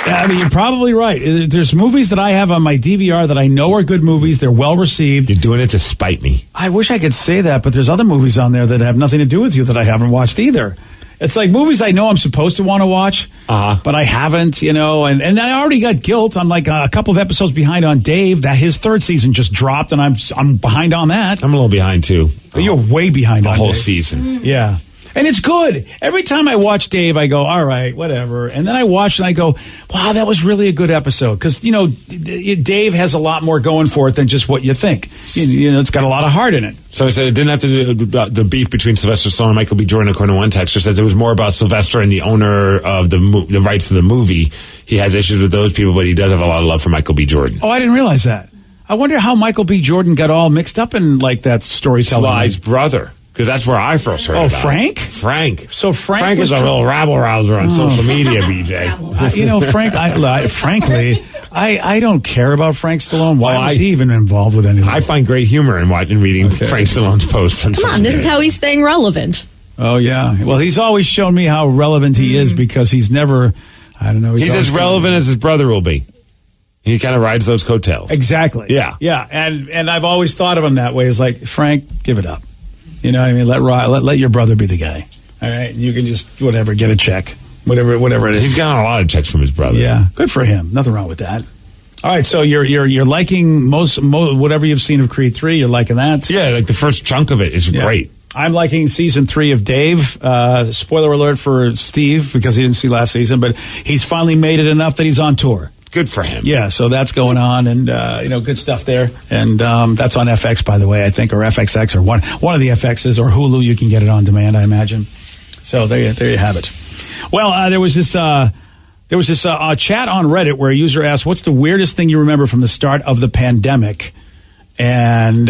I mean, you're probably right. There's movies that I have on my DVR that I know are good movies. They're well received. You're doing it to spite me. I wish I could say that, but there's other movies on there that have nothing to do with you that I haven't watched either. It's like movies I know I'm supposed to want to watch, but I haven't, and I already got guilt. I'm like a couple of episodes behind on Dave. That his third season just dropped, and I'm behind on that. I'm a little behind too. You're way behind on the whole Dave. season. Yeah. And it's good. Every time I watch Dave, I go, all right, whatever. And then I watch and I go, wow, that was really a good episode. Because, Dave has a lot more going for it than just what you think. It's got a lot of heart in it. So I said it didn't have to do the beef between Sylvester Stallone and Michael B. Jordan, according to one texter, says it was more about Sylvester and the owner of the rights to the movie. He has issues with those people, but he does have a lot of love for Michael B. Jordan. Oh, I didn't realize that. I wonder how Michael B. Jordan got all mixed up in that storytelling. Sly's brother. Because that's where I first heard about Frank? it. Frank. So Frank is a real rabble-rouser on social media, BJ. Frank, frankly, I don't care about Frank Stallone. Why was he even involved with anything? I find great humor in reading Frank Stallone's posts. Come on, this is how he's staying relevant. Oh, yeah. Well, he's always shown me how relevant he is because he's never, I don't know. He's as relevant as his brother will be. He kind of rides those coattails. Exactly. Yeah. Yeah, and I've always thought of him that way. It's like, Frank, give it up. You know what I mean? Let your brother be the guy. All right? You can just, get a check. Whatever it is. He's gotten a lot of checks from his brother. Yeah, good for him. Nothing wrong with that. All right, so you're liking most whatever you've seen of Creed 3. You're liking that? Yeah, like the first chunk of it is great. I'm liking season 3 of Dave. Spoiler alert for Steve because he didn't see last season, but he's finally made it enough that he's on tour. Good for him. Yeah, so that's going on, and good stuff there. And that's on FX, by the way, I think, or FXX, or one of the FXs, or Hulu. You can get it on demand, I imagine. So there you have it. Well, there was this chat on Reddit where a user asked, "What's the weirdest thing you remember from the start of the pandemic?" And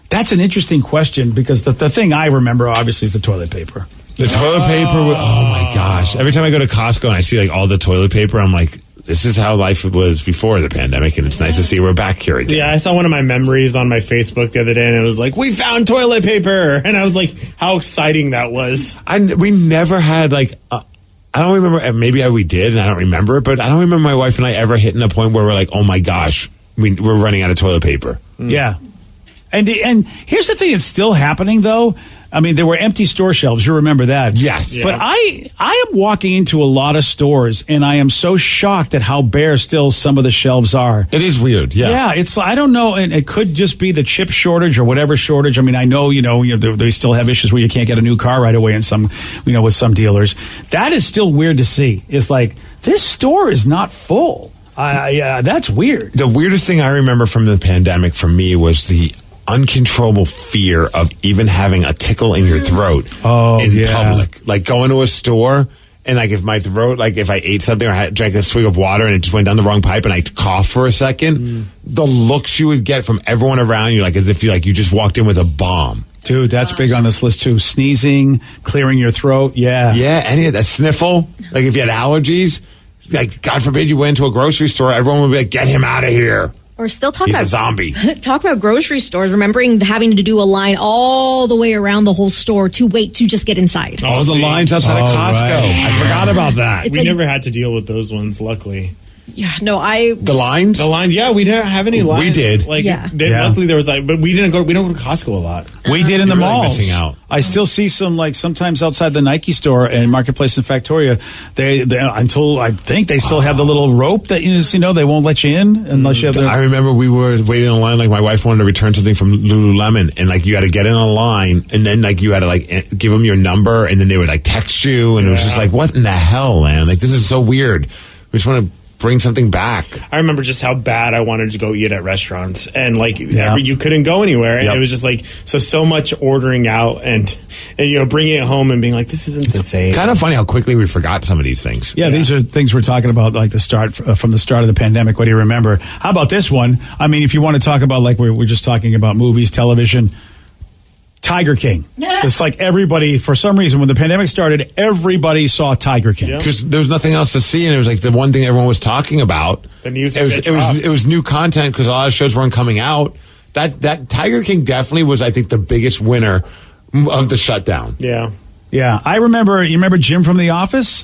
that's an interesting question because the thing I remember obviously is the toilet paper. The toilet paper, oh my gosh. Every time I go to Costco and I see all the toilet paper, I'm like, this is how life was before the pandemic, and it's nice to see we're back here again. Yeah, I saw one of my memories on my Facebook the other day, and it was like, we found toilet paper! And I was like, how exciting that was. We never had, I don't remember, maybe we did, and I don't remember it, but I don't remember my wife and I ever hitting a point where we're like, oh my gosh, we're running out of toilet paper. Yeah. And here's the thing that's still happening, though. I mean, there were empty store shelves. You remember that. Yes. Yeah. But I am walking into a lot of stores, and I am so shocked at how bare still some of the shelves are. It is weird, yeah. Yeah, I don't know, and it could just be the chip shortage or whatever shortage. I mean, I know, they still have issues where you can't get a new car right away in some, with some dealers. That is still weird to see. It's like, this store is not full. That's weird. The weirdest thing I remember from the pandemic for me was the uncontrollable fear of even having a tickle in your throat in public. Like going to a store and if my throat, if I ate something or drank a swig of water and it just went down the wrong pipe and I coughed for a second, the looks you would get from everyone around you, as if you just walked in with a bomb. Dude, that's big on this list too. Sneezing, clearing your throat. Yeah. Yeah. Any of that sniffle. If you had allergies, God forbid you went into a grocery store, everyone would be like, get him out of here. Or still talk He's about a zombie. Talk about grocery stores. Remembering having to do a line all the way around the whole store to wait to just get inside. Oh, the lines outside of Costco. Right. I forgot about that. We never had to deal with those ones, luckily. Yeah, no, The lines? The lines, yeah, we didn't have any lines. We did. Luckily there was but we don't go to Costco a lot. We did in the You're really malls. missing out. I still see some sometimes outside the Nike store and Marketplace in Factoria. They until I think they still have the little rope that they won't let you in unless you have. I remember we were waiting in line. My wife wanted to return something from Lululemon, and you had to get in a line, and then you had to give them your number, and then they would text you, and it was just what in the hell, man? This is so weird. We just want to bring something back. I remember just how bad I wanted to go eat at restaurants, and you couldn't go anywhere, and it was just so much ordering out and bringing it home and being this isn't the same. Kind of funny how quickly we forgot some of these things. Yeah, these are things we're talking about, the start from the start of the pandemic. What do you remember? How about this one? I mean, if you want to talk about we're just talking about movies, television. Tiger King. It's everybody, for some reason, when the pandemic started, everybody saw Tiger King. Because there was nothing else to see, and it was the one thing everyone was talking about. The news it was new content because a lot of shows weren't coming out. That Tiger King definitely was, I think, the biggest winner of the shutdown. Yeah. Yeah. You remember Jim from The Office?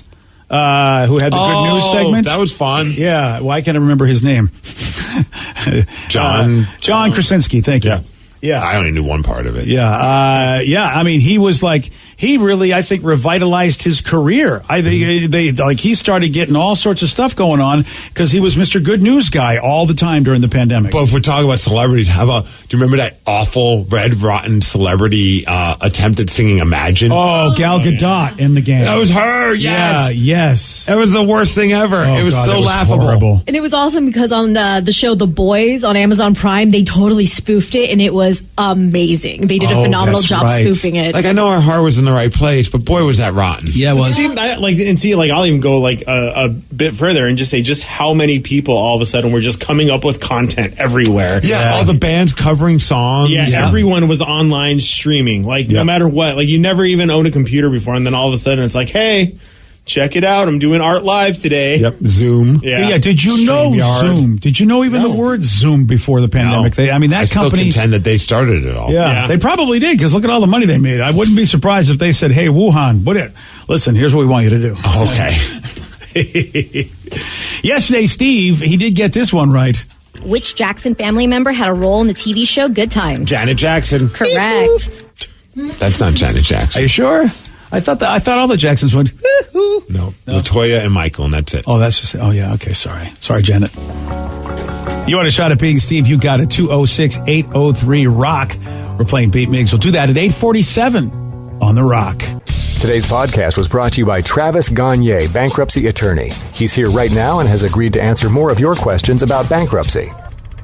Who had the good news segment? That was fun. Yeah. Why can't I remember his name? John Krasinski. Thank you. Yeah. Yeah. I only knew one part of it. Yeah. I mean, he was like, he really, I think, revitalized his career. I think he started getting all sorts of stuff going on because he was Mr. Good News guy all the time during the pandemic. But if we're talking about celebrities, how about, do you remember that awful Red Rotten celebrity attempt at singing Imagine? Oh, Gal Gadot in the game. That was her, yes. Yeah, yes. That was the worst thing ever. Oh, it was God, so that was laughable. horrible. And it was awesome because on the show The Boys on Amazon Prime, they totally spoofed it, and it was amazing. They did a phenomenal job spoofing it. Like, I know our heart was in the right place, but boy, was that rotten. Yeah, it was. I'll even go like a bit further and just say just how many people all of a sudden were just coming up with content everywhere. Yeah, all the bands covering songs. Yeah, everyone was online streaming. Like, no matter what. Like, you never even owned a computer before, and then all of a sudden it's like, hey, check it out. I'm doing art live today. Yep, Zoom. Yeah. Did you know Zoom? Did you know even the word Zoom before the pandemic? No. That I still company contend that they started it all. Yeah, they probably did because look at all the money they made. I wouldn't be surprised if they said, "Hey, Wuhan, listen, here's what we want you to do." Okay. Yesterday, Steve, he did get this one right. Which Jackson family member had a role in the TV show Good Times? Janet Jackson. Correct. That's not Janet Jackson. Are you sure? I thought all the Jacksons went. No, Latoya and Michael, and that's it. Oh, that's just. Oh, yeah. Okay, sorry, Janet. You want a shot at being Steve? You got it. 206-803-ROCK. We're playing Beat Migs. We'll do that at 8:47 on the Rock. Today's podcast was brought to you by Travis Gagne, bankruptcy attorney. He's here right now and has agreed to answer more of your questions about bankruptcy.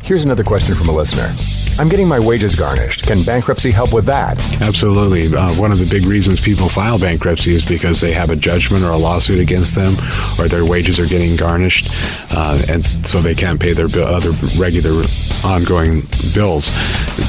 Here's another question from a listener. I'm getting my wages garnished. Can bankruptcy help with that? Absolutely. One of the big reasons people file bankruptcy is because they have a judgment or a lawsuit against them, or their wages are getting garnished, and so they can't pay their other regular ongoing bills.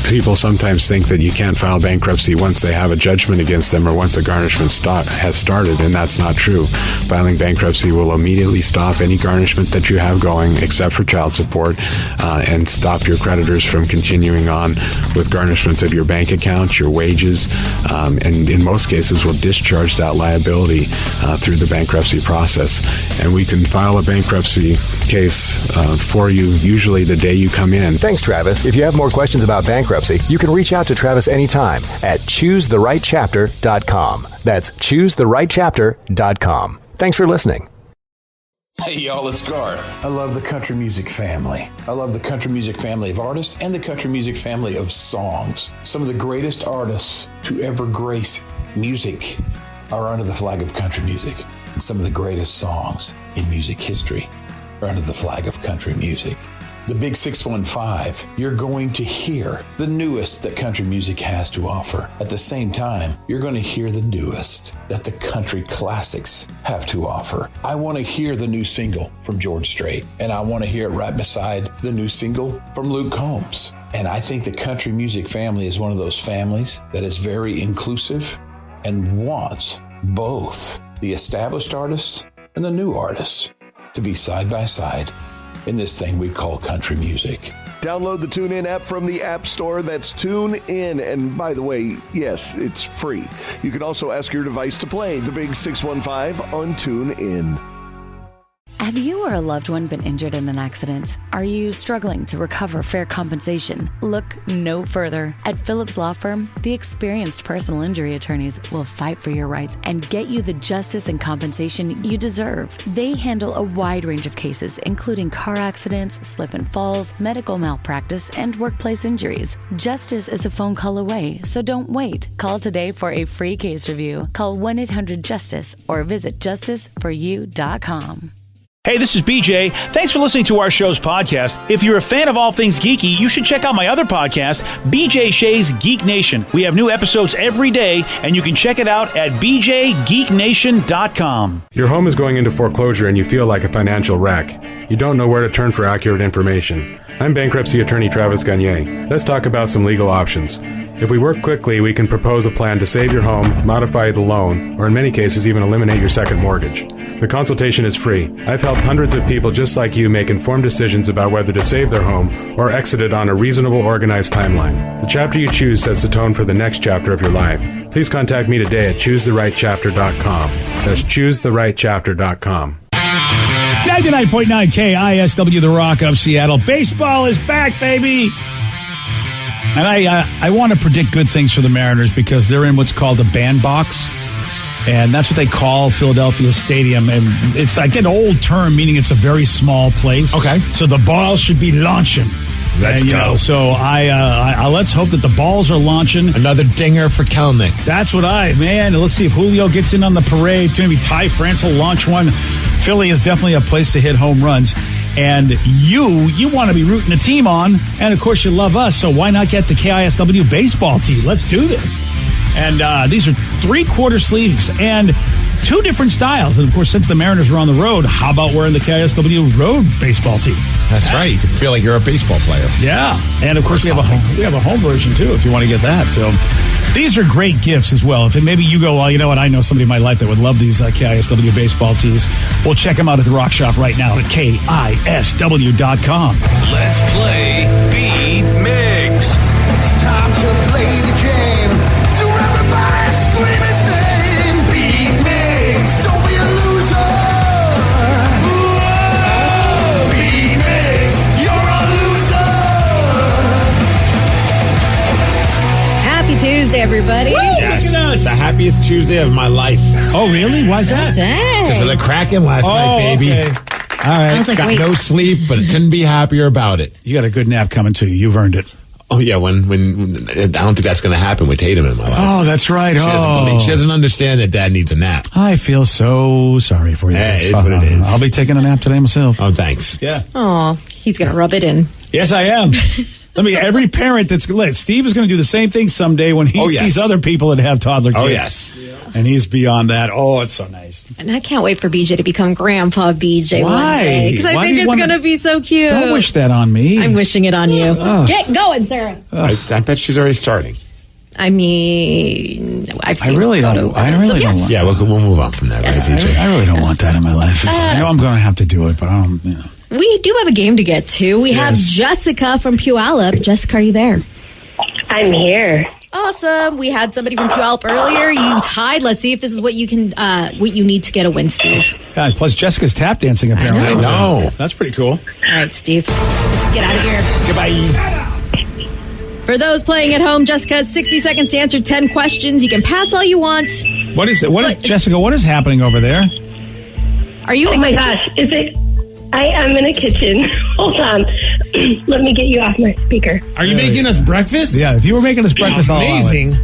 People sometimes think that you can't file bankruptcy once they have a judgment against them or once a garnishment has started, and that's not true. Filing bankruptcy will immediately stop any garnishment that you have going, except for child support, and stop your creditors from continuing on with garnishments of your bank account, your wages, and in most cases will discharge that liability through the bankruptcy process. And we can file a bankruptcy case for you usually the day you come in. Thanks, Travis. If you have more questions about bankruptcy, you can reach out to Travis anytime at choosetherightchapter.com. That's choosetherightchapter.com. Thanks for listening. Hey y'all, it's Garth. I love the country music family. I love the country music family of artists and the country music family of songs. Some of the greatest artists to ever grace music are under the flag of country music. And some of the greatest songs in music history are under the flag of country music. The Big 615, you're going to hear the newest that country music has to offer. At the same time, you're going to hear the newest that the country classics have to offer. I want to hear the new single from George Strait, and I want to hear it right beside the new single from Luke Combs. And I think the country music family is one of those families that is very inclusive and wants both the established artists and the new artists to be side by side in this thing we call country music. Download the TuneIn app from the App Store. That's TuneIn. And by the way, yes, it's free. You can also ask your device to play the Big 615 on TuneIn. Have you or a loved one been injured in an accident? Are you struggling to recover fair compensation? Look no further. At Phillips Law Firm, the experienced personal injury attorneys will fight for your rights and get you the justice and compensation you deserve. They handle a wide range of cases, including car accidents, slip and falls, medical malpractice, and workplace injuries. Justice is a phone call away, so don't wait. Call today for a free case review. Call 1-800-JUSTICE or visit justiceforyou.com. Hey, this is BJ. Thanks for listening to our show's podcast. If you're a fan of all things geeky, you should check out my other podcast, BJ Shea's Geek Nation. We have new episodes every day, and you can check it out at bjgeeknation.com. Your home is going into foreclosure and you feel like a financial wreck. You don't know where to turn for accurate information. I'm bankruptcy attorney Travis Gagne. Let's talk about some legal options. If we work quickly, we can propose a plan to save your home, modify the loan, or in many cases even eliminate your second mortgage. The consultation is free. I've helped hundreds of people just like you make informed decisions about whether to save their home or exit it on a reasonable, organized timeline. The chapter you choose sets the tone for the next chapter of your life. Please contact me today at choosetherightchapter.com. That's choosetherightchapter.com. 99.9 KISW, The Rock of Seattle. Baseball is back, baby. And I want to predict good things for the Mariners because they're in what's called a bandbox. And that's what they call Philadelphia Stadium. And it's like an old term, meaning it's a very small place. Okay. So the ball should be launching. Let's go. So I let's hope that the balls are launching. Another dinger for Kelnick. That's what let's see if Julio gets in on the parade. Maybe Ty France will launch one. Philly is definitely a place to hit home runs. And you want to be rooting the team on. And, of course, you love us. So why not get the KISW baseball team? Let's do this. And these are 3/4 sleeves and 2 different styles. And, of course, since the Mariners are on the road, how about wearing the KISW road baseball tee? That's right. You can feel like you're a baseball player. Yeah. And, of course, we have a home version, too, if you want to get that. So these are great gifts as well. If maybe you go, well, you know what, I know somebody in my life that would love these KISW baseball tees. We'll check them out at the Rock Shop right now at KISW.com. Let's play Beat Migs. It's time to play the game. So everybody scream his name. Beat Migs. Don't be a loser. Whoa, Beat Migs. You're a loser. Happy Tuesday, everybody. Yes. Look at us. The happiest Tuesday of my life. Oh, really? Why's that? Because of the Kraken last night, baby. Okay. All right. I was like, Got wait. no sleep, but couldn't be happier about it. You got a good nap coming to you. You've earned it. Oh, yeah, when I don't think that's going to happen with Tatum in my life. Oh, that's right. She doesn't understand that Dad needs a nap. I feel so sorry for you. Hey, it's what it is. I'll be taking a nap today myself. Oh, thanks. Yeah. Oh, he's going to rub it in. Yes, I am. Every parent Steve is going to do the same thing someday when he sees other people that have toddler kids. Oh, yes. And he's beyond that. Oh, it's so nice. And I can't wait for BJ to become Grandpa BJ Why? one day. Because I Why think do you it's wanna- going to be so cute. Don't wish that on me. I'm wishing it on you. Get going, Sarah. I bet she's already starting. I mean, I've seen I really don't want Yeah, we'll move on from that, right, BJ? I really don't want that in my life. I know I'm going to have to do it, but I don't, We do have a game to get to. We have Jessica from Puyallup. Jessica, are you there? I'm here. Awesome. We had somebody from Puyallup earlier. You tied. Let's see if this is what you can, what you need to get a win, Steve. Yeah, plus Jessica's tap dancing apparently. I know. That's pretty cool. All right, Steve. Get out of here. Goodbye. For those playing at home, Jessica has 60 seconds to answer 10 questions. You can pass all you want. What is it? Jessica, what is happening over there? Are you? Oh my gosh. Is it? I am in a kitchen. Hold on. Let me get you off my speaker. Are you making us breakfast? Yeah, if you were making us breakfast, amazing.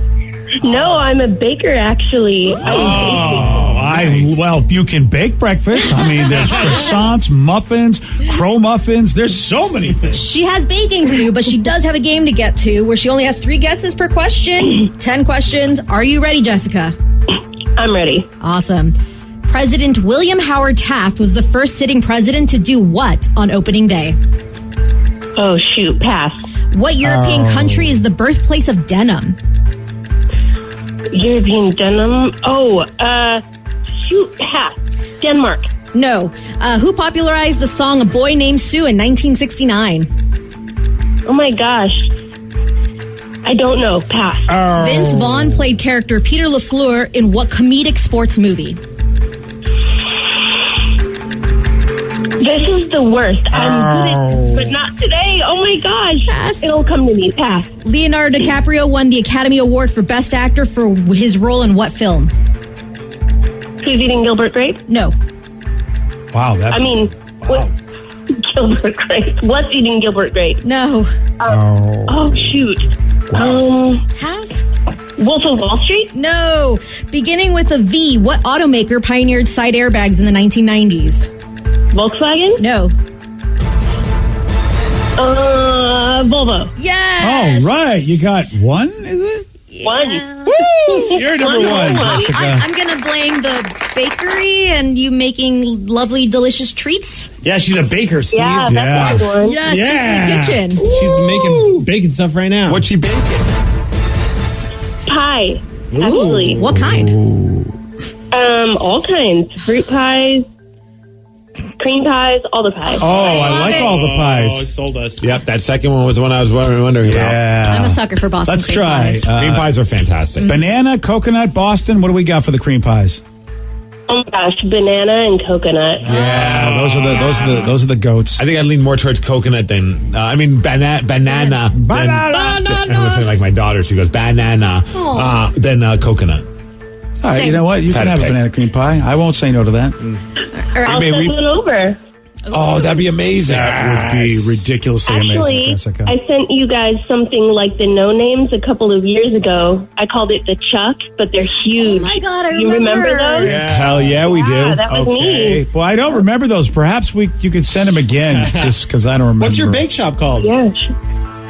No, I'm a baker, actually. Well, you can bake breakfast. I mean, there's croissants, muffins, crow muffins. There's so many things. She has baking to do, but she does have a game to get to where she only has 3 guesses per question. 10 questions. Are you ready, Jessica? I'm ready. Awesome. President William Howard Taft was the first sitting president to do what on opening day? Oh, shoot. Pass. What European country is the birthplace of denim? European denim. Oh, shoot. Pass. Denmark. No. Who popularized the song A Boy Named Sue in 1969? Oh, my gosh. I don't know. Pass. Vince Vaughn played character Peter LaFleur in what comedic sports movie? This is the worst. I'm good at, but not today. Oh my gosh. Pass. It'll come to me. Pass. Leonardo DiCaprio won the Academy Award for Best Actor for his role in what film? Who's Eating Gilbert Grape? No. Wow, that's... What? Gilbert Grape. What's Eating Gilbert Grape? No. Oh, shoot. Pass. Wolf of Wall Street? No. Beginning with a V, what automaker pioneered side airbags in the 1990s? Volkswagen? No. Volvo. Yes. Oh, right. You got one, is it? One. Woo! You're number one, Jessica. I'm going to blame the bakery and you making lovely, delicious treats. Yeah, she's a baker, Steve. Yeah, that's a good one. Yes, she's in the kitchen. She's making baking stuff right now. What's she baking? Pie. Actually. What kind? All kinds. Fruit pies, cream pies, all the pies. Oh, I like all the pies. Oh, it sold us. Yep, that second one was the one I was wondering about. Yeah. I'm a sucker for Boston Let's cream try. pies. Cream pies are fantastic. Banana, coconut, Boston. What do we got for the cream pies? Oh my gosh, banana and coconut. Yeah, those are the goats. I think I lean more towards coconut than banana. Banana. I was saying like my daughter. She goes banana. Than coconut. All right, you know what? You can have a banana cream pie. I won't say no to that. I'll send one over. Oh, that'd be amazing. That would be ridiculously amazing, Jessica. I sent you guys something like the No Names a couple of years ago. I called it the Chuck, but they're huge. Oh my God, I You remember those? Yeah. Hell yeah, we do. Yeah, that was me. Well, I don't remember those. Perhaps you could send them again, just because I don't remember. What's your bake shop called? Yes.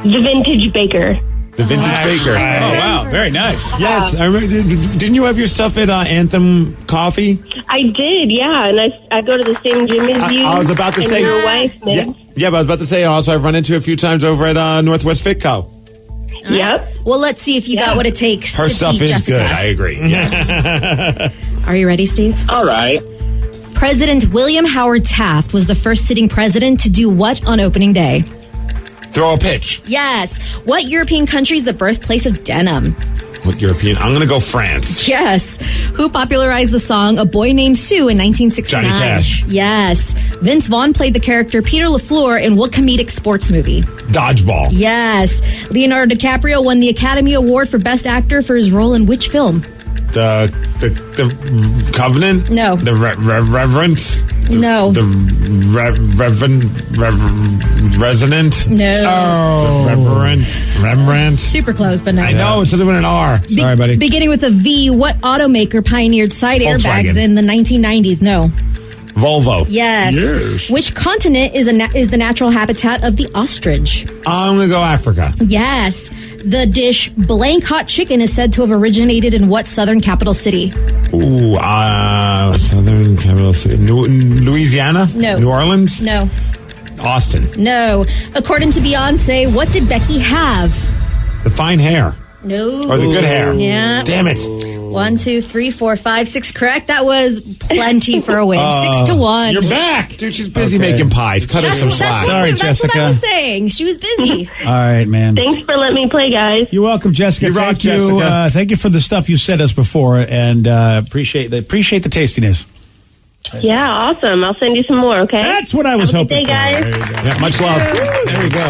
The Vintage Baker. The Vintage Baker. Oh, wow. Very nice. Yes. I remember, didn't you have your stuff at Anthem Coffee? I did, yeah, and I go to the same gym as you. I was about to and say your wife, yeah, Migs. but I was about to say also I've run into a few times over at Northwest Fitco. Yep. Well, let's see if you got what it takes. Her to stuff beat is Jessica. good. I agree. Yes. Are you ready, Steve? All right. President William Howard Taft was the first sitting president to do what on opening day? Throw a pitch. Yes. What European country is the birthplace of denim? What European? I'm going to go France. Yes. Who popularized the song A Boy Named Sue in 1969? Johnny Cash. Yes. Vince Vaughn played the character Peter LaFleur in what comedic sports movie? Dodgeball. Yes. Leonardo DiCaprio won the Academy Award for Best Actor for his role in which film? The Covenant? No. The Reverence? No. The Resonant? No. The Rembrandt? Super close, but no. I know, it's something with an R. Sorry, buddy. Beginning with a V, what automaker pioneered side airbags in the 1990s? No. Volvo. Yes. Which continent is the natural habitat of the ostrich? I'm going to go Africa. Yes. The dish blank hot chicken is said to have originated in what southern capital city? Ooh, southern capital city. Louisiana? No. New Orleans? No. Austin. No. According to Beyonce, what did Becky have? The fine hair. No. Or the good hair. Yeah. Damn it. 1, 2, 3, 4, 5, 6. Correct. That was plenty for a win. 6-1. You're back. Dude, she's busy making pies. Cut her some slack. Sorry, That's Jessica. what I was saying. She was busy. All right, man. Thanks for letting me play, guys. You're welcome, Jessica. You rock, Thank you. Jessica. Thank you for the stuff you sent us before, and appreciate the tastiness. Yeah, awesome. I'll send you some more, okay? That's what I was Have a hoping good day, for. guys. There you go. Yeah, much love. There we go.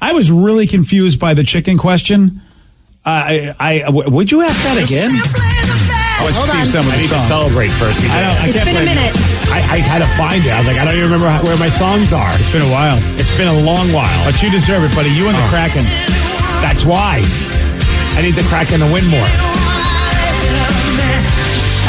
I was really confused by the chicken question. Would you ask that again? Hold on. I need to celebrate first. I It's can't been a play- minute. I had to find it. I was like, I don't even remember where my songs are. It's been a while. It's been a long while. But you deserve it, buddy. You and the Kraken. That's why. I need the Kraken to win more.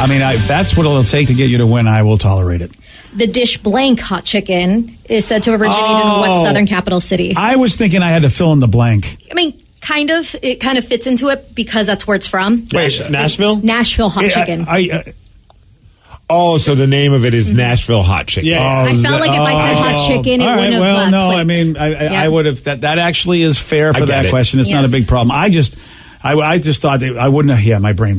I mean, if that's what it'll take to get you to win, I will tolerate it. The dish blank hot chicken is said to have originated in what Oh. southern capital city? I was thinking I had to fill in the blank. I mean, kind of. It kind of fits into it because that's where it's from. Wait, Nashville? Nashville hot chicken. Oh, so the name of it is Nashville Hot Chicken. Yeah. I felt like if I said hot chicken, it all wouldn't right, have well, no, clicked. I mean, I would have. That actually is fair for I get that it. question. It's not a Yes. big problem. I just thought that I wouldn't have. Yeah, my brain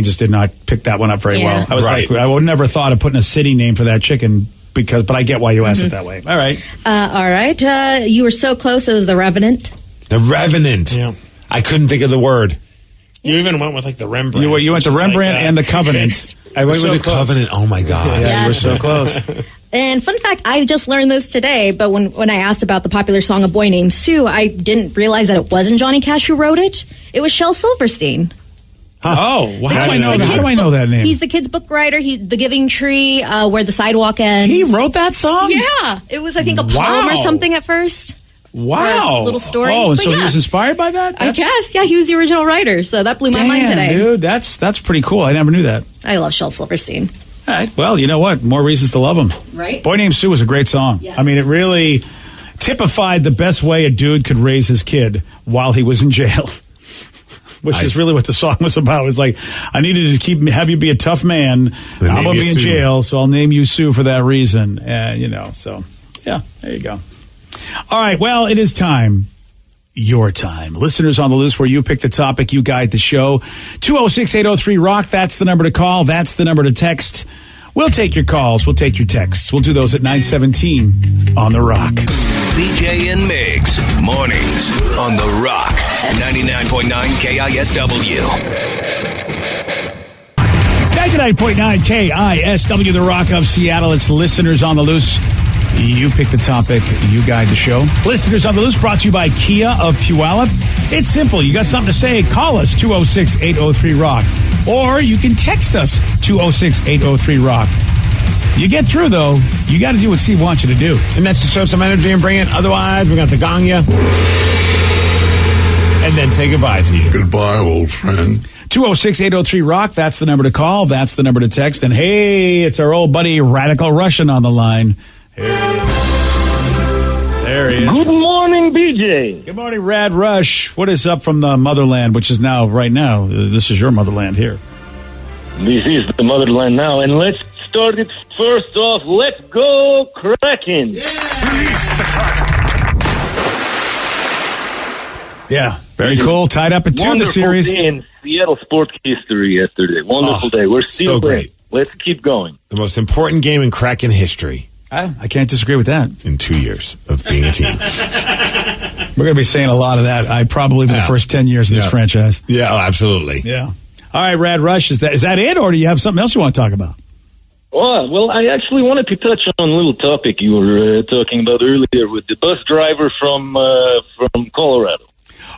just did not pick that one up very Yeah. well. I was Right. like, I would never thought of putting a city name for that chicken but I get why you asked it that way. All right. All right. You were so close. It was the Revenant. The Revenant. Yeah. I couldn't think of the word. You even went with like the Rembrandt. You went to which is Rembrandt like, and the Covenant. I went So with the close. Covenant. Oh my God. Yeah, you were Yes. so close. And fun fact, I just learned this today, but when I asked about the popular song A Boy Named Sue, I didn't realize that it wasn't Johnny Cash who wrote it. It was Shel Silverstein. Oh, well, how do I know The that? How kid's do I know that name? He's the kid's book writer. The Giving Tree, Where the Sidewalk Ends. He wrote that song? Yeah. It was, I think, a poem Wow. or something at first. Wow. Or a little story. Oh, But so he yeah. was inspired by that? I guess. Yeah, he was the original writer, so that blew my mind today. Dude, that's pretty cool. I never knew that. I love Shel Silverstein. All right. Well, you know what? More reasons to love him. Right? Boy Named Sue was a great song. Yes. I mean, it really typified the best way a dude could raise his kid while he was in jail. Which is really what the song was about. It's like, I needed to have you be a tough man. I'm going to be in jail, so I'll name you Sue for that reason. So, yeah, there you go. All right, well, it is time. Your time. Listeners on the Loose, where you pick the topic, you guide the show. 206-803-ROCK, that's the number to call. That's the number to text. We'll take your calls. We'll take your texts. We'll do those at 9:17 on The Rock. BJ and Migs, mornings on The Rock, 99.9 KISW. 99.9 KISW, the Rock of Seattle. It's Listeners on the Loose. You pick the topic, you guide the show. Listeners on the Loose brought to you by Kia of Puyallup. It's simple. You got something to say, call us, 206-803-ROCK. Or you can text us, 206-803-ROCK. You get through, though, you got to do what Steve wants you to do. And that's to show some energy and bring it. Otherwise, we're going to have to gong you. And then say goodbye to you. Goodbye, old friend. 206-803-ROCK. That's the number to call. That's the number to text. And hey, it's our old buddy Radical Russian on the line. Here it is. There he is. Good morning, BJ. Good morning, Rad Rush. What is up from the motherland, which is now, right now, this is your motherland here. This is the motherland now. And let's start it first off. Let's go Kraken. Yeah, very cool. Tied up at 2 in the series. Wonderful day in Seattle sports history yesterday. Wonderful day. We're still so there. great. Let's keep going. The most important game in Kraken history. I can't disagree with that. In 2 years of being a team. We're going to be saying a lot of that, probably for the first 10 years of this franchise. Yeah, absolutely. Yeah. All right, Rad Rush, is that it, or do you have something else you want to talk about? Well, I actually wanted to touch on a little topic you were talking about earlier with the bus driver from Colorado.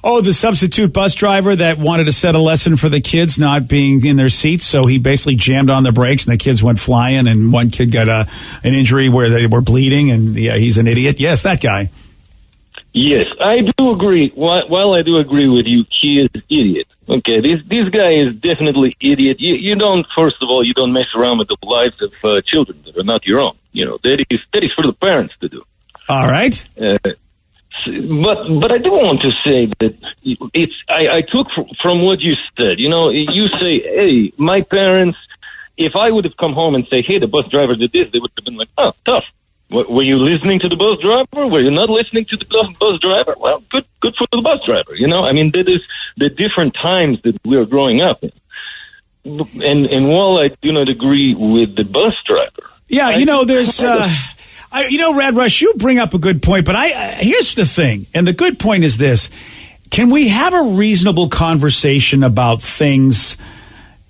Oh, the substitute bus driver that wanted to set a lesson for the kids not being in their seats, so he basically jammed on the brakes and the kids went flying, and one kid got an injury where they were bleeding, and yeah, he's an idiot. Yes, that guy. Yes, I do agree. While I do agree with you, he is an idiot. Okay, this guy is definitely idiot. You don't, first of all, you don't mess around with the lives of children that are not your own. You know, that is for the parents to do. All right. But I do want to say that I took from what you said. You know, you say, hey, my parents, if I would have come home and say, hey, the bus driver did this, they would have been like, oh, tough. Were you listening to the bus driver? Were you not listening to the bus driver? Well, good for the bus driver. You know, I mean, that is the different times that we are growing up in. And while I do not agree with the bus driver. Yeah, there's... Rad Rush, you bring up a good point, but here's the thing, and the good point is this. Can we have a reasonable conversation about things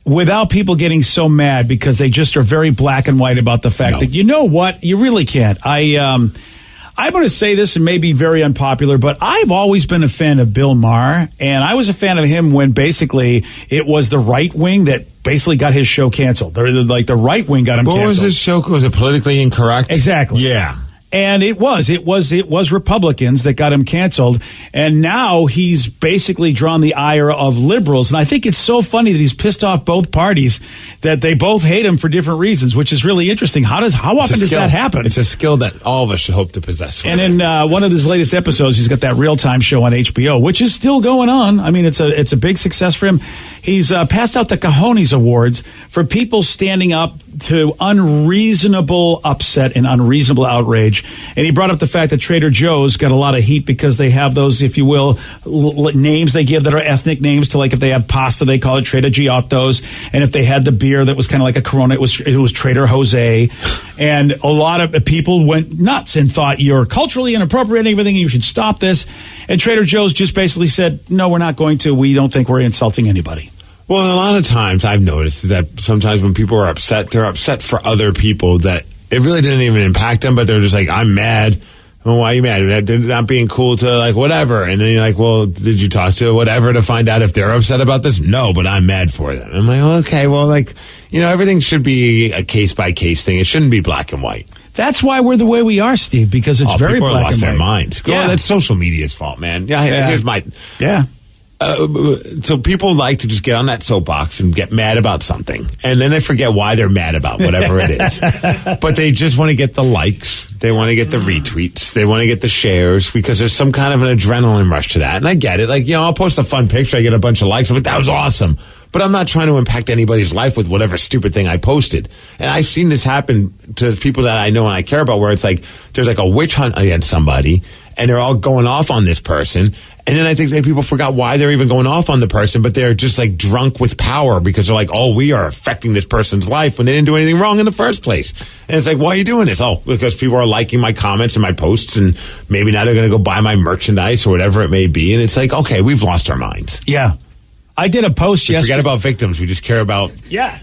without people getting so mad because they just are very black and white about the fact that, you know what, you really can't. I'm going to say this and may be very unpopular, but I've always been a fan of Bill Maher, and I was a fan of him when basically it was the right wing that basically got his show canceled. Like the right wing got him canceled. What was his show? Was it politically incorrect? Exactly. Yeah. And it was Republicans that got him canceled. And now he's basically drawn the ire of liberals. And I think it's so funny that he's pissed off both parties that they both hate him for different reasons, which is really interesting. How often does that happen? It's a skill that all of us should hope to possess. And in one of his latest episodes, he's got that real-time show on HBO, which is still going on. I mean, it's a big success for him. He's passed out the Cojones Awards for people standing up to unreasonable upset and unreasonable outrage. And he brought up the fact that Trader Joe's got a lot of heat because they have those, if you will, names they give that are ethnic names to, like, if they have pasta, they call it Trader Giotto's. And if they had the beer that was kind of like a Corona, it was Trader Jose. And a lot of people went nuts and thought you're culturally inappropriate and everything, and you should stop this. And Trader Joe's just basically said, no, we're not going to. We don't think we're insulting anybody. Well, a lot of times I've noticed that sometimes when people are upset, they're upset for other people that it really didn't even impact them, but they're just like, I'm mad. Well, why are you mad? They're not being cool to, like, whatever. And then you're like, well, did you talk to whatever to find out if they're upset about this? No, but I'm mad for them. I'm like, okay, well, like, everything should be a case-by-case thing. It shouldn't be black and white. That's why we're the way we are, Steve, because it's very black and white. People lost their minds. Yeah. That's social media's fault, man. Here's my... Yeah. So people like to just get on that soapbox and get mad about something, and then they forget why they're mad about whatever it is. But they just want to get the likes, they want to get the retweets, they want to get the shares, because there's some kind of an adrenaline rush to that. And I get it. Like, I'll post a fun picture, I get a bunch of likes, I'm like, that was awesome. But I'm not trying to impact anybody's life with whatever stupid thing I posted. And I've seen this happen to people that I know and I care about, where it's like there's like a witch hunt against somebody, and they're all going off on this person. And then I think that people forgot why they're even going off on the person, but they're just like drunk with power because they're like, oh, we are affecting this person's life when they didn't do anything wrong in the first place. And it's like, why are you doing this? Oh, because people are liking my comments and my posts, and maybe now they're going to go buy my merchandise or whatever it may be. And it's like, okay, we've lost our minds. Yeah. I did a post yesterday. Forget about victims. We just care about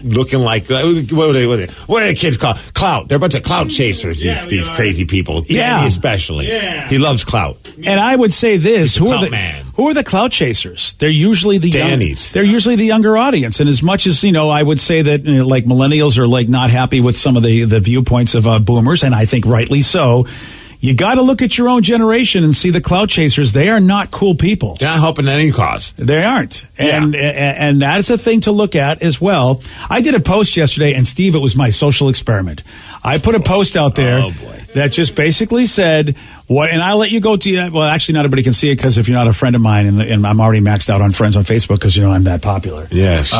looking like what are the kids call clout? They're a bunch of clout chasers. These crazy people. Danny especially. Yeah. He loves clout. And I would say this: who are the clout chasers? They're usually the Dannies. They're usually the younger audience. And as much as I would say that like millennials are like not happy with some of the viewpoints of boomers, and I think rightly so. You got to look at your own generation and see the clout chasers. They are not cool people. They're not helping any cause. They aren't. And that's a thing to look at as well. I did a post yesterday, and Steve, it was my social experiment. I put a post out there that just basically said, and I'll let you go to, well, actually not everybody can see it because if you're not a friend of mine, and I'm already maxed out on friends on Facebook because, I'm that popular. Yes.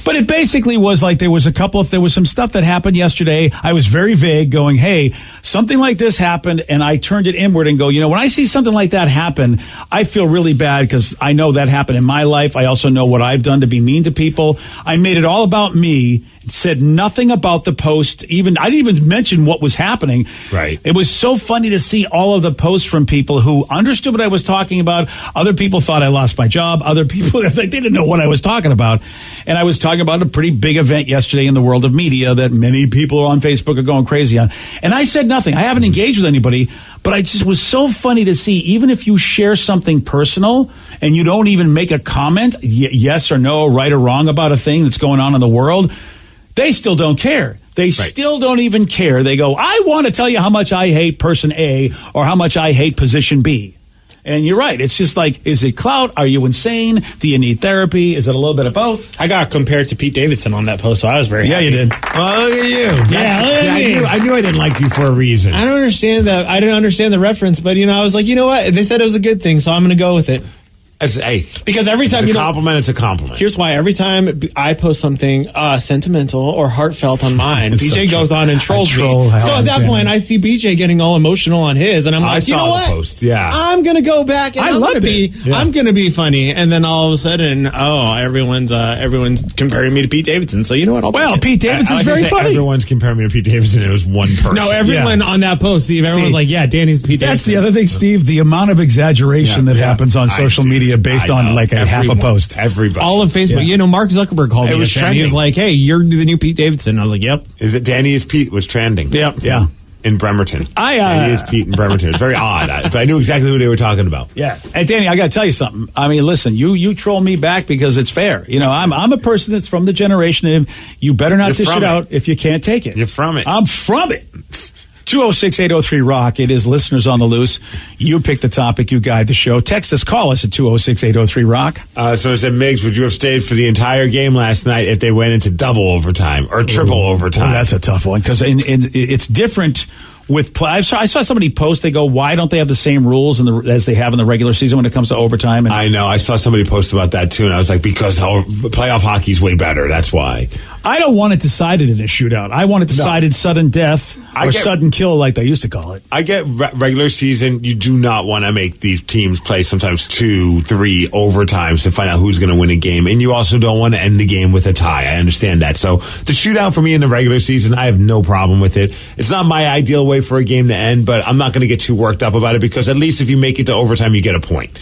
But it basically was like there was some stuff that happened yesterday. I was very vague going, hey, something like this happened, and I turned it inward and go, when I see something like that happen, I feel really bad because I know that happened in my life. I also know what I've done to be mean to people. I made it all about me. Said nothing about the post. I didn't even mention what was happening. Right. It was so funny to see all of the posts from people who understood what I was talking about. Other people thought I lost my job. Other people, they didn't know what I was talking about. And I was talking about a pretty big event yesterday in the world of media that many people on Facebook are going crazy on. And I said nothing. I haven't engaged with anybody, but I just was so funny to see, even if you share something personal and you don't even make a comment, yes or no, right or wrong about a thing that's going on in the world, they still don't care. They still don't even care. They go, I want to tell you how much I hate person A or how much I hate position B. And you're right. It's just like, is it clout? Are you insane? Do you need therapy? Is it a little bit of both? I got compared to Pete Davidson on that post, so I was very happy. You did. Well, look at you. Look at me. I knew I didn't like you for a reason. I don't understand that. I didn't understand the reference, but I was like, you know what? They said it was a good thing, so I'm going to go with it. Because every time it's a compliment, it's a compliment. Here's why: every time I post something sentimental or heartfelt on mine, BJ goes on and trolls me. So at that point, I see BJ getting all emotional on his, and I'm like, you know what? Post. Yeah, I'm gonna go back and I'm gonna be funny. And then all of a sudden, everyone's comparing me to Pete Davidson. So you know what? Pete Davidson's very funny. Everyone's comparing me to Pete Davidson. It was one person. No, everyone on that post, Steve. Everyone's like, yeah, Danny's Pete Davidson. That's the other thing, Steve. The amount of exaggeration that happens on social media based on like half a post. Everybody. All of Facebook. Mark Zuckerberg called me. He was like, hey, you're the new Pete Davidson. I was like, yep. Is it Danny is Pete was trending? Yep. Yeah. In Bremerton. Danny is Pete in Bremerton. It's very odd. But I knew exactly who they were talking about. Yeah. Hey, Danny, I got to tell you something. I mean, listen, you troll me back because it's fair. I'm a person that's from the generation of you better not dish it out if you can't take it. You're from it. I'm from it. 206-803-ROCK. It is listeners on the loose. You pick the topic. You guide the show. Text us. Call us at 206-803-ROCK. So it said, Migs, would you have stayed for the entire game last night if they went into double overtime or triple overtime? Well, that's a tough one because it's different with play. I saw somebody post. They go, why don't they have the same rules as they have in the regular season when it comes to overtime? And I know. I saw somebody post about that too, and I was like, because playoff hockey's way better. That's why. I don't want it decided in a shootout. I want it decided sudden death or sudden kill, like they used to call it. I get regular season. You do not want to make these teams play sometimes 2-3 overtimes to find out who's going to win a game. And you also don't want to end the game with a tie. I understand that. So the shootout for me in the regular season, I have no problem with it. It's not my ideal way for a game to end, but I'm not going to get too worked up about it because at least if you make it to overtime, you get a point.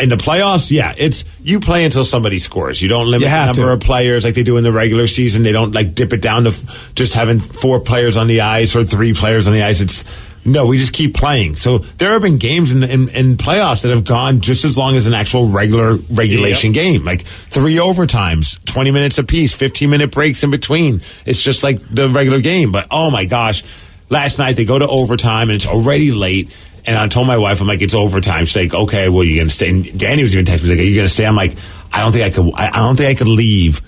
In the playoffs, it's you play until somebody scores. You don't limit the number of players like they do in the regular season. They don't dip it down to just having 4 players on the ice or 3 players on the ice. We just keep playing. So there have been games in playoffs that have gone just as long as an actual regulation game, like 3 overtimes, 20 minutes apiece, 15-minute breaks in between. It's just like the regular game. But oh my gosh, last night they go to overtime and it's already late. And I told my wife, I'm like, it's overtime. She's like, okay, well, you're going to stay. And Danny was even texting me, like, are you going to stay? I'm like, I don't think I could leave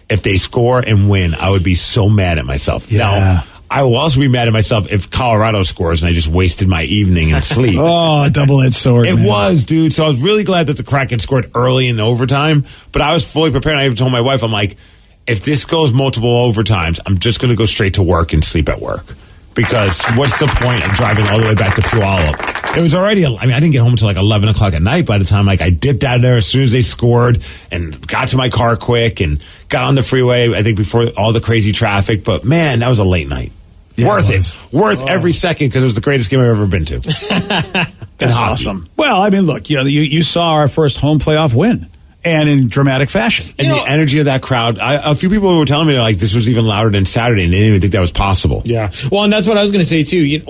if they score and win. I would be so mad at myself. Yeah. Now, I will also be mad at myself if Colorado scores and I just wasted my evening and sleep. A double-edged sword. It was, dude. So I was really glad that the Kraken scored early in overtime, but I was fully prepared. I even told my wife, I'm like, if this goes multiple overtimes, I'm just going to go straight to work and sleep at work. Because what's the point of driving all the way back to Puyallup? It was already, I didn't get home until 11 o'clock at night by the time I dipped out of there as soon as they scored and got to my car quick and got on the freeway, I think before all the crazy traffic. But man, that was a late night. Yeah, Worth every second because it was the greatest game I've ever been to. That's awesome. Well, look, you saw our first home playoff win. and in dramatic fashion. And the energy of that crowd. A few people were telling me like this was even louder than Saturday, and they didn't even think that was possible. Yeah. Well, and that's what I was going to say, too.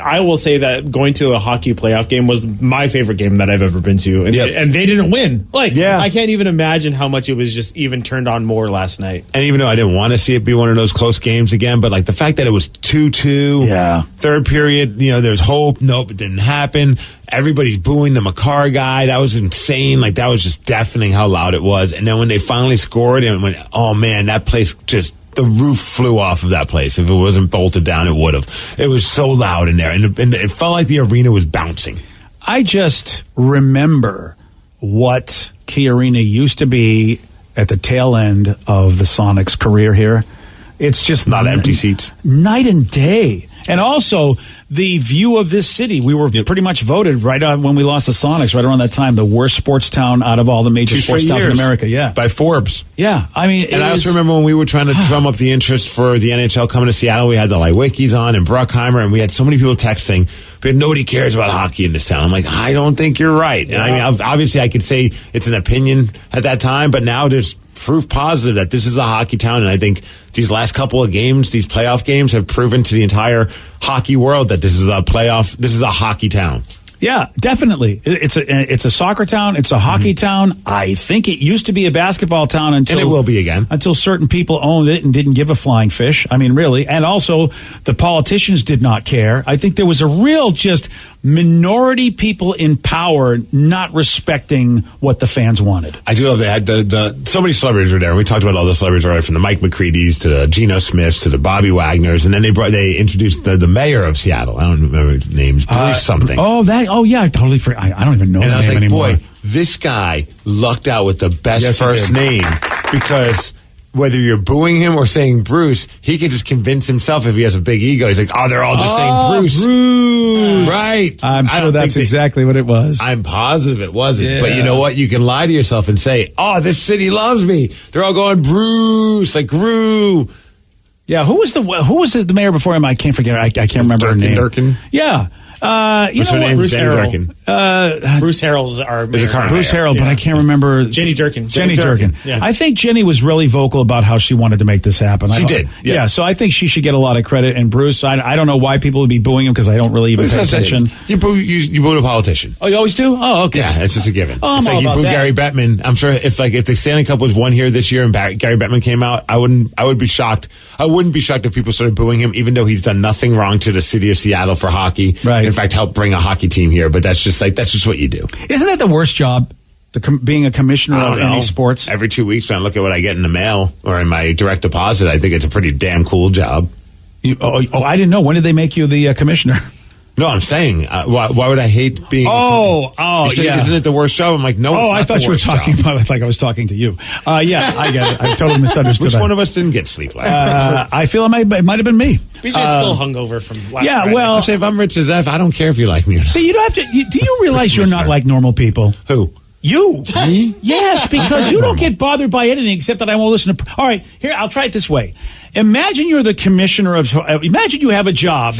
I will say that going to a hockey playoff game was my favorite game that I've ever been to. And they didn't win. I can't even imagine how much it was just even turned on more last night. And even though I didn't want to see it be one of those close games again, but the fact that it was 2-2, third period, there's hope. Nope, it didn't happen. Everybody's booing the Makar guy. That was insane. That was just deafening how loud it was. And then when they finally scored and went, oh man, that place just, the roof flew off of that place. If it wasn't bolted down, it would have. It was so loud in there. And it felt like the arena was bouncing. I just remember what Key Arena used to be at the tail end of the Sonics' career here. It's just not empty seats. Night and day. And also, the view of this city. We were pretty much voted right on when we lost the Sonics, right around that time, the worst sports town out of all the major sports towns in America. Yeah. By Forbes. Yeah. I mean, and I also remember when we were trying to drum up the interest for the NHL coming to Seattle, we had the Wikis on and Bruckheimer, and we had so many people texting, but nobody cares about hockey in this town. I'm like, I don't think you're right. And I mean, obviously I could say it's an opinion at that time, but now there's proof positive that this is a hockey town, and I think these last couple of games, these playoff games, have proven to the entire hockey world that this is a hockey town. Yeah, definitely. It's a soccer town. It's a hockey town. I think it used to be a basketball town until... And it will be again. Until certain people owned it and didn't give a flying fish. I mean, really. And also, the politicians did not care. I think there was a real just minority people in power not respecting what the fans wanted. I do love they had so many celebrities were there. We talked about all the celebrities already, from the Mike McCready's to the Geno Smiths to the Bobby Wagners, and then they introduced the mayor of Seattle. I don't remember his name. Bruce something. Oh yeah, I totally forgot. I don't even know and the name anymore. Boy, this guy lucked out with the best first name, because whether you're booing him or saying Bruce, he can just convince himself if he has a big ego. He's like, they're all just saying Bruce. Right. I'm sure that's exactly what it was. I'm positive it wasn't. Yeah. But you know what? You can lie to yourself and say, this city loves me. They're all going Bruce, like Gru. Yeah, who was the mayor before him? I can't forget. I can't remember her name. Durkin? Yeah. What's her name? Bruce Harrell. Bruce Harrell's our mayor. Bruce Harrell, but I can't remember. Jenny Durkin. Jenny Durkin. Yeah. I think Jenny was really vocal about how she wanted to make this happen. She did. Yeah, so I think she should get a lot of credit. And Bruce, I don't know why people would be booing him, because I don't really even pay attention. You boo a politician. Oh, you always do? Oh, okay. Yeah, it's just a given. Oh, it's I'm like all you about boo that. Gary Bettman. I'm sure if the Stanley Cup was won here this year and Gary Bettman came out, I would be shocked. I wouldn't be shocked if people started booing him, even though he's done nothing wrong to the city of Seattle for hockey. Right. In fact, helped bring a hockey team here. But that's just what you do. Isn't that the worst job? Being a commissioner of any sports? Every 2 weeks when I look at what I get in the mail or in my direct deposit, I think it's a pretty damn cool job. I didn't know. When did they make you the commissioner? No, I'm saying, why would I hate being... yeah. Isn't it the worst job? I'm like, no, it's not I thought you were talking about it like I was talking to you. Yeah, I get it. I totally misunderstood. Which one of us didn't get sleep last night? I feel it might have been me. BJ's still hungover from last Friday. Well... I'll say if I'm rich as F, I don't care if you like me or not. See, you don't have to... do you realize you're not like normal people? Who? You. Me? Yes, because you don't get bothered by anything except that I won't listen to... All right, here, I'll try it this way. Imagine you're the commissioner of... imagine you have a job...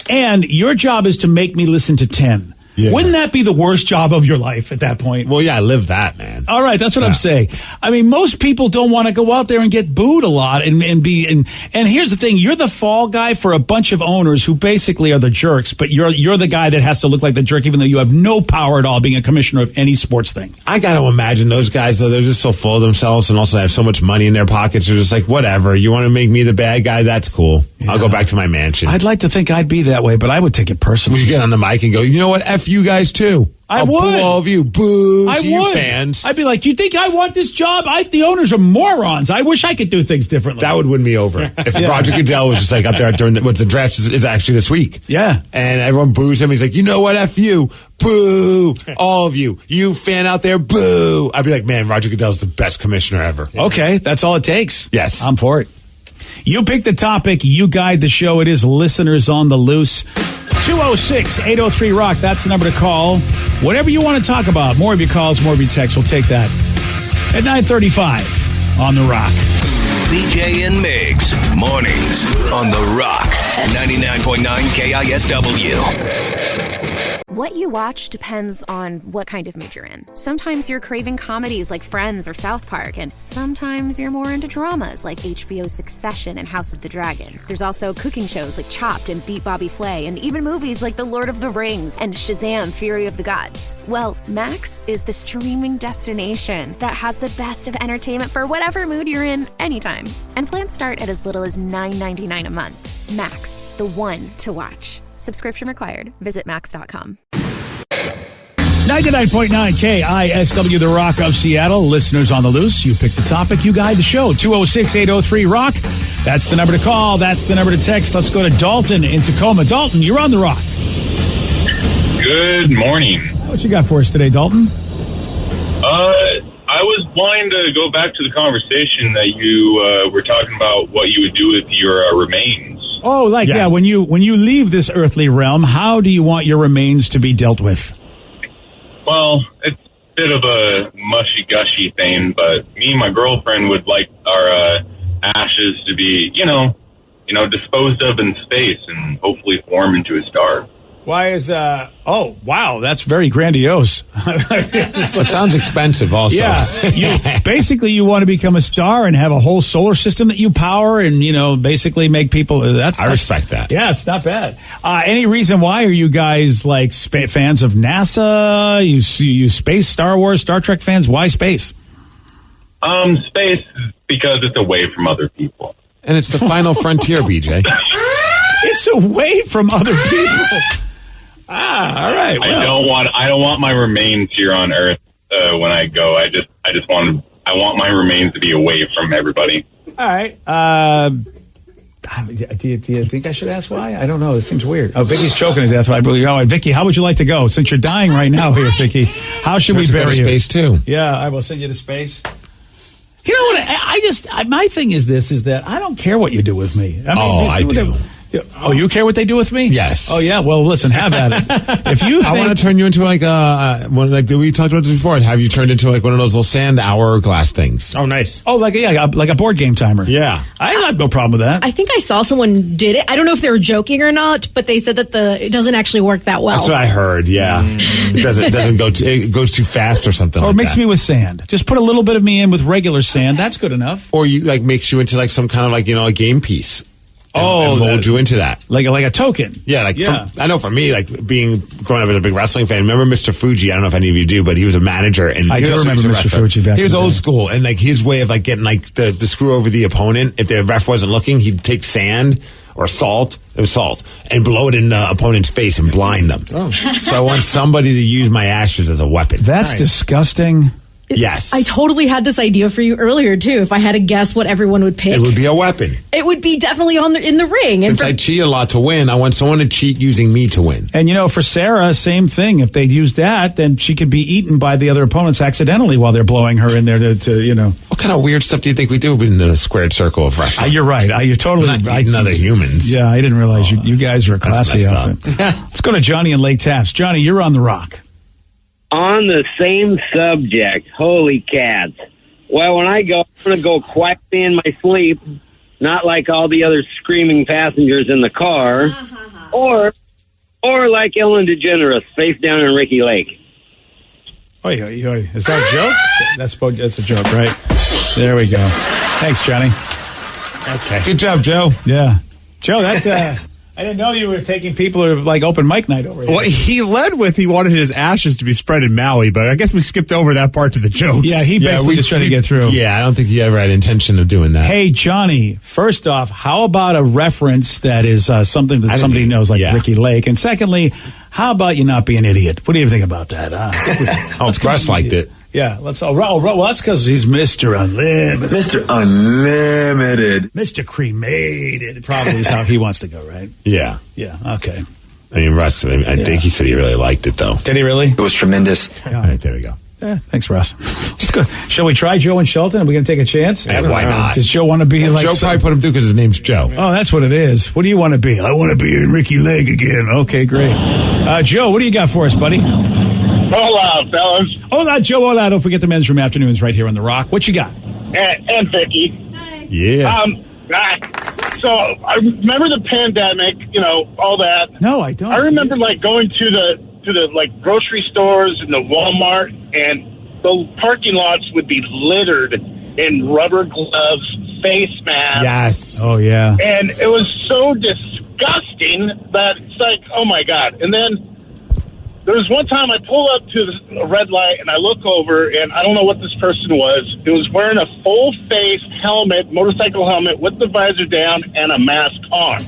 and your job is to make me listen to 10. Yeah. Wouldn't that be the worst job of your life at that point? Well, yeah, I live that, man. All right, that's what I'm saying. I mean, most people don't want to go out there and get booed a lot and here's the thing, you're the fall guy for a bunch of owners who basically are the jerks, but you're the guy that has to look like the jerk even though you have no power at all being a commissioner of any sports thing. I got to imagine those guys, though, they're just so full of themselves and also have so much money in their pockets. They're just like, whatever, you want to make me the bad guy? That's cool. Yeah. I'll go back to my mansion. I'd like to think I'd be that way, but I would take it personally. You get on the mic and go, you know what, F you guys too. I'll boo all of you. Boo I to would. you fans. I'd be like, you think I want this job? The owners are morons. I wish I could do things differently. That would win me over. If Roger Goodell was just like up there during the draft is actually this week. Yeah. And everyone boos him. He's like, you know what, F you. Boo. All of you. You fan out there, boo. I'd be like, man, Roger Goodell's the best commissioner ever. Okay, that's all it takes. Yes. I'm for it. You pick the topic. You guide the show. It is Listeners on the Loose. 206-803-ROCK. That's the number to call. Whatever you want to talk about. More of your calls, more of your texts. We'll take that. At 9:35 on The Rock. BJ and Migs. Mornings on The Rock. 99.9 KISW. What you watch depends on what kind of mood you're in. Sometimes you're craving comedies like Friends or South Park, and sometimes you're more into dramas like HBO's Succession and House of the Dragon. There's also cooking shows like Chopped and Beat Bobby Flay, and even movies like The Lord of the Rings and Shazam! Fury of the Gods. Well, Max is the streaming destination that has the best of entertainment for whatever mood you're in anytime. And plans start at as little as $9.99 a month. Max, the one to watch. Subscription required. Visit max.com. 99.9 KISW, The Rock of Seattle. Listeners on the loose, you pick the topic, you guide the show. 206-803-ROCK. That's the number to call. That's the number to text. Let's go to Dalton in Tacoma. Dalton, you're on The Rock. Good morning. What you got for us today, Dalton? I was wanting to go back to the conversation that you were talking about what you would do with your remains. Oh, yeah, when you leave this earthly realm, how do you want your remains to be dealt with? Well, it's a bit of a mushy-gushy thing, but me and my girlfriend would like our ashes to be, disposed of in space and hopefully form into a star. Why is, oh, wow, that's very grandiose. It sounds expensive also. Yeah. Basically, you want to become a star and have a whole solar system that you power and, basically make people, I respect that. Yeah, it's not bad. Any reason why? Are you guys, fans of NASA? You space, Star Wars, Star Trek fans? Why space? Space, because it's away from other people. And it's the final frontier, BJ. It's away from other people. All right. Well. I don't want my remains here on Earth when I go. I want my remains to be away from everybody. All right. Do you think I should ask why? I don't know. It seems weird. Oh, Vicky's choking to death. Vicky, how would you like to go? Since you're dying right now here, Vicky, how should we bury you? Space too. Yeah, I will send you to space. You know what? My thing is that I don't care what you do with me. I do. Oh, you care what they do with me? Yes. Oh, yeah. Well, listen, have at it. If you I want to turn you into we talked about this before. Have you turned into one of those little sand hourglass things? Oh, nice. Oh, like a board game timer. Yeah. I have no problem with that. I think I saw someone did it. I don't know if they were joking or not, but they said that it doesn't actually work that well. That's what I heard. Yeah. It doesn't go. It goes too fast or something. Or like mix that. me with sand. Just put a little bit of me in with regular sand. That's good enough. Or you makes you into some kind of a game piece. And mold you into that, like a token. Yeah, I know for me, growing up as a big wrestling fan. Remember Mr. Fuji? I don't know if any of you do, but he was a manager, and I do remember Mr. Fuji. He was old school, and his way of getting the screw over the opponent. If the ref wasn't looking, he'd take sand or salt. It was salt, and blow it in the opponent's face and blind them. Oh. So I want somebody to use my ashes as a weapon. That's disgusting. Yes. I totally had this idea for you earlier, too. If I had to guess what everyone would pick. It would be a weapon. It would be definitely in the ring. Since I cheat a lot to win, I want someone to cheat using me to win. And, for Sarah, same thing. If they'd used that, then she could be eaten by the other opponents accidentally while they're blowing her in there to. What kind of weird stuff do you think we do in the squared circle of wrestling? You're right. You're totally right. Other humans. Yeah, I didn't realize you guys are a classy outfit. Let's go to Johnny in Lake Taps. Johnny, you're on The Rock. On the same subject, holy cats. Well, when I go, I'm going to go quietly in my sleep, not like all the other screaming passengers in the car, or like Ellen DeGeneres, face down in Ricky Lake. Is that a joke? That's a joke, right? There we go. Thanks, Johnny. Okay. Good job, Joe. Yeah. Joe, that's... I didn't know you were taking people to open mic night over here. Well, he led with he wanted his ashes to be spread in Maui, but I guess we skipped over that part to the jokes. Yeah, he basically just tried to get through. Yeah, I don't think he ever had intention of doing that. Hey, Johnny, first off, how about a reference that is something that somebody knows, like Ricky Lake? And secondly, how about you not be an idiot? What do you think about that? Russ liked it. Yeah, well, that's because he's Mr. Unlimited. Mr. Unlimited. Mr. Cremated probably is how he wants to go, right? Yeah. Yeah, okay. I mean, Russ, I think he said he really liked it, though. Did he really? It was tremendous. All right, there we go. Yeah, thanks, Russ. Let's go. Shall we try Joe and Shelton? Are we going to take a chance? Yeah, why not? Does Joe want to be Joe probably put him through because his name's Joe. Oh, that's what it is. What do you want to be? I want to be in Ricky Lake again. Okay, great. Joe, what do you got for us, buddy? Hola, fellas. Hola, Joe. Hola. Don't forget the Men's Room Afternoons right here on The Rock. What you got? And Vicky. Yeah. So I remember the pandemic, all that. No, I don't. I remember going to to the like grocery stores and the Walmart, and the parking lots would be littered in rubber gloves, face masks. Yes. Oh, yeah. And it was so disgusting that it's like, oh my God. And then there was one time I pull up to a red light and I look over, and I don't know what this person was. It was wearing a full face helmet, motorcycle helmet with the visor down and a mask on.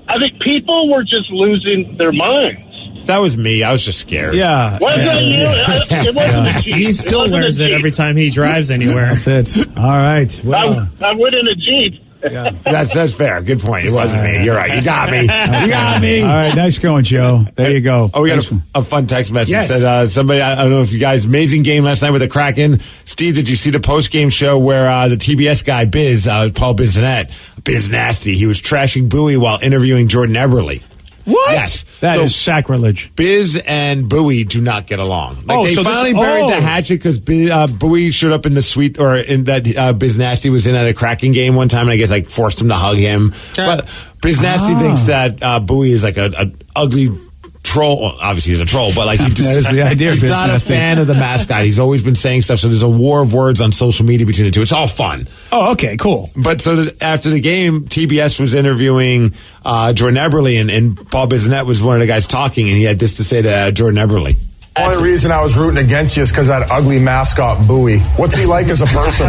I think people were just losing their minds. That was me. I was just scared. Yeah. Wasn't you? It wasn't a Jeep. He still wears it every time he drives anywhere. That's it. All right. Well, I went in a Jeep. yeah. That's fair. Good point. It wasn't me. You're right. You got me. You got me. All right. Nice going, Joe. There you go. Oh, we got a fun text message. Yes. Said somebody, I don't know if you guys, amazing game last night with the Kraken. Steve, did you see the post-game show where the TBS guy, Paul Bissonnette, Biz Nasty, he was trashing Bowie while interviewing Jordan Eberle? What? Yes. That is sacrilege. Biz and Bowie do not get along. They finally buried the hatchet because Bowie showed up in the suite, or in that Biz Nasty was in at a Kraken game one time, and I guess like forced him to hug him. But Biz Nasty thinks that Bowie is like a ugly troll. Well, obviously he's a troll, but like he just, that is the idea. he's not a fan of the mascot. He's always been saying stuff, so there's a war of words on social media between the two. It's all fun. Oh, okay, cool. But so after the game, TBS was interviewing Jordan Eberle, and Paul Bissonnette was one of the guys talking, and he had this to say to Jordan Eberle. The only reason I was rooting against you is because that ugly mascot, Bowie. What's he like as a person?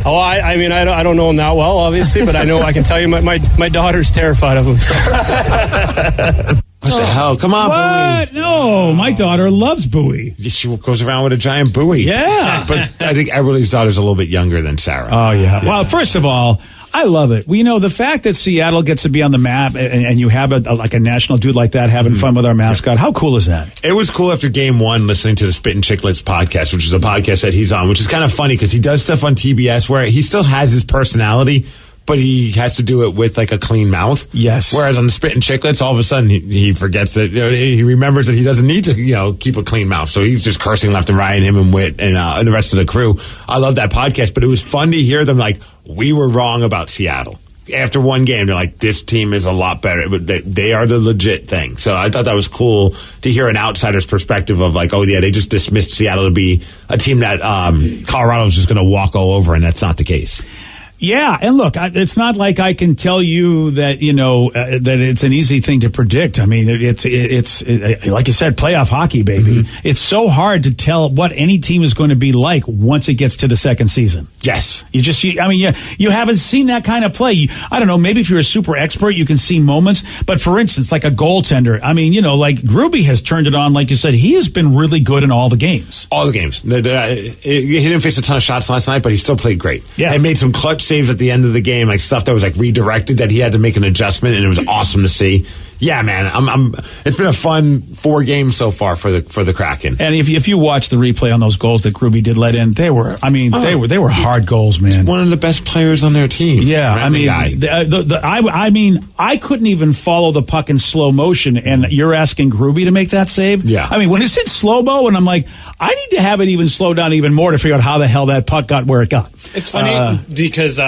I mean, I don't know him that well, obviously, but I can tell you my daughter's terrified of him. What the hell? Come on, what? Bowie. No, my daughter loves Bowie. She goes around with a giant Bowie. Yeah. But I think Eberle's daughter's a little bit younger than Sarah. Oh, yeah. Well, first of all, I love it. Well, you know, the fact that Seattle gets to be on the map and you have a national dude like that having fun with our mascot, how cool is that? It was cool after game one listening to the Spit and Chicklets podcast, which is a podcast that he's on, which is kind of funny because he does stuff on TBS where he still has his personality, but he has to do it with like a clean mouth. Yes. Whereas on the Spit and Chicklets, all of a sudden he forgets that, he remembers that he doesn't need to, keep a clean mouth. So he's just cursing left and right, him and Whit and the rest of the crew. I love that podcast, but it was fun to hear them like, we were wrong about Seattle. After one game, they're like, this team is a lot better. But they are the legit thing. So I thought that was cool to hear an outsider's perspective of like, oh, yeah, they just dismissed Seattle to be a team that Colorado's just going to walk all over, and that's not the case. Yeah, and look, it's not like I can tell you that that it's an easy thing to predict. I mean, it's like you said, playoff hockey, baby. Mm-hmm. It's so hard to tell what any team is going to be like once it gets to the second season. Yes, you haven't seen that kind of play. I don't know. Maybe if you're a super expert, you can see moments. But for instance, like a goaltender, I mean, like Gruby has turned it on. Like you said, he has been really good in all the games. All the games. He didn't face a ton of shots last night, but he still played great. Yeah, and made some clutch saves at the end of the game, like stuff that was like redirected that he had to make an adjustment, and it was awesome to see. Yeah, man, it's been a fun 4 games so far for the Kraken. And if you watch the replay on those goals that Gruby did let in, they were hard goals, man. One of the best players on their team. Yeah, I mean, I couldn't even follow the puck in slow motion, and you're asking Gruby to make that save? Yeah. I mean, when it's in slow-mo, and I'm like, I need to have it even slow down even more to figure out how the hell that puck got where it got. It's funny because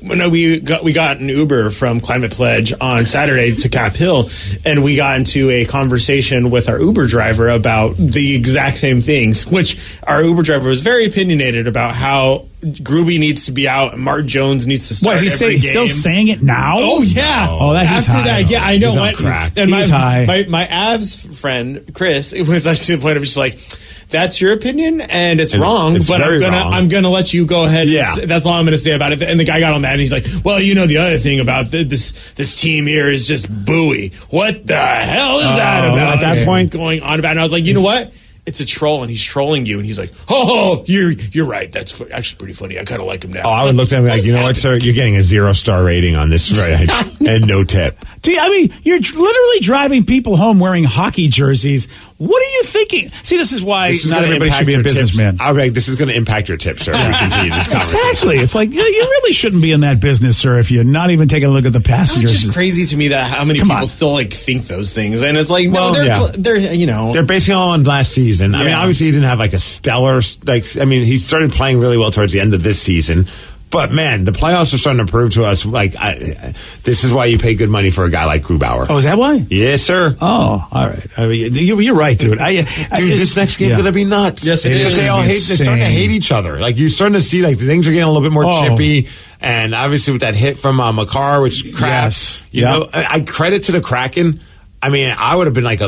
we got an Uber from Climate Pledge on Saturday to Cap Hill, and we got into a conversation with our Uber driver about the exact same things, which our Uber driver was very opinionated about how Gruby needs to be out and Martin Jones needs to start he's every game. Still saying it now? Oh, yeah. Oh, he's high. That, yeah, I know. He's on crack. And he's high. My Avs friend, Chris, it was like to the point of just like, that's your opinion, and it's wrong, but I'm gonna let you go ahead. Yeah. That's all I'm gonna say about it. And the guy got all mad, and he's like, well, the other thing about this team here is just Bowie. What the hell is that about? At that point, going on about it. And I was like, you know what? It's a troll, and he's trolling you. And he's like, oh, you're right. That's actually pretty funny. I kind of like him now. Oh, I would look at him like, you know what, sir? You're getting a 0-star rating on this ride and no tip. I mean, you're literally driving people home wearing hockey jerseys. What are you thinking? See, this is why not everybody should be a businessman. This is going to impact your tips, sir, if we continue this conversation. Exactly. It's like, you really shouldn't be in that business, sir, if you're not even taking a look at the passengers. It's just crazy to me that how many people still think those things. And it's like, they're basing it all on last season. I mean, obviously he didn't have like a stellar, he started playing really well towards the end of this season. But, man, the playoffs are starting to prove to us, this is why you pay good money for a guy like Grubauer. Oh, is that why? Yes, sir. Oh, all right. I mean, you're right, dude. This next game's going to be nuts. Yes, it is. They're starting to hate each other. Like, you're starting to see, like, things are getting a little bit more chippy. And obviously with that hit from Makar, which crashed. You know, I credit to the Kraken. I mean, I would have been like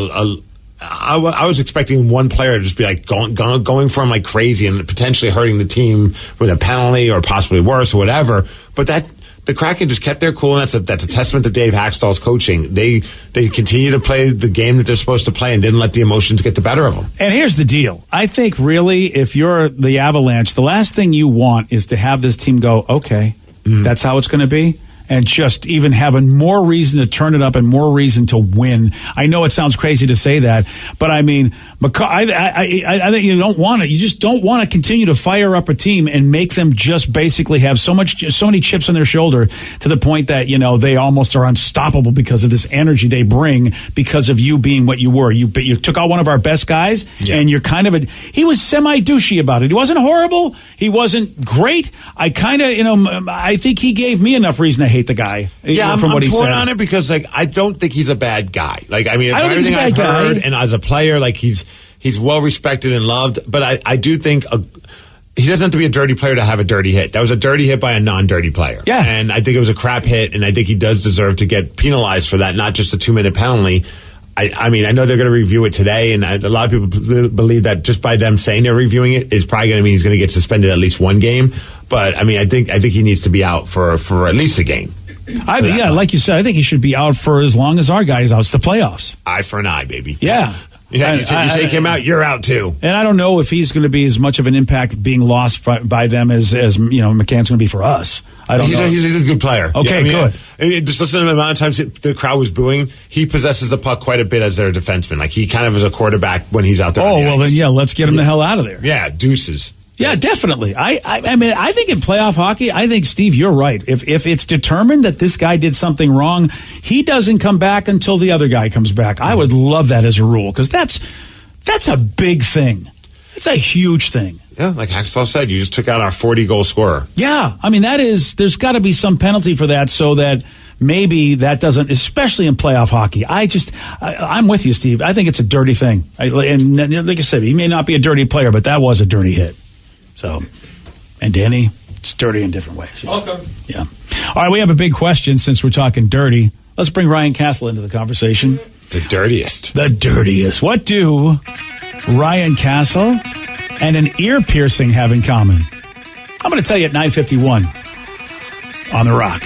I was expecting one player to just be like going for him like crazy and potentially hurting the team with a penalty or possibly worse or whatever. But the Kraken just kept their cool, and that's a testament to Dave Haxtell's coaching. They continue to play the game that they're supposed to play and didn't let the emotions get the better of them. And here's the deal. I think really if you're the Avalanche, the last thing you want is to have this team go, okay, that's how it's going to be. And just even having more reason to turn it up and more reason to win. I know it sounds crazy to say that, but I mean, I think you don't want it. You just don't want to continue to fire up a team and make them just basically have so many chips on their shoulder to the point that, you know, they almost are unstoppable because of this energy they bring because of you being what you were. You took out one of our best guys and you're kind of he was semi-douchey about it. He wasn't horrible. He wasn't great. I think he gave me enough reason to hate the guy. Yeah, from what he torn said on it because, like, I don't think he's a bad guy. Like, I mean, I don't think he's a bad guy. Heard, and as a player, like, he's well respected and loved. But I do think he doesn't have to be a dirty player to have a dirty hit. That was a dirty hit by a non-dirty player. Yeah, and I think it was a crap hit, and I think he does deserve to get penalized for that, not just a 2-minute penalty. I mean, I know they're going to review it today, and a lot of people believe that just by them saying they're reviewing it, it's probably going to mean he's going to get suspended at least one game. But I mean, I think he needs to be out for at least a game. Like you said, I think he should be out for as long as our guy is out. It's the playoffs. Eye for an eye, baby. Yeah. Yeah, you take him out, you're out too. And I don't know if he's going to be as much of an impact being lost by them as you know McCann's going to be for us. I don't know. He's a good player. Okay, good. Just listen to the amount of times the crowd was booing. He possesses the puck quite a bit as their defenseman. Like, he kind of is a quarterback when he's out there. Oh, well, then, let's get him the hell out of there. Yeah, deuces. Yeah, definitely. I mean, I think in playoff hockey, I think, Steve, you're right. If it's determined that this guy did something wrong, he doesn't come back until the other guy comes back. I would love that as a rule, because that's a big thing. It's a huge thing. Yeah, like Haxtell said, you just took out our 40-goal scorer. Yeah, I mean, there's got to be some penalty for that so that maybe that doesn't, especially in playoff hockey. I'm with you, Steve. I think it's a dirty thing. And like I said, he may not be a dirty player, but that was a dirty hit. So, and Danny, it's dirty in different ways. Welcome. Yeah. All right, we have a big question since we're talking dirty. Let's bring Ryan Castle into the conversation. The dirtiest. The dirtiest. What do Ryan Castle and an ear piercing have in common? I'm going to tell you at 9:51 on The Rock.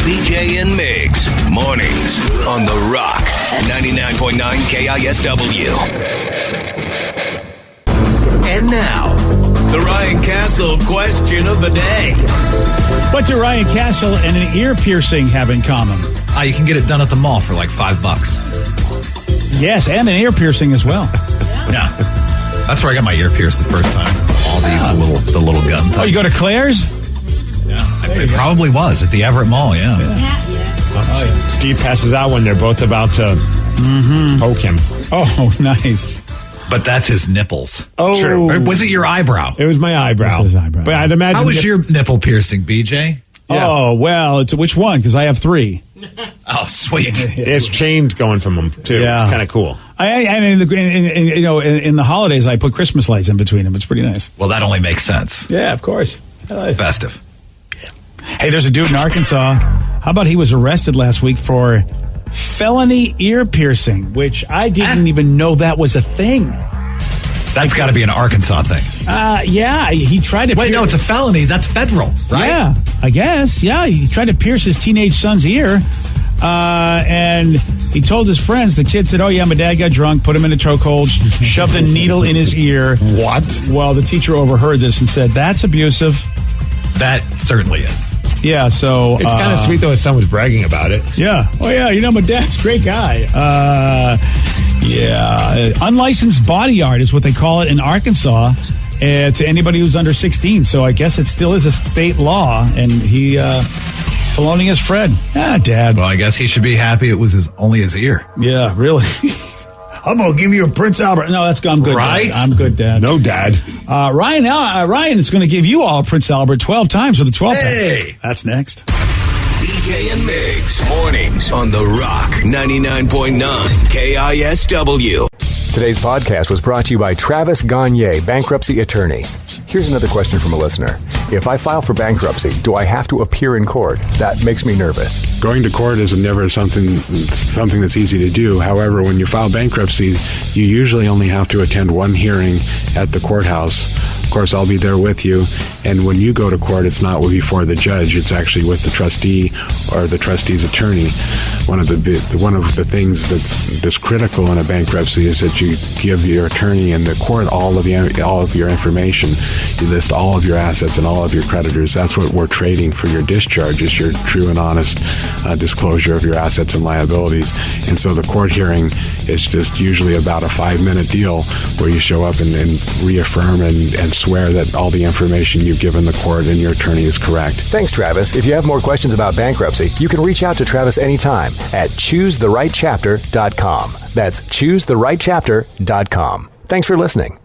BJ and Migs, mornings on The Rock, 99.9 KISW. And now, the Ryan Castle question of the day. What do Ryan Castle and an ear piercing have in common? You can get it done at the mall for like $5. Yes, and an ear piercing as well. Yeah. That's where I got my ear pierced the first time. All these the little gun type. Oh, you go to Claire's? Yeah. It probably was at the Everett Mall, yeah. Steve passes out when they're both about to poke him. Oh, nice. But that's his nipples. Oh. True. Or was it your eyebrow? It was my eyebrow. It was his eyebrow. But I'd imagine. How was your nipple piercing, BJ? Yeah. Oh, well, which one? Because I have 3. Oh, sweet. It's chains going from them, too. Yeah. It's kind of cool. In the holidays, I put Christmas lights in between them. It's pretty nice. Well, that only makes sense. Yeah, of course. Festive. Yeah. Hey, there's a dude in Arkansas. How about he was arrested last week for felony ear piercing, which I didn't even know that was a thing. That's got to be an Arkansas thing. Yeah, he tried to... Wait, no, it's a felony. That's federal, right? Yeah, I guess. Yeah, he tried to pierce his teenage son's ear. And he told his friends, the kid said, oh, yeah, my dad got drunk, put him in a chokehold, shoved a needle in his ear. What? Well, the teacher overheard this and said, that's abusive. That certainly is. Yeah, so... It's kind of sweet, though, if someone's bragging about it. Yeah. Oh, yeah, my dad's a great guy. Unlicensed body art is what they call it in Arkansas to anybody who's under 16. So I guess it still is a state law, and he... Filoni is Fred. Dad. Well, I guess he should be happy it was only his ear. Yeah, really. I'm going to give you a Prince Albert. No, I'm good. Right? Dad. I'm good, Dad. No, Dad. Ryan is going to give you all a Prince Albert 12 times with a 12 Hey! pack. That's next. BJ and Migs, mornings on The Rock, 99.9 KISW. Today's podcast was brought to you by Travis Gagne, bankruptcy attorney. Here's another question from a listener. If I file for bankruptcy, do I have to appear in court? That makes me nervous. Going to court is never something that's easy to do. However, when you file bankruptcy, you usually only have to attend one hearing at the courthouse. Of course, I'll be there with you. And when you go to court, it's not before the judge. It's actually with the trustee or the trustee's attorney. One of the things that's critical in a bankruptcy is that you give your attorney and the court all of your information. You list all of your assets and all of your creditors. That's what we're trading for your discharge, is your true and honest disclosure of your assets and liabilities. And so the court hearing is just usually about a 5-minute deal where you show up and reaffirm and swear that all the information you've given the court and your attorney is correct. Thanks, Travis. If you have more questions about bankruptcy, you can reach out to Travis anytime at choosetherightchapter.com. That's choosetherightchapter.com. Thanks for listening.